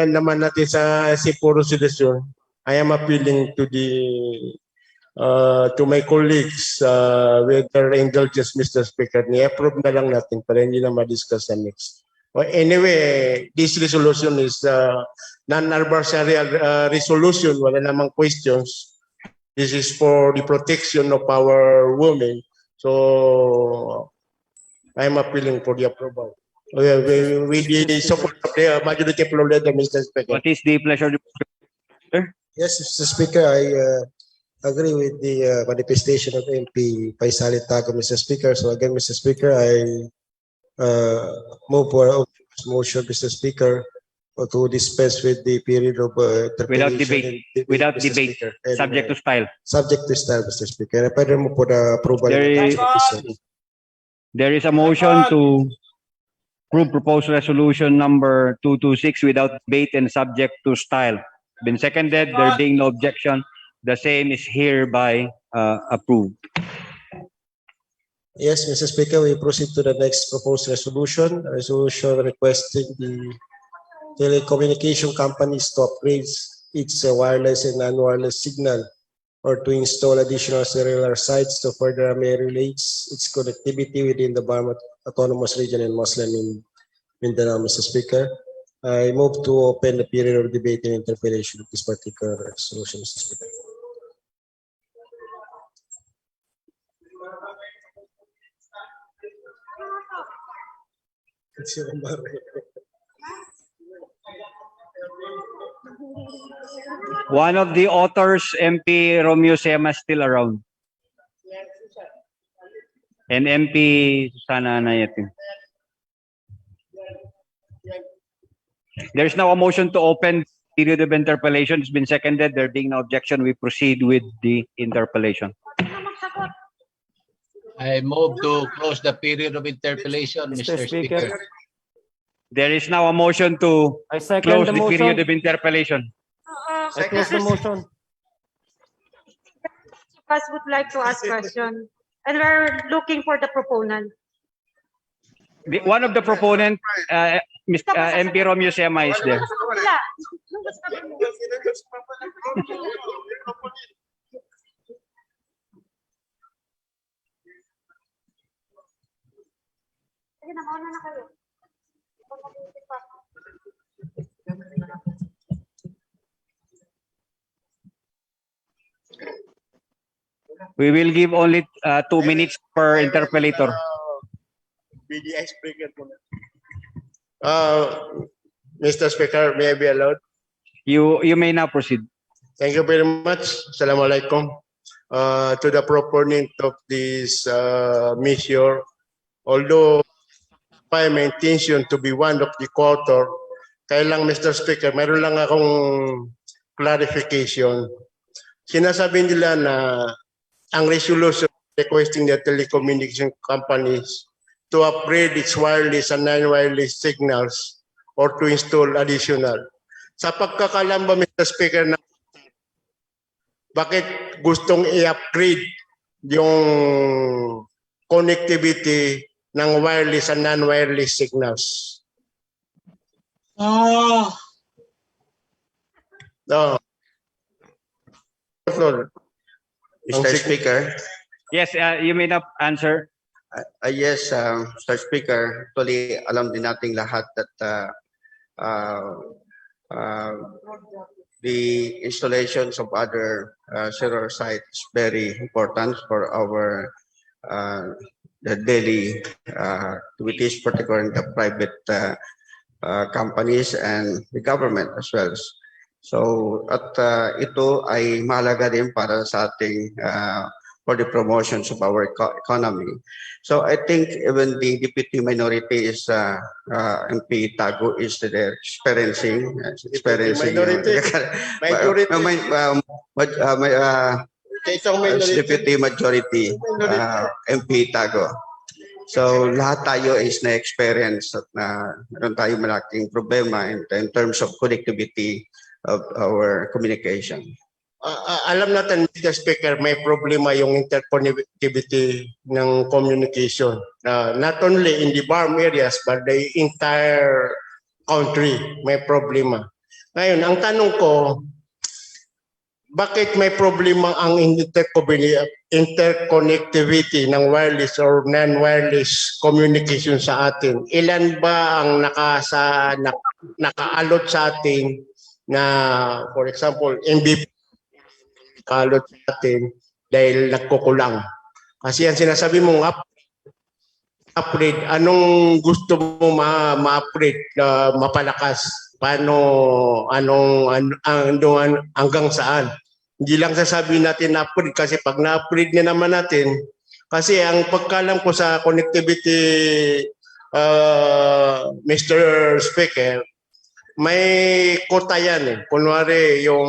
naman natin sa puro resolution. I am appealing to to my colleagues with their indulgence, Mr. Speaker. Ni-approve na lang natin para hindi na ma-discuss sa next. Well, anyway, this resolution is non-adversarial resolution. Wala namang questions. This is for the protection of our women. So, I'm appealing for the approval. With the support of the majority floor leader, Mr. Speaker. What is the pleasure? Yes, Mr. Speaker, agree with the manifestation of MP Paisali Tago, Mr. Speaker. So again, Mr. Speaker, I move for a motion, Mr. Speaker, to dispense with the period of Without interpellation debate, without Mr. debate, Speaker. And, subject to style. Subject to style, Mr. Speaker. And pwede mo po na approval There ng is- episode. There is a motion to approve proposed resolution number 226 without debate and subject to style. Been seconded, there being no objection, the same is hereby approved. Yes, Mr. Speaker, we proceed to the next proposed resolution. A resolution requesting the telecommunication companies to upgrade its wireless and non-wireless signal or to install additional cellular sites to further ameliorate its connectivity within the BARM Autonomous Region and Muslim in Mindanao, Mr. Speaker. I move to open the period of debate and interpellation of this particular resolution, Mr. Speaker. One of the authors, MP Romeo Sema, is still around. And MP Susana Nayatin. There's now a motion to open period of interpellation. It's been seconded. There being no objection, we proceed with the interpellation. I move to close the period of interpellation, Mr. Speaker. There is now a motion to I second close the the motion. period of interpellation. I close the motion. Us would like to ask question, and we're looking for the proponent. One of the proponent, MP Romeo Sema, is there. Sige na, mauna na kayo. We will give only 2 minutes per interpellator. BDI speaker muna. Mr. Speaker, may I be allowed? You may now proceed. Thank you very much. Assalamualaikum. To the proponent of this measure, although by my intention to be one of the co-author, kaya lang Mr. Speaker, meron lang akong clarification. Sinasabi nila na ang resolution requesting the telecommunication companies to upgrade its wireless and non-wireless signals or to install additional. Sa pagkakalam ba, Mr. Speaker, na bakit gustong i-upgrade yung connectivity ng wireless and non-wireless signals? No. Mr. Speaker. Yes, you may now answer. Yes, Mr. Speaker. Actually, alam din nating lahat that the installations of other cellular sites is very important for our the daily activities, particularly in the private companies and the government as well. So at ito ay mahalaga din para sa ating for the promotions of our economy. So I think even the deputy minority is MP Tago is there experiencing deputy majority MP Tago. So lahat tayo is na-experience at meron tayo malaking problema in terms of connectivity of our communication. Alam natin, Mr. Speaker, may problema yung interconnectivity ng communication. Not only in the BARM areas, but the entire country may problema. Ngayon, ang tanong ko, bakit may problema ang interconnectivity ng wireless or non-wireless communication sa atin? Ilan ba ang nakaalot sa atin na, for example, MVP kalot sa atin dahil nagkukulang. Kasi yan sinasabi mong upgrade, anong gusto mo ma-upgrade, mapalakas? Paano, hanggang saan? Hindi lang sasabihin natin na-upgrade kasi pag na-upgrade na naman natin, kasi ang pagkalam ko sa connectivity, Mr. Speaker, may quota yan eh. Kunwari yung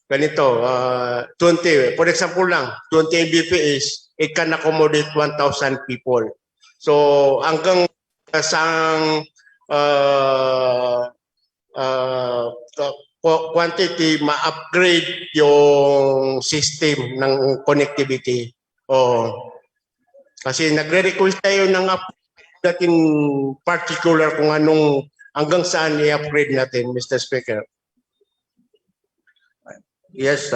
ganito, 20, for example lang, 20 Mbps, it can accommodate 1,000 people. So hanggang isang quantity ma-upgrade yung system ng connectivity. Kasi nagre-request tayo ng upgrade natin particular kung anong hanggang saan i-upgrade natin, Mr. Speaker. Yes,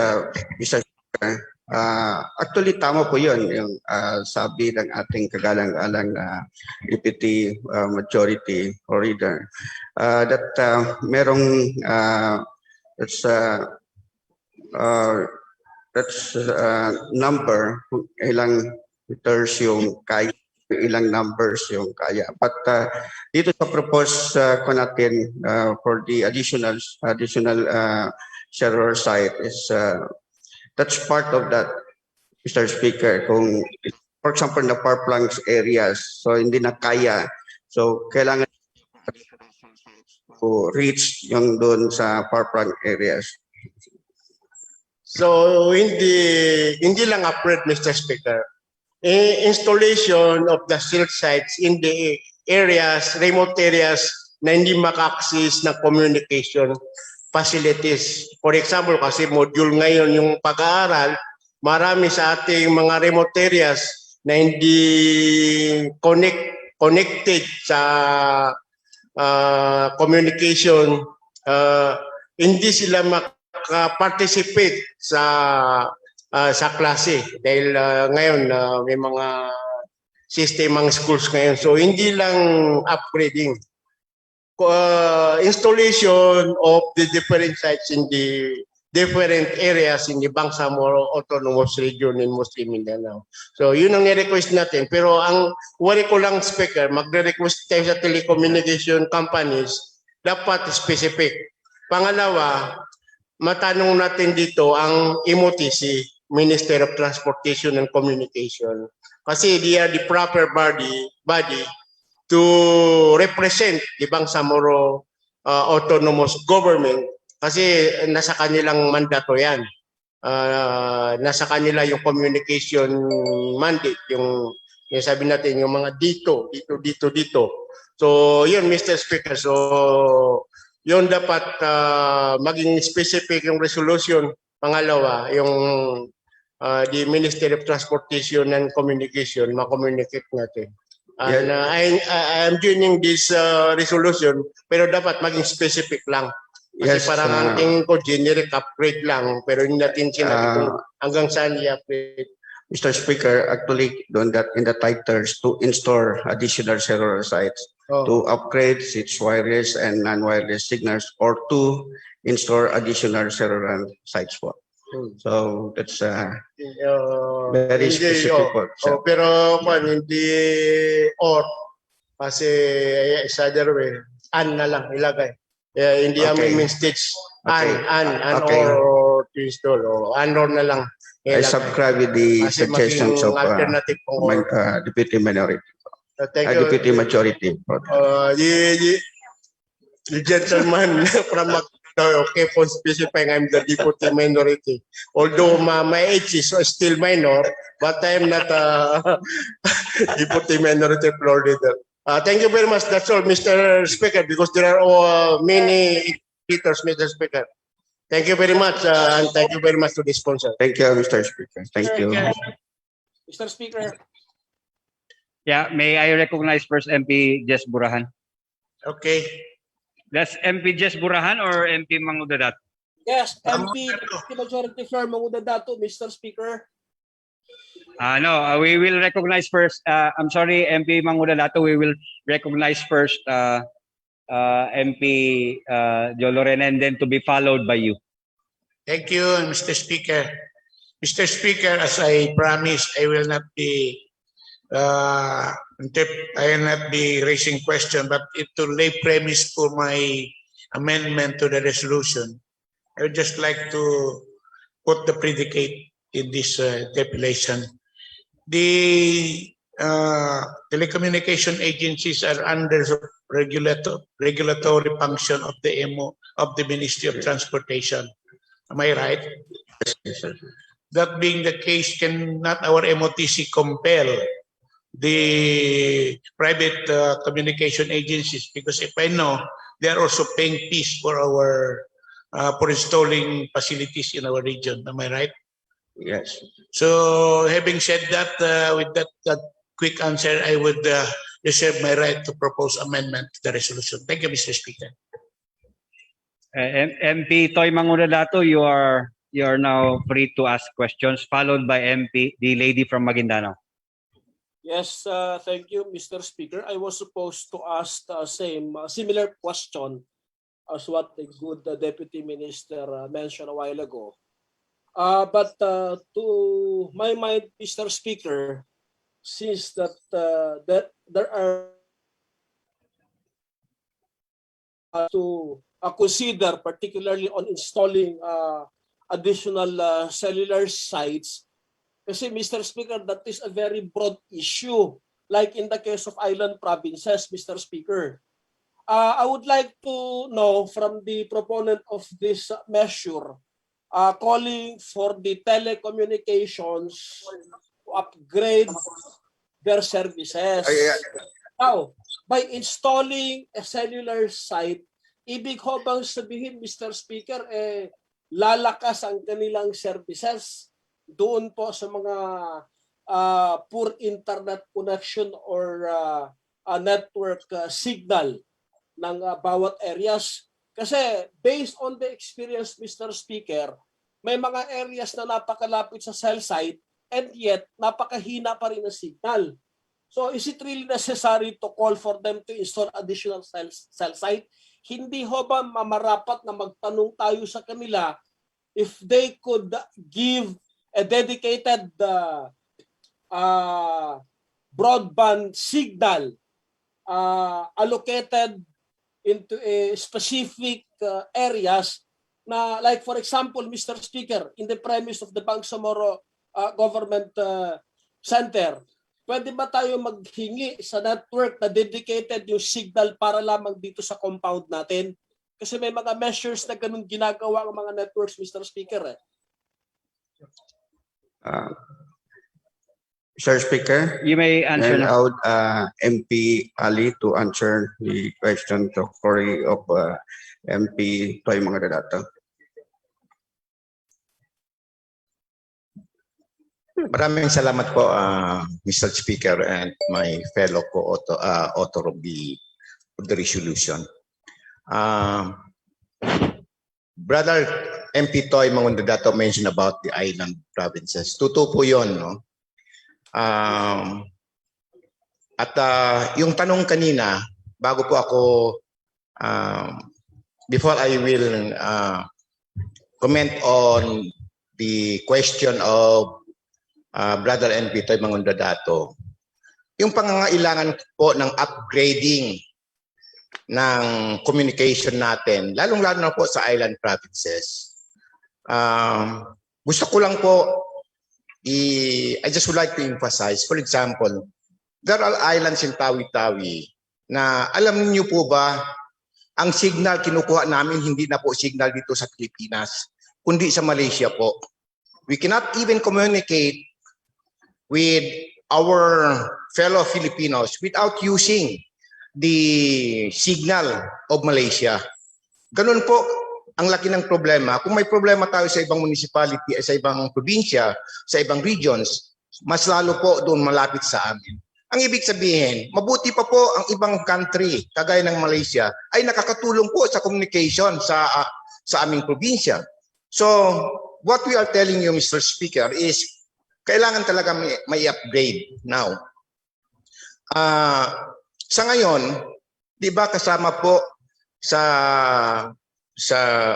Mr. Speaker. Actually, tama po yun, yung sabi ng ating kagalang-galang deputy majority or leader that merong that's number, ilang meters yung kaya, ilang numbers yung kaya. But dito sa propose ko natin for the additional server site is that's part of that, Mr. Speaker. Kung for example na power plants areas, so hindi na kaya, so kailangan to reach yung doon sa power plant areas. So hindi lang upgrade, Mr. Speaker. Installation of the cell sites in the areas, remote areas na hindi maka-access ng communication facilities. For example, kasi module ngayon yung pag-aaral, marami sa ating mga remote areas na hindi connected sa communication, hindi sila maka-participate sa klase dahil ngayon may mga sistemang schools ngayon. So hindi lang upgrading. Installation of the different sites in the different areas in the Bangsamoro Autonomous Region in Muslim Mindanao. So yun ang i-request natin. Pero ang worry ko lang, Speaker, magre-request tayo sa telecommunication companies, dapat specific. Pangalawa, matanong natin dito ang MOTC, Minister of Transportation and Communication. Kasi they are the proper body to represent the Bangsamoro Autonomous Government kasi nasa kanilang mandato yan. Nasa kanila yung communication mandate, yung sabi natin, yung mga dito. So, yun, Mr. Speaker. So, yun dapat maging specific yung resolution. Pangalawa, yung the Ministry of Transportation and Communication, ma-communicate natin. And I'm joining this resolution, pero dapat maging specific lang. Kasi parang ang tingin ko, generic upgrade lang, pero hindi natin sinabi kung hanggang saan i-upgrade. Mr. Speaker, actually, doon that in the titles to install additional cellular sites, to upgrade its wireless and non-wireless signals, or to install additional cellular sites po. So that's very specific po. Pero hindi or kasi is either way, an na lang ilagay. Hindi amendment stage an or to install o an or na lang. I subscribe with the suggestions of Deputy Minority. Deputy Majority. The gentleman from okay for specifying I'm the Deputy Minority. Although my age is still minor, but I'm not a Deputy Minority Floor Leader. Thank you very much. That's all, Mr. Speaker, because there are many speakers, Mr. Speaker. Thank you very much, and thank you very much to the sponsor. Thank you, Mr. Speaker. Thank you. Mr. Speaker. Yeah, may I recognize first MP Jess Burahan? Okay. That's MP Jess Burahan or MP Mangudadato? Yes, MP Majority Floor Mangudadato, Mr. Speaker. No, we will recognize first. I'm sorry, MP Mangudadato. We will recognize first MP Joloren, and then to be followed by you. Thank you, Mr. Speaker. Mr. Speaker, as I promised, I will not be raising question, but to lay premise for my amendment to the resolution. I would just like to put the predicate in this interpellation. The telecommunication agencies are under regulatory function of the Ministry of Transportation. Am I right? Yes, sir. That being the case, cannot our MOTC compel the private communication agencies? Because if I know, they are also paying fees for our for installing facilities in our region. Am I right? Yes. So having said that, with that quick answer, I would reserve my right to propose amendment to the resolution. Thank you, Mr. Speaker. MP Toy Mangudadato, you are now free to ask questions, followed by the lady from Maguindanao. Yes, thank you, Mr. Speaker. I was supposed to ask the similar question as what the good Deputy Minister mentioned a while ago. But to my mind, Mr. Speaker, since that there are to consider, particularly on installing additional cellular sites, kasi Mr. Speaker, that is a very broad issue, like in the case of island provinces, Mr. Speaker. I would like to know from the proponent of this measure, calling for the telecommunications to upgrade their services. Now, by installing a cellular site, ibig ho bang sabihin, Mr. Speaker, lalakas ang kanilang services doon po sa mga poor internet connection or network signal ng bawat areas? Kasi based on the experience, Mr. Speaker, may mga areas na napakalapit sa cell site and yet napakahina pa rin ang signal. So is it really necessary to call for them to install additional cell site? Hindi ho ba mamarapat na magtanong tayo sa kanila if they could give a dedicated broadband signal allocated into a specific areas na, like for example, Mr. Speaker, in the premise of the Bangsamoro Government Center, pwede ba tayo maghingi sa network na dedicated yung signal para lamang dito sa compound natin? Kasi may mga measures na ganun ginagawa ang mga networks, Mr. Speaker. Mr. Speaker, you may answer and now. I would MP Ali to answer the question to query of MP Toy Mangudadato. Maraming salamat po, Mr. Speaker and my fellow co-author of the resolution. Brother MP Toy Mangudadato mentioned about the island provinces. Totoo po yun, no? Yung tanong kanina, bago po ako, before I will comment on the question of Brother MP Toy Mangudadato, yung pangangailangan po ng upgrading ng communication natin, lalong-lalo na po sa island provinces. Gusto ko lang po, I just would like to emphasize, for example, there are islands in Tawi-Tawi na alam niyo po ba, ang signal kinukuha namin hindi na po signal dito sa Pilipinas, kundi sa Malaysia po. We cannot even communicate with our fellow Filipinos without using the signal of Malaysia. Ganun po ang laki ng problema. Kung may problema tayo sa ibang municipality, sa ibang probinsya, sa ibang regions, mas lalo po doon malapit sa amin. Ang ibig sabihin, mabuti pa po ang ibang country, kagaya ng Malaysia, ay nakakatulong po sa communication sa aming probinsya. So, what we are telling you, Mr. Speaker, is kailangan talaga may upgrade now. Sa ngayon, di ba kasama po sa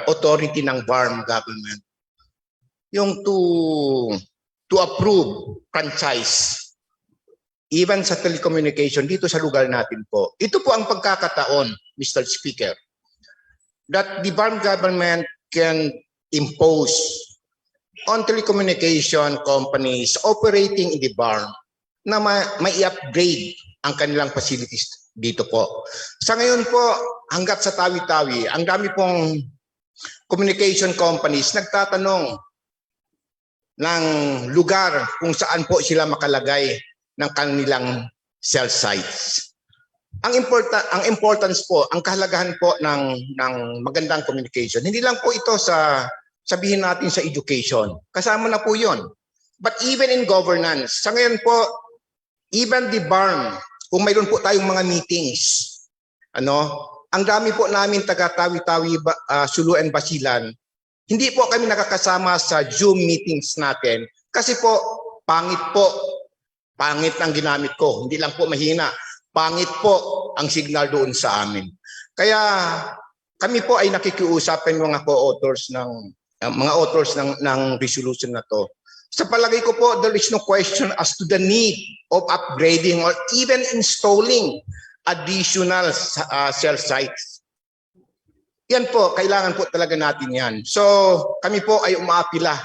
authority ng BARM government yung to approve franchise even sa telecommunication dito sa lugar natin po. Ito po ang pagkakataon, Mr. Speaker, that the BARM government can impose on telecommunication companies operating in the barn na may upgrade ang kanilang facilities dito po. Sa ngayon po, hanggat sa tawi-tawi, ang dami pong communication companies nagtatanong ng lugar kung saan po sila makalagay ng kanilang cell sites. Ang importance po, ang kahalagahan po ng magandang communication, hindi lang po ito sa sabihin natin sa education. Kasama na po 'yon. But even in governance, sa ngayon po, even the barn, kung mayroon po tayong mga meetings, ang dami po namin taga Tawi-Tawi, Sulu and Basilan, hindi po kami nakakasama sa Zoom meetings natin kasi po pangit ang ginamit ko, hindi lang po mahina, pangit po ang signal doon sa amin. Kaya kami po ay nakikiusapan mga co-authors ng resolution na to. Sa palagay ko po, there is no question as to the need of upgrading or even installing additional cell sites. Yan po, kailangan po talaga natin yan. So, kami po ay umaapila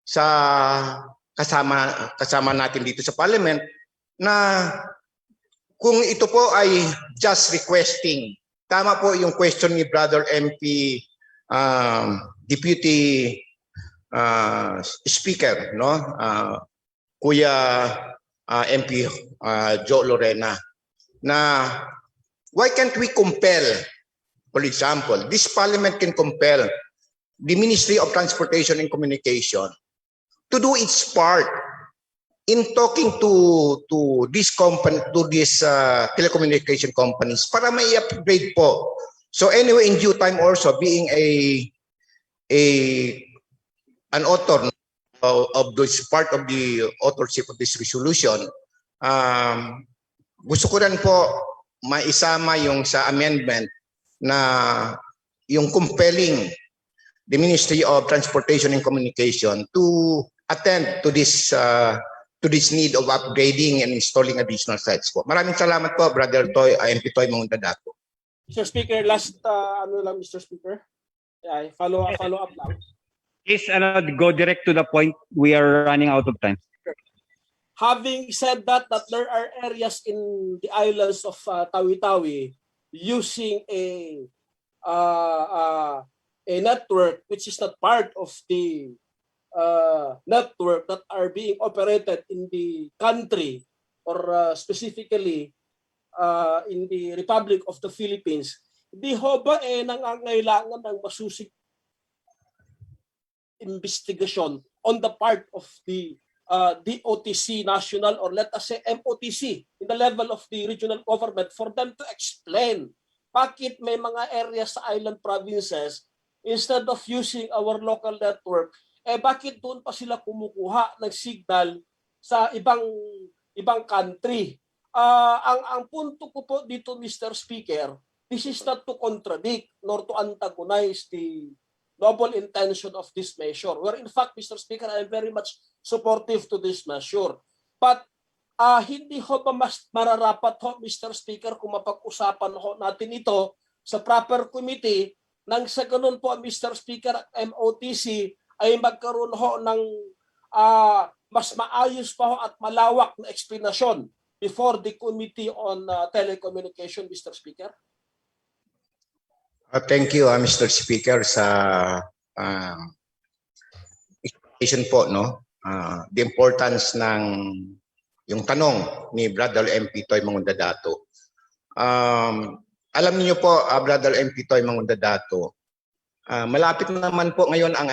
sa kasama natin dito sa Parliament na kung ito po ay just requesting, tama po yung question ni Brother MP, Deputy Speaker, Kuya MP Joe Lorena, na why can't we compel, for example, this Parliament can compel the Ministry of Transportation and Communication to do its part in talking to this company, to these telecommunication companies para may upgrade po. So anyway, in due time also, being an author of this part of the authorship of this resolution, gusto ko rin po maisama yung sa amendment na yung compelling the Ministry of Transportation and Communication to attend to this need of upgrading and installing additional sites po. Maraming salamat po, Brother MP Toy Mangundadato. Mr. Speaker, last Mr. Speaker. Yeah, follow up lang. Please go direct to the point. We are running out of time. Having said that there are areas in the islands of Tawi-Tawi using a network which is not part of the network that are being operated in the country or specifically in the Republic of the Philippines. Di ho ba nangangailangan ng masusig investigation on the part of the DOTC national, or let us say MOTC, in the level of the regional government, for them to explain bakit may mga areas sa island provinces, instead of using our local network, bakit doon pa sila kumukuha ng signal sa ibang country. Ang punto ko po dito, Mr. Speaker, this is not to contradict nor to antagonize the noble intention of this measure. Where in fact, Mr. Speaker, I am very much supportive to this measure. But hindi ho ba mas mararapat ho, Mr. Speaker, kung mapag-usapan ho natin ito sa proper committee nang sa ganun po, Mr. Speaker, MOTC ay magkaroon ho ng mas maayos pa ho at malawak na explanation before the Committee on Telecommunication, Mr. Speaker? Thank you, Mr. Speaker, sa explanation po, the importance ng yung tanong ni Brother MP Toy Mangundadato. Alam niyo po, Brother MP Toy Mangundadato, malapit naman po ngayon ang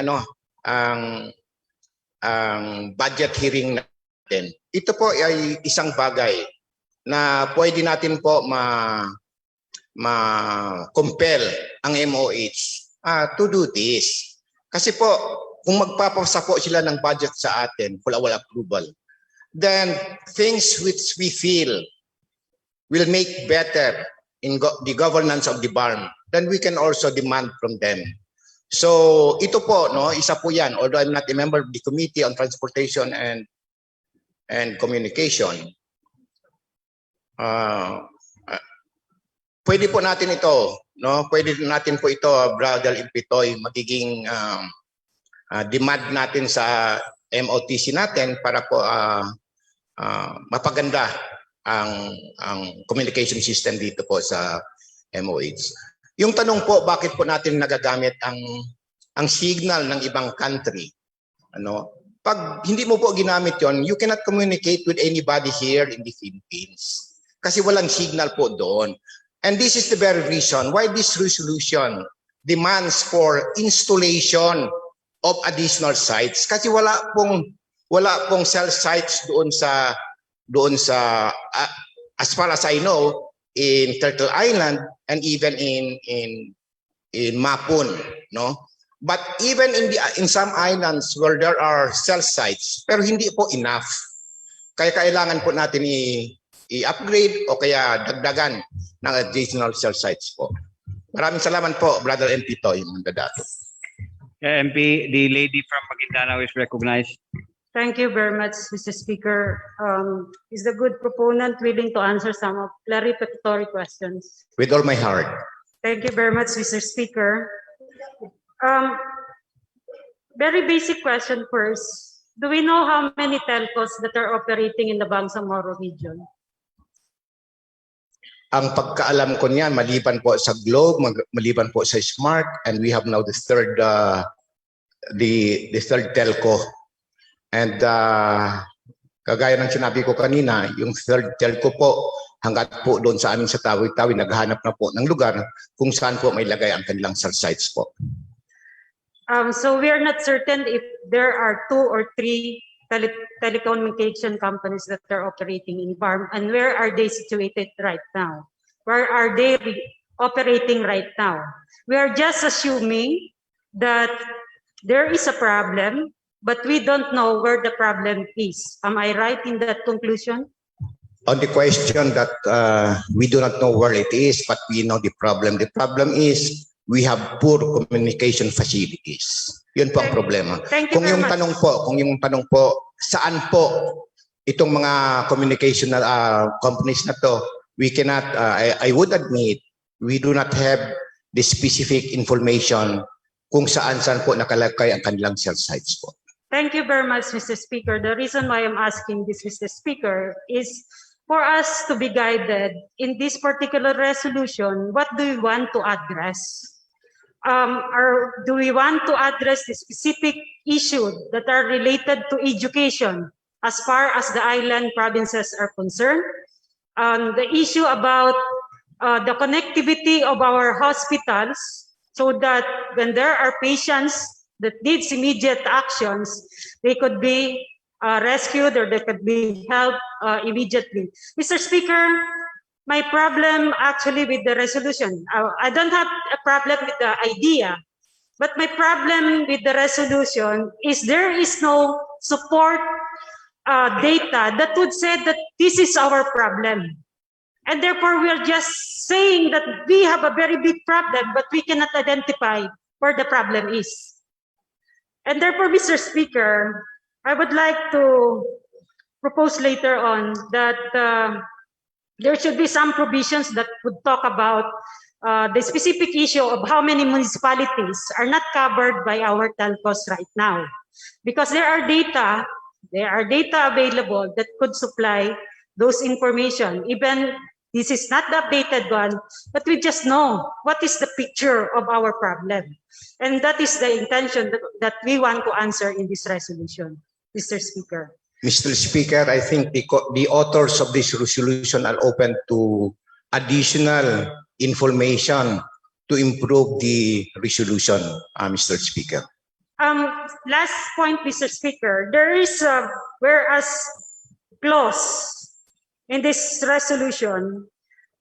budget hearing natin. Ito po ay isang bagay na pwede natin po ma-compel ang MOH to do this. Kasi po, kung magpapasa po sila ng budget sa atin, wala approval, then things which we feel will make better in the governance of the barn, then we can also demand from them. So ito po, isa po yan, although I'm not a member of the Committee on Transportation and Communication, pwede po natin ito, pwede natin po ito, Brother Impitoy, magiging demand natin sa MOTC natin para po mapaganda ang communication system dito po sa MOH. Yung tanong po, bakit po natin nagagamit ang signal ng ibang country? Pag hindi mo po ginamit yon, you cannot communicate with anybody here in the Philippines. Kasi walang signal po doon. And this is the very reason why this resolution demands for installation of additional sites. Kasi wala pong cell sites doon sa as far as I know, in Turtle Island and even in Mapun, no? But even in some islands where there are cell sites, pero hindi po enough. Kaya kailangan po natin i-upgrade o kaya dagdagan ng additional cell sites po. Maraming salamat po, Brother MP Toy Mandadato. MP, the lady from Maguindanao is recognized. Thank you very much, Mr. Speaker. Is the good proponent willing to answer some of clarificatory questions? With all my heart. Thank you very much, Mr. Speaker. Very basic question first. Do we know how many telcos that are operating in the Bangsamoro region? Ang pagkaalam ko niyan, maliban po sa Globe, maliban po sa Smart, and we have now the third telco. And kagaya ng sinabi ko kanina, yung third telco po, hanggat po doon sa amin sa tawi-tawi, naghahanap na po ng lugar kung saan po may lagay ang kanilang cell sites po. So we are not certain if there are 2 or 3 telecommunication companies that are operating in BARM, and where are they situated right now? Where are they operating right now? We are just assuming that there is a problem, but we don't know where the problem is. Am I right in that conclusion? On the question that we do not know where it is, but we know the problem. The problem is we have poor communication facilities. Yun po ang problema. Kung yung tanong po, saan po itong mga communication companies na to, we cannot, I would admit, we do not have the specific information kung saan po nakalagay ang kanilang cell sites po. Thank you very much, Mr. Speaker. The reason why I'm asking this, Mr. Speaker, is for us to be guided in this particular resolution. What do we want to address? Or do we want to address the specific issues that are related to education as far as the island provinces are concerned? The issue about the connectivity of our hospitals, so that when there are patients that needs immediate actions, they could be rescued or they could be helped immediately. Mr. Speaker, my problem actually with the resolution, I don't have a problem with the idea, but my problem with the resolution is there is no support data that would say that this is our problem. And therefore, we are just saying that we have a very big problem, but we cannot identify where the problem is. And therefore, Mr. Speaker, I would like to propose later on that there should be some provisions that would talk about the specific issue of how many municipalities are not covered by our telcos right now. Because there are data available that could supply those information. Even this is not the updated one, but we just know what is the picture of our problem. And that is the intention that we want to answer in this resolution, Mr. Speaker. Mr. Speaker, I think the authors of this resolution are open to additional information to improve the resolution, Mr. Speaker. Last point, Mr. Speaker, there is a whereas clause in this resolution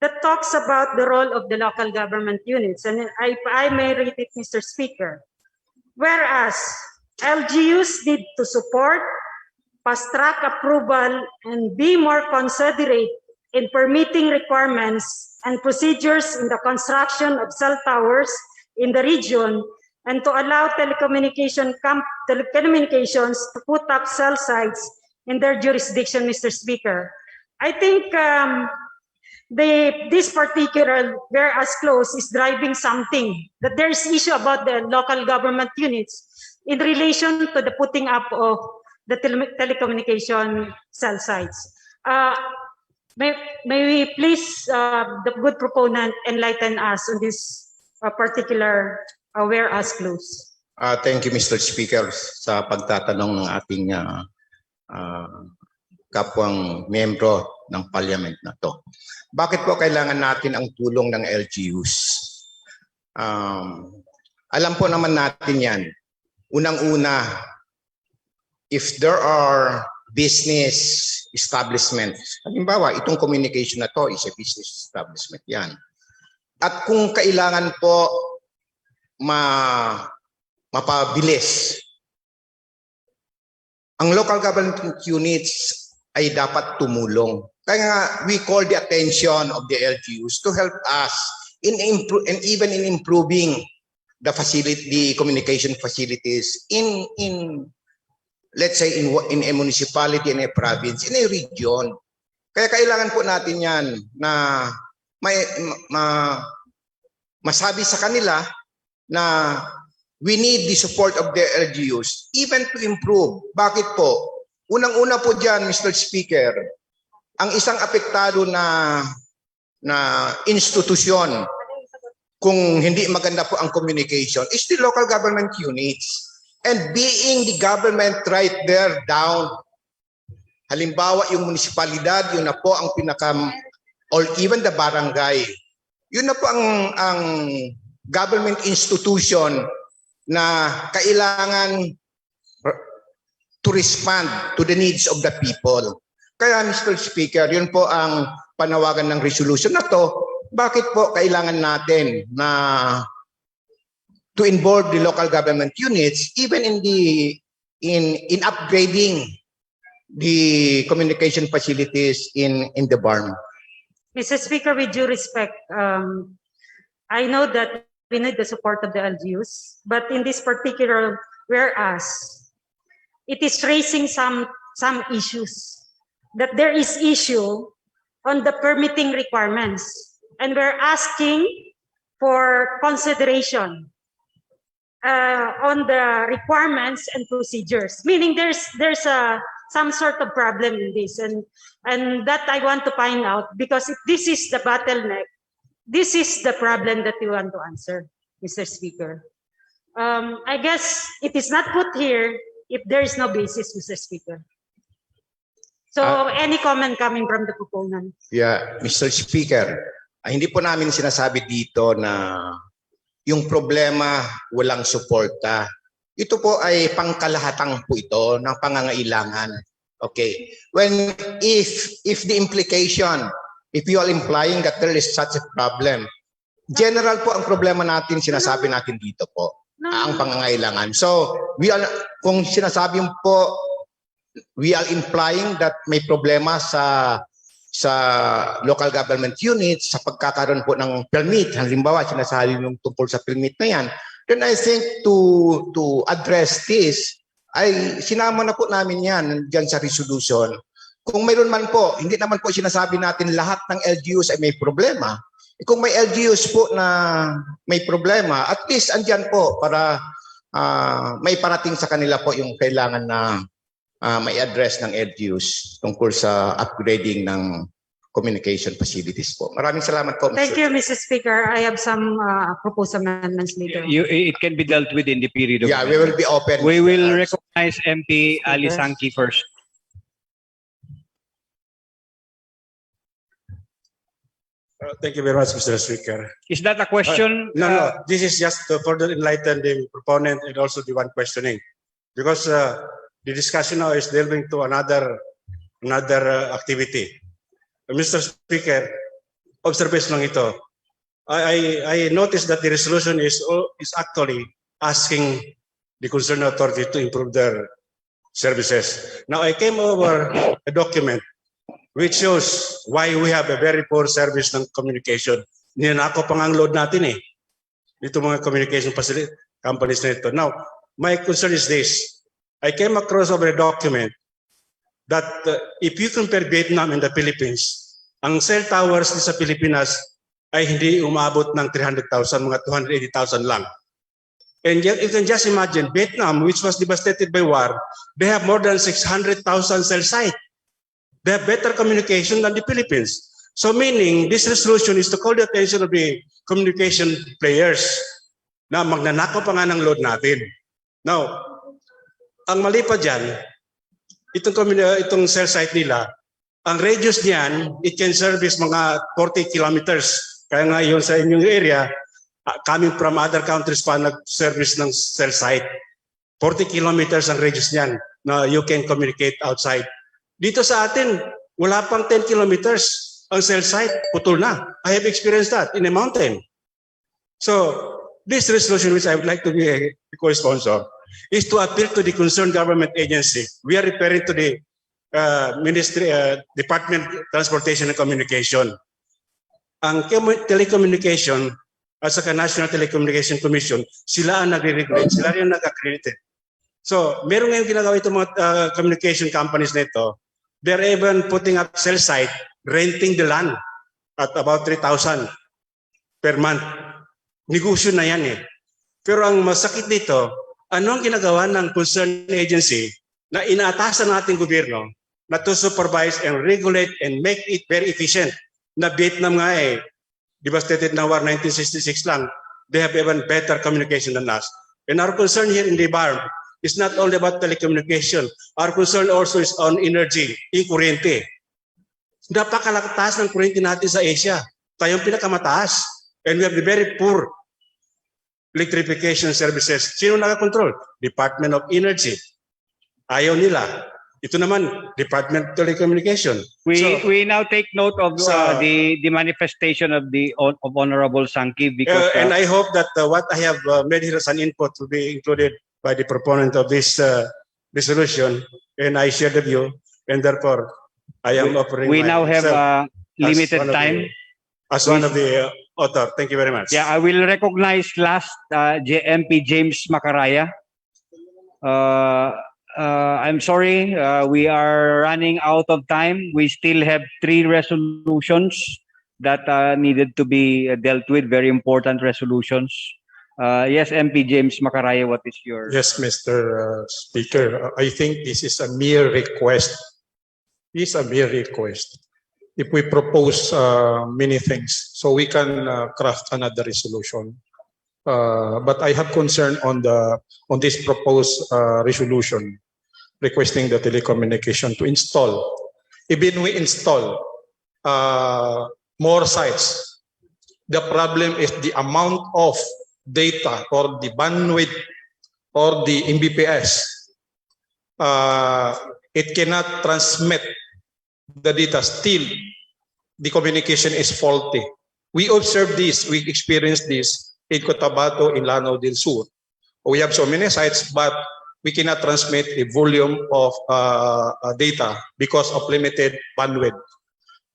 that talks about the role of the local government units. And I may read it, Mr. Speaker. Whereas LGUs need to support, fast-track approval, and be more considerate in permitting requirements and procedures in the construction of cell towers in the region, and to allow telecommunications to put up cell sites in their jurisdiction, Mr. Speaker. I think this particular whereas clause is driving something, that there is issue about the local government units. in relation to the putting up of the telecommunication cell sites. May we please, the good proponent, enlighten us on this particular whereas clause? Thank you, Mr. Speaker, sa pagtatanong ng ating kapwang miyembro ng Parliament na to. Bakit po kailangan natin ang tulong ng LGUs? Alam po naman natin yan. Unang-una, if there are business establishments, halimbawa, itong communication na to is a business establishment yan. At kung kailangan po mapabilis, ang local government units ay dapat tumulong. Kaya nga, we call the attention of the LGUs to help us in even in improving the communication facilities in let's say in a municipality, in a province, in a region. Kaya kailangan po natin yan na masabi sa kanila na we need the support of the LGUs even to improve. Bakit po? Unang-una po dyan, Mr. Speaker, ang isang apektado na institusyon kung hindi maganda po ang communication is the local government units. And being the government right there down, halimbawa yung munisipalidad, yun na po ang or even the barangay, yun na po ang government institution na kailangan to respond to the needs of the people. Kaya Mr. Speaker, yun po ang panawagan ng resolution na to. Bakit po kailangan natin na to involve the local government units even in upgrading the communication facilities in the barn? Mr. Speaker, with due respect, I know that we need the support of the LGUs, but in this particular whereas, it is raising some issues, that there is issue on the permitting requirements, and we're asking for consideration on the requirements and procedures, meaning there's some sort of problem in this, and that I want to find out, because if this is the bottleneck, this is the problem that we want to answer, Mr. Speaker. I guess it is not put here if there is no basis, Mr. Speaker. So any comment coming from the proponent? Yeah, Mr. Speaker, hindi po namin sinasabi dito na yung problema walang suporta. Ito po ay pangkalahatang po ito ng pangangailangan. Okay. If the implication, if you are implying that there is such a problem, general po ang problema natin, sinasabi natin dito po, ang pangangailangan. So, kung sinasabi po, we are implying that may problema sa local government units sa pagkakaroon po ng permit. Halimbawa, sinasabi yung tungkol sa permit na yan. Then I think to address this, ay sinama na po namin yan dyan sa resolution. Kung mayroon man po, hindi naman po sinasabi natin lahat ng LGUs ay may problema. Kung may LGUs po na may problema, at least andyan po para may parating sa kanila po yung kailangan na may address ng LGUs tungkol sa upgrading ng communication facilities po. Maraming salamat po, Mr. Thank you, Mr. Speaker. I have some proposed amendments later. It can be dealt with in the period of we will be open. We will recognize MP Ali Sanki first. Thank you very much, Mr. Speaker. Is that a question? No. This is just to further enlighten the proponent and also the one questioning. Because the discussion now is delving to another activity. Mr. Speaker, observation lang ito. I noticed that the resolution is actually asking the concerned authority to improve their services. Now, I came over a document which shows why we have a very poor service ng communication. Ninanako pang ang load natin eh. Dito mga communication facility companies na ito. Now, my concern is this. I came across over a document that if you compare Vietnam and the Philippines, ang cell towers sa Pilipinas ay hindi umabot ng 300,000, mga 280,000 lang. And yet you can just imagine Vietnam, which was devastated by war, they have more than 600,000 cell sites. They have better communication than the Philippines. So meaning, this resolution is to call the attention of the communication players na magnanakaw pa nga ng load natin. Now, ang mali pa dyan, itong cell site nila, ang radius niyan, it can service mga 40 kilometers. Kaya nga yun sa inyong area, coming from other countries pa nag-service ng cell site. 40 kilometers ang radius niyan na you can communicate outside. Dito sa atin, wala pang 10 kilometers ang cell site, putol na. I have experienced that in a mountain. So, this resolution which I would like to be a co-sponsor is to appeal to the concerned government agency. We are referring to the Ministry, Department of Transportation and Communication. Ang telecommunication at saka National Telecommunication Commission, sila ang nagre-regulate, sila rin nag-accredited. So, meron ngayong ginagawa itong mga communication companies na ito. They're even putting up cell site, renting the land at about 3,000 per month. Negosyo na yan eh. Pero ang masakit dito, ano ang ginagawa ng concerned agency na inaatasan ng ating gobyerno na to supervise and regulate and make it very efficient? Na Vietnam nga eh, devastated na war 1966 lang, they have even better communication than us. And our concern here in the BARM is not only about telecommunication. Our concern also is on energy, yung kuryente. Napakalataas ng kuryente natin sa Asia. Tayong pinakamataas. And we have the very poor electrification services. Sino nakakontrol? Department of Energy. Ayaw nila. Ito naman, Department of Telecommunication. We now take note of the manifestation of Honorable Sangki because and I hope that what I have made here as an input will be included by the proponent of this resolution, and I share the view, and therefore I am offering. We now have limited time. As one of the author, thank you very much. Yeah, I will recognize last MP James Macaraya. I'm sorry, we are running out of time. We still have 3 resolutions that needed to be dealt with, very important resolutions. Yes, MP James Macaraya, what is your... Yes, Mr. Speaker. I think this is a mere request. This is a mere request. If we propose many things, so we can craft another resolution. But I have concern on this proposed resolution requesting the telecommunication to install. Even we install more sites, the problem is the amount of data or the bandwidth or the Mbps. It cannot transmit the data. Still, the communication is faulty. We observe this, we experience this in Cotabato, in Lanao del Sur. We have so many sites, but we cannot transmit a volume of data because of limited bandwidth.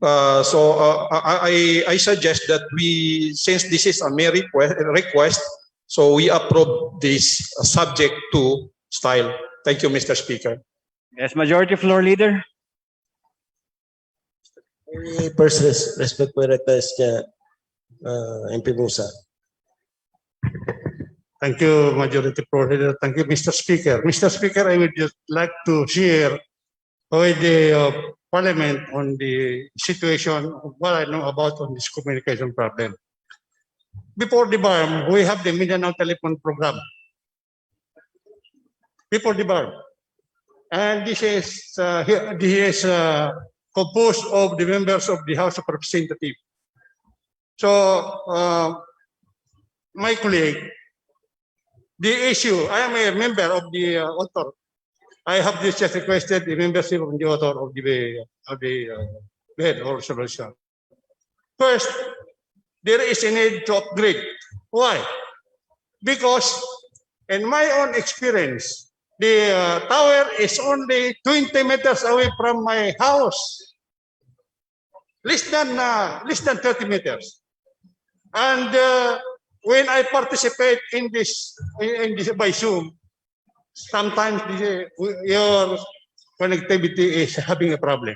I suggest that we, since this is a mere request, so we approve this subject to style. Thank you, Mr. Speaker. Yes, Majority Floor Leader. First, respect my request, MP Musa. Thank you, Majority Floor Leader. Thank you, Mr. Speaker. Mr. Speaker, I would just like to share with the Parliament on the situation of what I know about on this communication problem. Before the BARM, we have the Mindanao Telephone Program. Before the BARM. And this is composed of the members of the House of Representatives. So, my colleague, the issue, I am a member of the author. I have just requested the membership of the author of the head or solution. First, there is a need to upgrade. Why? Because in my own experience, the tower is only 20 meters away from my house. Less than 30 meters. And when I participate in this by Zoom, sometimes your connectivity is having a problem.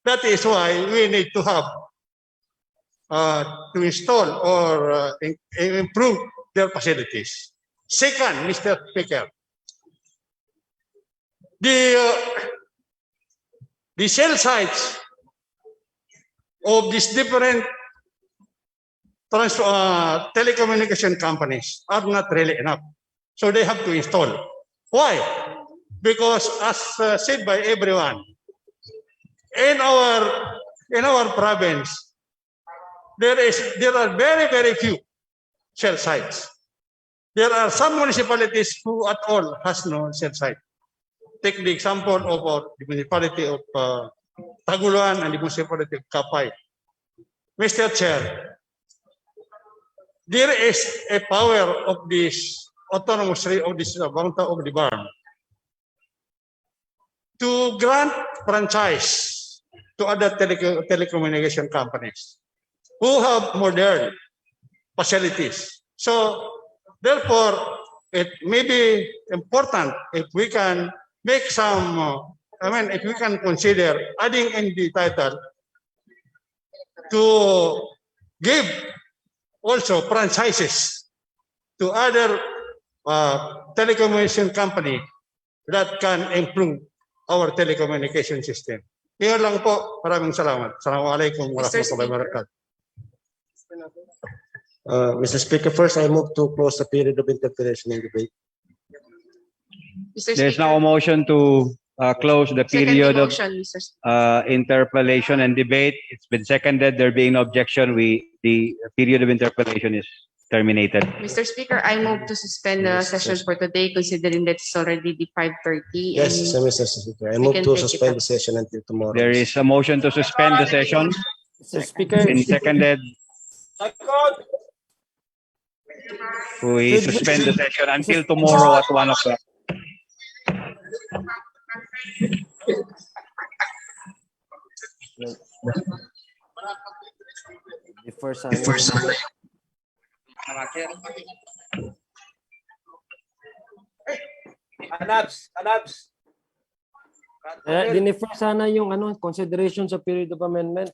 That is why we need to have to install or improve their facilities. Second, Mr. Speaker, the cell sites of these different telecommunication companies are not really enough. So they have to install. Why? Because as said by everyone, in our province, there are very few cell sites. There are some municipalities who at all has no cell site. Take the example of the municipality of Taguluan and the municipality of Kapay. Mr. Chair, there is a power of this autonomous of this Bangta of the Barm to grant franchise to other telecommunication companies who have modern facilities. So therefore, it may be important if we can make some, if we can consider adding in the title to give also franchises to other telecommunication company that can improve our telecommunication system. Yun lang po. Maraming salamat. Assalamualaikum warahmatullahi wabarakatuh. Mr. Speaker, first I move to close the period of interpellation and debate. There's now a motion to close the period of interpellation and debate. It's been seconded. There being no objection, the period of interpellation is terminated. Mr. Speaker, I move to suspend the session for today, considering that it's already the 5:30. Yes, Mr. Speaker. I move to suspend the session until tomorrow. There is a motion to suspend the session. Mr. Speaker. Been seconded. We suspend the session until tomorrow at 1 o'clock. The first time. Anabs. Dinifer sana yung consideration sa period of amendment.